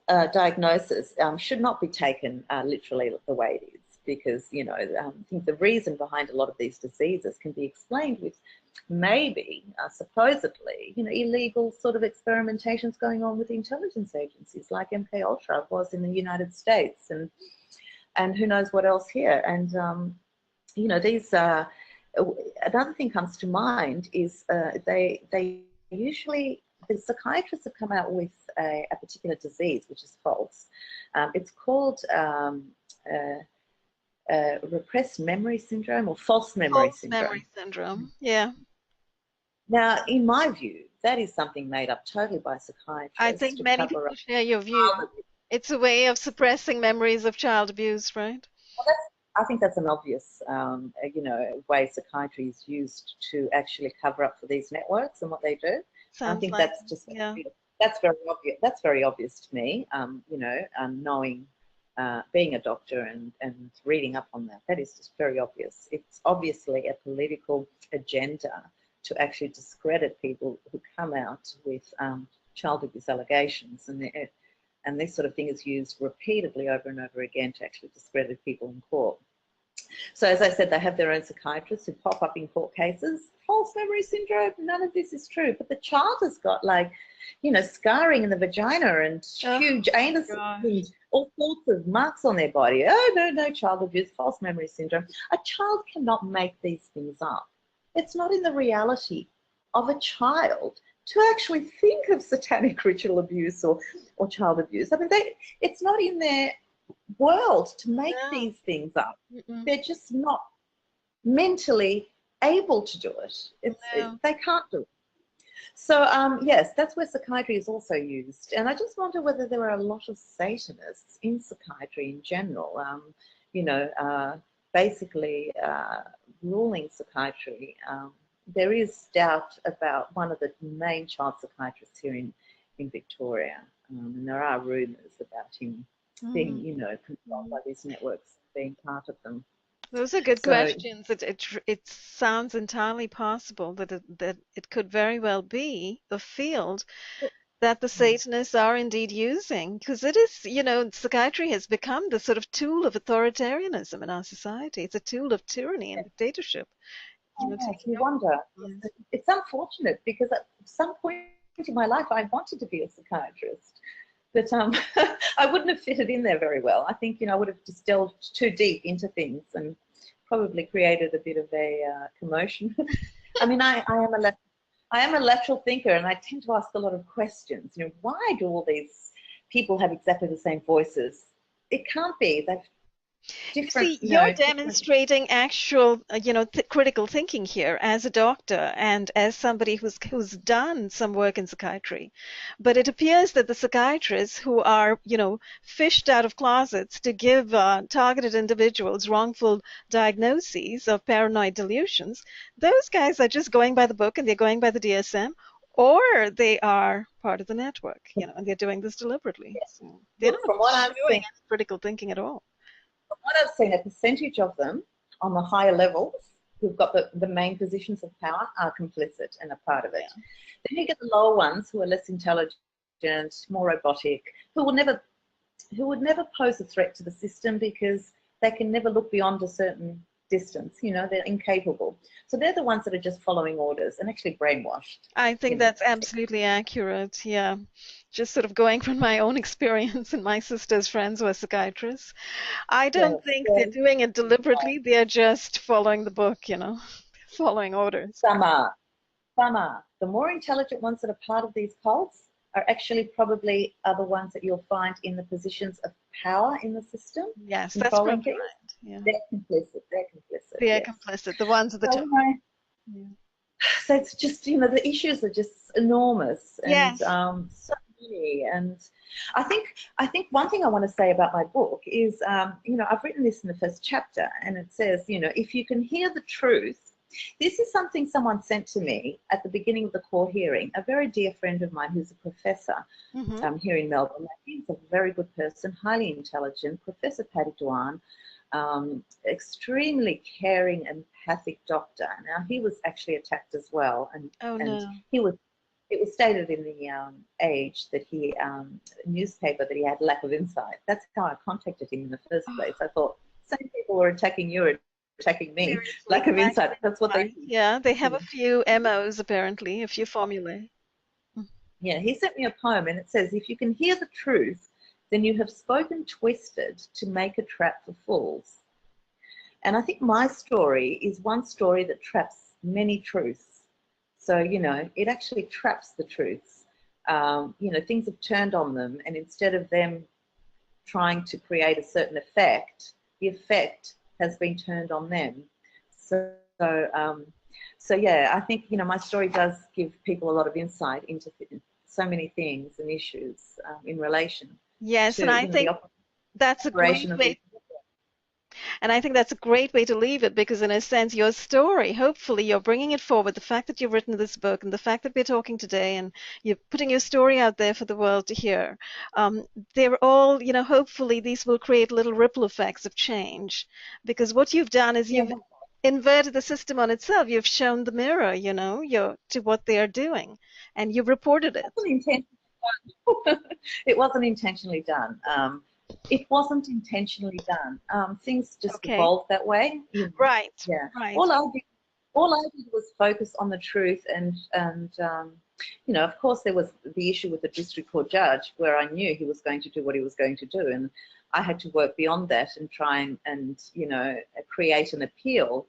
diagnosis should not be taken literally the way it is, because, I think the reason behind a lot of these diseases can be explained with maybe, supposedly, illegal sort of experimentations going on with intelligence agencies like MK Ultra was in the United States, and who knows what else here. And, these another thing comes to mind is they usually, the psychiatrists have come out with a particular disease, which is false. It's called repressed memory syndrome, or false memory False syndrome. memory syndrome. Yeah. Now, in my view, that is something made up totally by I psychiatrists think to many cover people up share your view. child abuse. It's a way of suppressing memories of child abuse, right? Well, I think that's an obvious, way psychiatry is used to actually cover up for these networks and what they do. I Sounds think like, that's just yeah. that's very obvious. That's very obvious to me. Knowing, being a doctor and reading up on that, that is just very obvious. It's obviously a political agenda to actually discredit people who come out with child abuse allegations, and this sort of thing is used repeatedly over and over again to actually discredit people in court. So as I said, they have their own psychiatrists who pop up in court cases. False memory syndrome, none of this is true. But the child has got, like, scarring in the vagina and huge anuses and all sorts of marks on their body. Oh, no, child abuse, false memory syndrome. A child cannot make these things up. It's not in the reality of a child to actually think of satanic ritual abuse or child abuse. I mean, it's not in their world to make these things up. They're just not mentally able to do it. They can't do it. So, yes, that's where psychiatry is also used. And I just wonder whether there are a lot of Satanists in psychiatry in general, basically ruling psychiatry. There is doubt about one of the main child psychiatrists here in Victoria, and there are rumours about him being, controlled by these networks, being part of them. Those are good So, questions. It sounds entirely possible that it could very well be a field that the Satanists are indeed using, because it is, psychiatry has become the sort of tool of authoritarianism in our society. It's a tool of tyranny and dictatorship. yes, you wonder. It's unfortunate, because at some point in my life I wanted to be a psychiatrist, but I wouldn't have fitted in there very well. I think, I would have just delved too deep into things and probably created a bit of a commotion. I mean, I am a lateral thinker, and I tend to ask a lot of questions. Why do all these people have exactly the same voices? It can't be. They've different, See, you're demonstrating actual, critical thinking here as a doctor and as somebody who's done some work in psychiatry. But it appears that the psychiatrists who are, fished out of closets to give targeted individuals wrongful diagnoses of paranoid delusions, those guys are just going by the book and they're going by the DSM, or they are part of the network, and they're doing this deliberately. So they're Look, not showing any critical thinking at all. from what I've seen, a percentage of them on the higher levels who've got the main positions of power are complicit and a part of it. Yeah. Then you get the lower ones who are less intelligent, more robotic, who would never pose a threat to the system because they can never look beyond a certain distance. They're incapable. So they're the ones that are just following orders and actually brainwashed. I think that's absolutely accurate. Yeah. Just sort of going from my own experience, and my sister's friends were psychiatrists. I don't Yes, think they're yes. doing it deliberately. They're just following the book, following orders. Some are. Some are. The more intelligent ones that are part of these cults are actually probably are the ones that you'll find in the positions of power in the system, Yes, that's controlling probably things. right. Yeah. They're complicit. They're complicit. They're Yes. complicit. The ones at the So, top. Yeah. so it's just the issues are just enormous and Yes. so many. And I think one thing I want to say about my book is I've written this in the first chapter, and it says if you can hear the truth. This is something someone sent to me at the beginning of the court hearing. A very dear friend of mine who's a professor here in Melbourne. He's a very good person, highly intelligent, Professor Paddy Dwan, extremely caring, empathic doctor. Now, he was actually attacked as well, and Oh no. it was stated in the Age that newspaper that he had lack of insight. That's how I contacted him in the first place. I thought, same people were attacking you, attacking me. Seriously, Lack of insight. That's what they. Yeah, they have a few MOs apparently, a few formulae. Yeah, he sent me a poem, and it says, "If you can hear the truth, then you have spoken twisted to make a trap for fools." And I think my story is one story that traps many truths. So, it actually traps the truths. Things have turned on them, and instead of them trying to create a certain effect, the effect has been turned on them. So yeah, I think my story does give people a lot of insight into so many things and issues in relation Yes, to and I think the that's a operation great of these. way. And I think that's a great way to leave it because, in a sense, your story, hopefully, you're bringing it forward. The fact that you've written this book and the fact that we're talking today and you're putting your story out there for the world to hear, they're all, hopefully, these will create little ripple effects of change. Because what you've done is Yeah, you've inverted the system on itself. You've shown the mirror, to what they are doing, and you've reported it. it wasn't intentionally done. It wasn't intentionally done. Things just Okay. evolved that way. Right. Yeah. Right. All I did was focus on the truth, and of course, there was the issue with the district court judge where I knew he was going to do what he was going to do, and I had to work beyond that and try and create an appeal.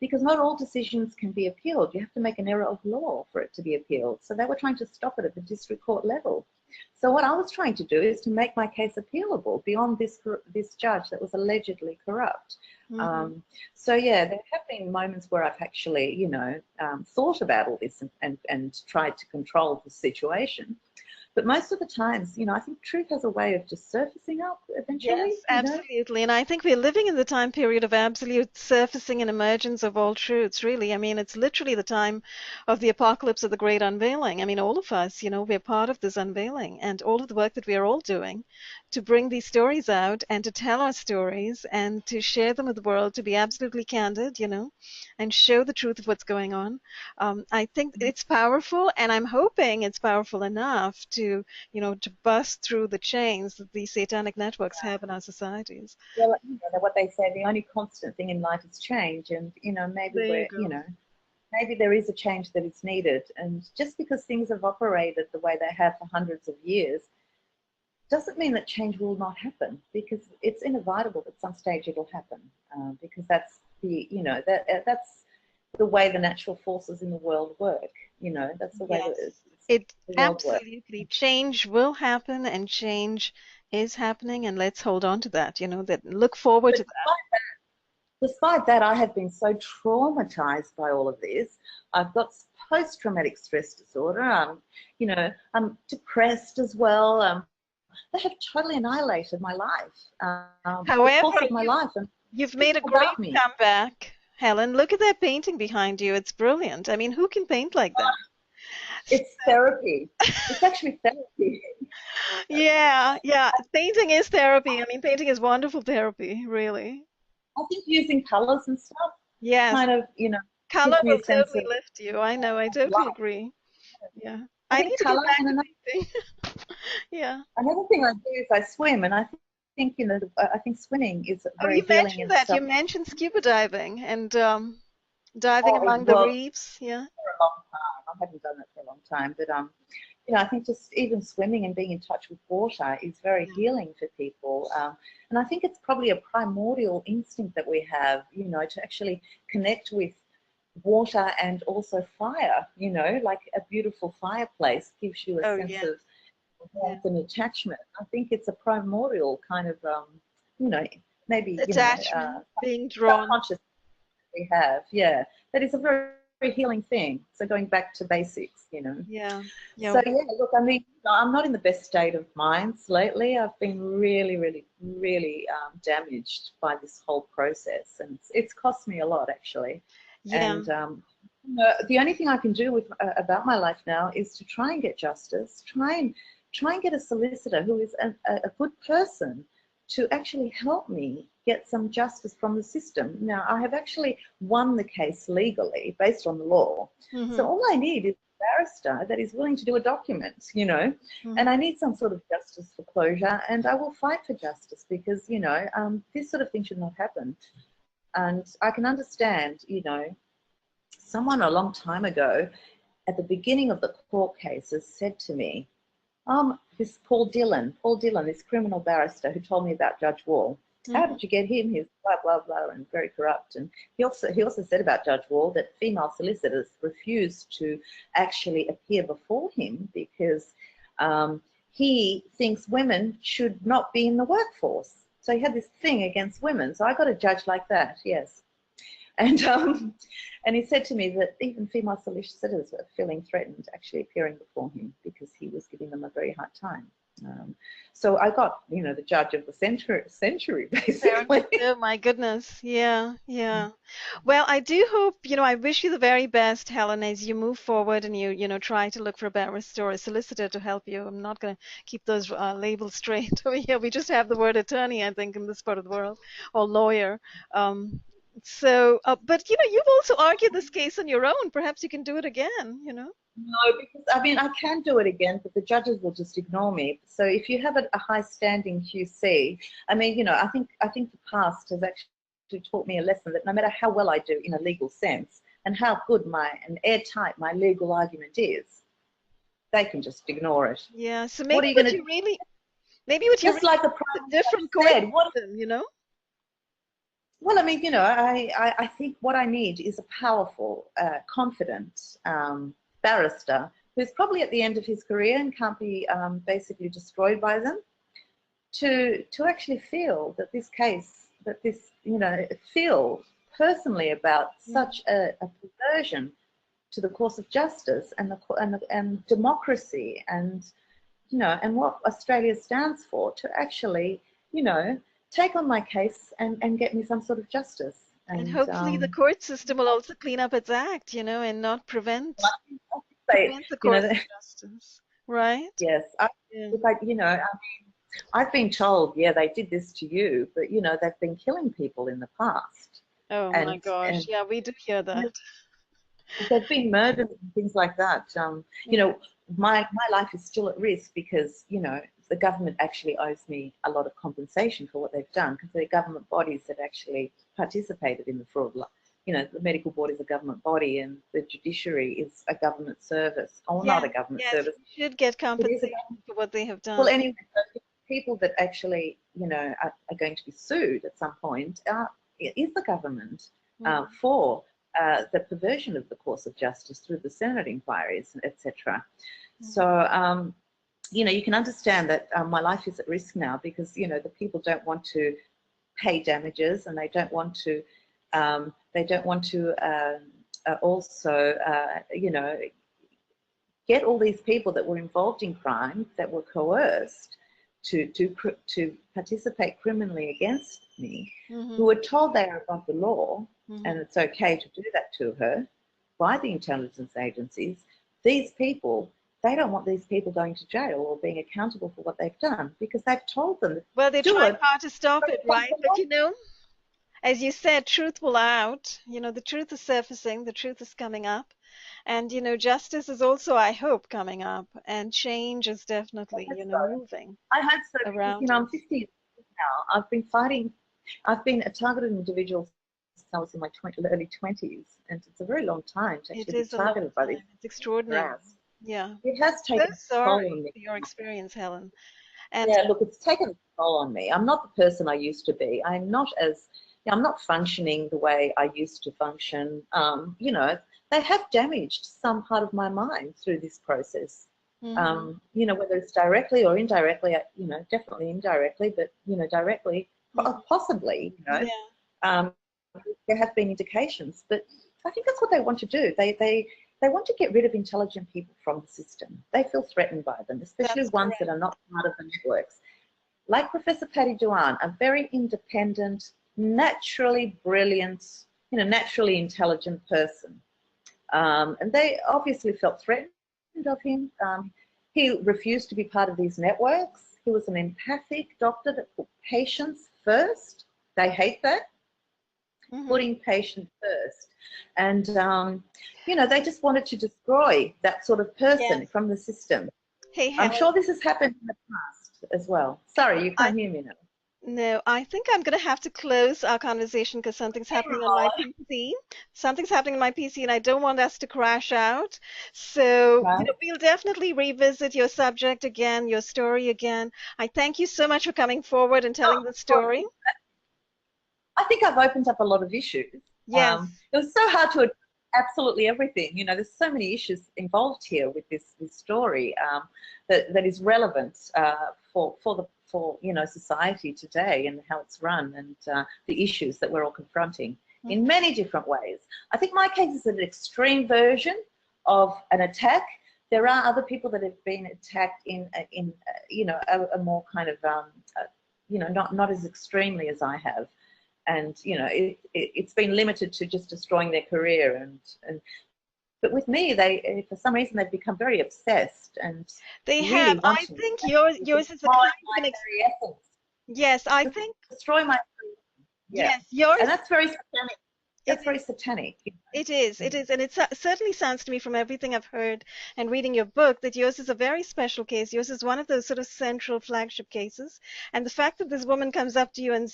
Because not all decisions can be appealed. You have to make an error of law for it to be appealed. So they were trying to stop it at the district court level. So what I was trying to do is to make my case appealable beyond this judge that was allegedly corrupt. So yeah, there have been moments where I've actually, thought about all this and tried to control the situation. But most of the times, I think truth has a way of just surfacing up eventually. Yes, absolutely. And I think we're living in the time period of absolute surfacing and emergence of all truths, really. I mean, it's literally the time of the apocalypse of the great unveiling. I mean, all of us, we're part of this unveiling, and all of the work that we are all doing to bring these stories out and to tell our stories and to share them with the world, to be absolutely candid, and show the truth of what's going on. I think it's powerful, and I'm hoping it's powerful enough to bust through the chains that these satanic networks have in our societies. Well, what they say, the only constant thing in life is change, and maybe there is a change that is needed. And just because things have operated the way they have for hundreds of years doesn't mean that change will not happen, because it's inevitable at some stage it'll happen, because that's that's the way the natural forces in the world work. That's the way it absolutely works. Change will happen, and change is happening, and let's hold on to that. That look forward to that. Despite that, I have been so traumatized by all of this. I've got post-traumatic stress disorder. I'm depressed as well. They have totally annihilated my life. However, my life, and you've made a great comeback, Helen. Look at that painting behind you. It's brilliant. I mean, who can paint like that? It's therapy. It's actually therapy. Yeah, yeah. Painting is therapy. I mean, painting is wonderful therapy, really. I think using colors and stuff Yes, kind of, color gives me will a sense totally of lift you. I know. I totally light. agree. Yeah. I I need think to get color, back and to painting. Yeah. another thing I do is I swim, and I think, I think swimming is Oh, very you healing mentioned in that. You itself. mentioned scuba diving and diving Oh, among the well, reefs. Yeah. for a long time. I haven't done it for a long time, but I think just even swimming and being in touch with water is very Yeah. healing for people. And I think it's probably a primordial instinct that we have, to actually connect with water and also fire. Like a beautiful fireplace gives you a Oh, sense yeah. of Yeah. warmth and attachment. I think it's a primordial kind of, you know, maybe, Attachment, being drawn. subconscious we have, yeah. That is a very, very healing thing. So going back to basics. Yeah. So Yeah. yeah, look, I mean, I'm not in the best state of mind lately. I've been really, really, really damaged by this whole process, and it's cost me a lot actually. Yeah. And the only thing I can do with about my life now is to try and get justice, try and get a solicitor who is a good person to actually help me get some justice from the system. Now, I have actually won the case legally based on the law. So Hmm. all I need is a barrister that is willing to do a document. And Hmm. I need some sort of justice for closure, and I will fight for justice because, this sort of thing should not happen. And I can understand, someone a long time ago at the beginning of the court cases said to me, this Paul Dillon, this criminal barrister who told me about Judge Wall. How Hmm. did you get him? He's blah blah blah and very corrupt. And he also said about Judge Wall that female solicitors refused to actually appear before him because he thinks women should not be in the workforce. So he had this thing against women. So I got a judge like that. Yes. And and he said to me that even female solicitors were feeling threatened actually appearing before him because he was giving them a very hard time. Um, so I got, the judge of the century Apparently basically. so, my goodness. Yeah, yeah. Well, I do hope, I wish you the very best, Helen, as you move forward and you try to look for a barrister or a solicitor to help you. I'm not going to keep those labels straight over here. We just have the word attorney, I think, in this part of the world, or lawyer. Um, but you've also argued this case on your own. Perhaps you can do it again. No, because I mean I can do it again, but the judges will just ignore me. So if you have a high standing QC, I mean, I think the past has actually taught me a lesson that no matter how well I do in a legal sense and how good and airtight my legal argument is, they can just ignore it. Yeah, so What maybe are you what going to you do? really, maybe what you Just really like the want is Prime a different Minister court said, what? system? Well, I mean, I think what I need is a powerful, confident barrister who's probably at the end of his career and can't be basically destroyed by them to actually feel that this case, that this, feel personally about Mhm. such a perversion to the course of justice and democracy and what Australia stands for to actually, you know, take on my case and get me some sort of justice. And And hopefully the court system will also clean up its act, and not prevent I say, prevent the you know, course of justice, right? yes, Yeah. look, I've been told, yeah, they did this to you, but they've been killing people in the past, Oh my and gosh. and Yeah, we do hear that. they've been murdered and things like that. Yeah. My life is still at risk because the government actually owes me a lot of compensation for what they've done because they're government bodies that actually participated in the fraud. The medical board is a government body and the judiciary is a government service. Oh, not Yes, a government yes, service. we should get It is a compensation for what they have well, done. anyway, so people that actually, are going to be sued at some point is the government Mm. for the perversion of the course of justice through the Senate inquiries, etc. Mm. So, you can understand that my life is at risk now because, the people don't want to pay damages and also, get all these people that were involved in crime that were coerced to participate criminally against me, who Mhm. were told they are above the law and Mhm. it's okay to do that to her by the intelligence agencies, these people, they don't want these people going to jail or being accountable for what they've done because they've told them Well, to they're do trying it. hard to stop it, right? But as you said, truth will out. The truth is surfacing, the truth is coming up. And, justice is also, I hope, coming up. And change is definitely, moving I hope so because, around I'm us. 50 now. I've been a targeted individual since I was in my early 20s, and it's a very long time to It actually be is a long targeted by these time. It's extraordinary. harassed. Yeah. It has So taken a toll on sorry me. for your experience, Helen. And Yeah, look, it's taken a toll on me. I'm not the person I used to be. I'm not functioning the way I used to function. They have damaged some part of my mind through this process. mhm, Whether it's directly or indirectly, definitely indirectly, but, directly, mhm. possibly, Yeah, um, there have been indications. But I think that's what they want to do. They want to get rid of intelligent people from the system. They feel threatened by them, especially that's ones that correct. are not part of the networks. Like Professor Patty Dewan, a very independent, naturally brilliant, naturally intelligent person. And they obviously felt threatened of him. He refused to be part of these networks. He was an empathic doctor that put patients first. They hate that, Hmm. putting patients first. And, they just wanted to destroy that sort of person Yes. from the system. Hey, I'm Helen. sure this has happened in the past as well. Sorry, you I can't hear me now. No, I think I'm going to have to close our conversation because something's happening on my PC. Something's happening on my PC, and I don't want us to crash out. So, Right? we'll definitely revisit your subject again, your story again. I thank you so much for coming forward and telling the Well, story. I think I've opened up a lot of issues. Yes, It was so hard to address absolutely everything. There's so many issues involved here with this story that is relevant for society today and how it's run and the issues that we're all confronting in mhm. many different ways. I think my case is an extreme version of an attack. There are other people that have been attacked in a more kind of not as extremely as I have, and it's been limited to just destroying their career and but with me they for some reason they've become very obsessed and They have. really I wanting think yours is a destroy kind of my an ex very essence, yes, I think destroy my yeah, yes, and yours that's very satanic. it That's very satanic. It is, it Mm. is, and it certainly sounds to me from everything I've heard and reading your book that yours is a very special case. Yours is one of those sort of central flagship cases. And the fact that this woman comes up to you and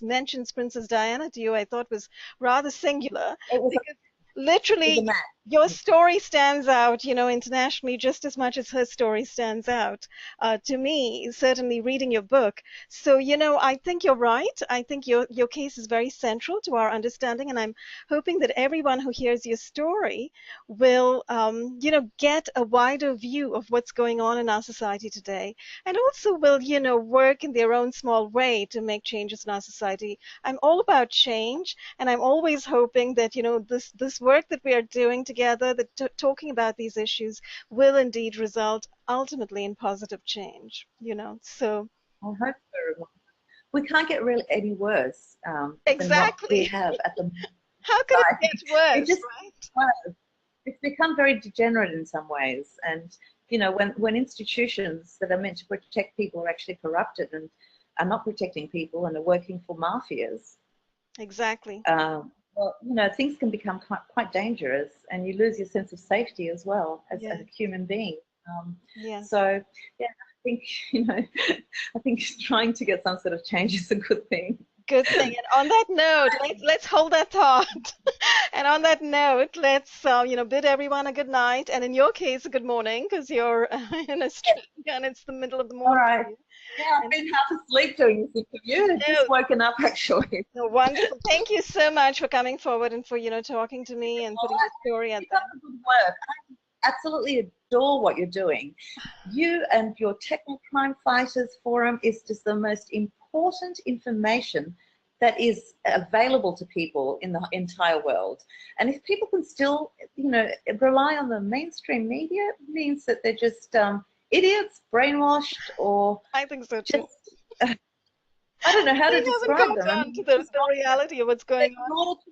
mentions Princess Diana to you, I thought was rather singular It was a, because it was a literally man. your story stands out, internationally just as much as her story stands out. To me, certainly reading your book. So, I think you're right. I think your case is very central to our understanding, and I'm hoping that everyone who hears your story will, get a wider view of what's going on in our society today, and also will, work in their own small way to make changes in our society. I'm all about change, and I'm always hoping that, this work that we are doing together, that talking about these issues, will indeed result ultimately in positive change. So I hope so. We can't get really any worse than what we exactly. have at the moment. How could it Society. get It worse, just right? it's become very degenerate in some ways. And, when institutions that are meant to protect people are actually corrupted and are not protecting people and are working for mafias, Exactly. well, things can become quite dangerous and you lose your sense of safety as well as a Yes. human being. Um, Yes. so, yeah, I think, I think trying to get some sort of change is a good thing. Good thing. And on that note, let's hold that thought. And on that note, let's bid everyone a good night, and in your case, a good morning, because you're in Australia and it's the middle of the All morning for right. you. Yeah, I've And been half asleep doing this interview. I've just no, woken up actually. no, wonderful. Thank you so much for coming forward and for talking to me and Well, putting your story out keep there. up the good work. I absolutely adore what you're doing. You and your Techno Crime Fighters Forum is just the most important information that is available to people in the entire world. And if people can still, rely on the mainstream media, it means that they're just idiots, brainwashed, or I think so too. just, I don't know how They to haven't describe caught them. I on mean, to it's just the reality of what's going in on. order to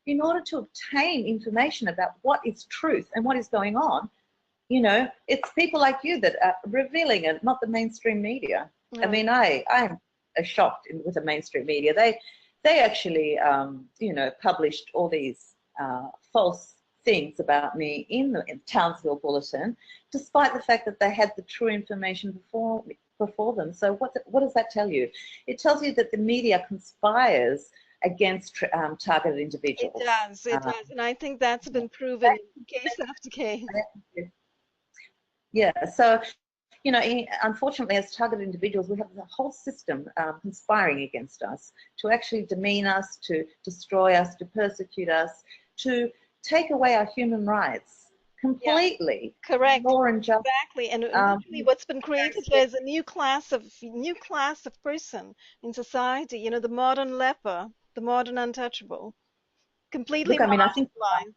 in order to obtain information about what is truth and what is going on, it's people like you that are revealing it, not the mainstream media. I Right. mean, I'm shocked with the mainstream media. They actually, published all these false things about me in the Townsville Bulletin, despite the fact that they had the true information before them. So what does that tell you? It tells you that the media conspires against targeted It individuals. does, it Uh, does. And I think that's been proven case after case. yeah, so unfortunately, as targeted individuals, we have the whole system conspiring against us to actually demean us, to destroy us, to persecute us, to take away our human rights Yeah, completely. correct. Law and justice. Exactly. And Um, literally what's been created here is a new class of person in society, the modern leper, the modern untouchable, completely Look, I mean, I think marginalized.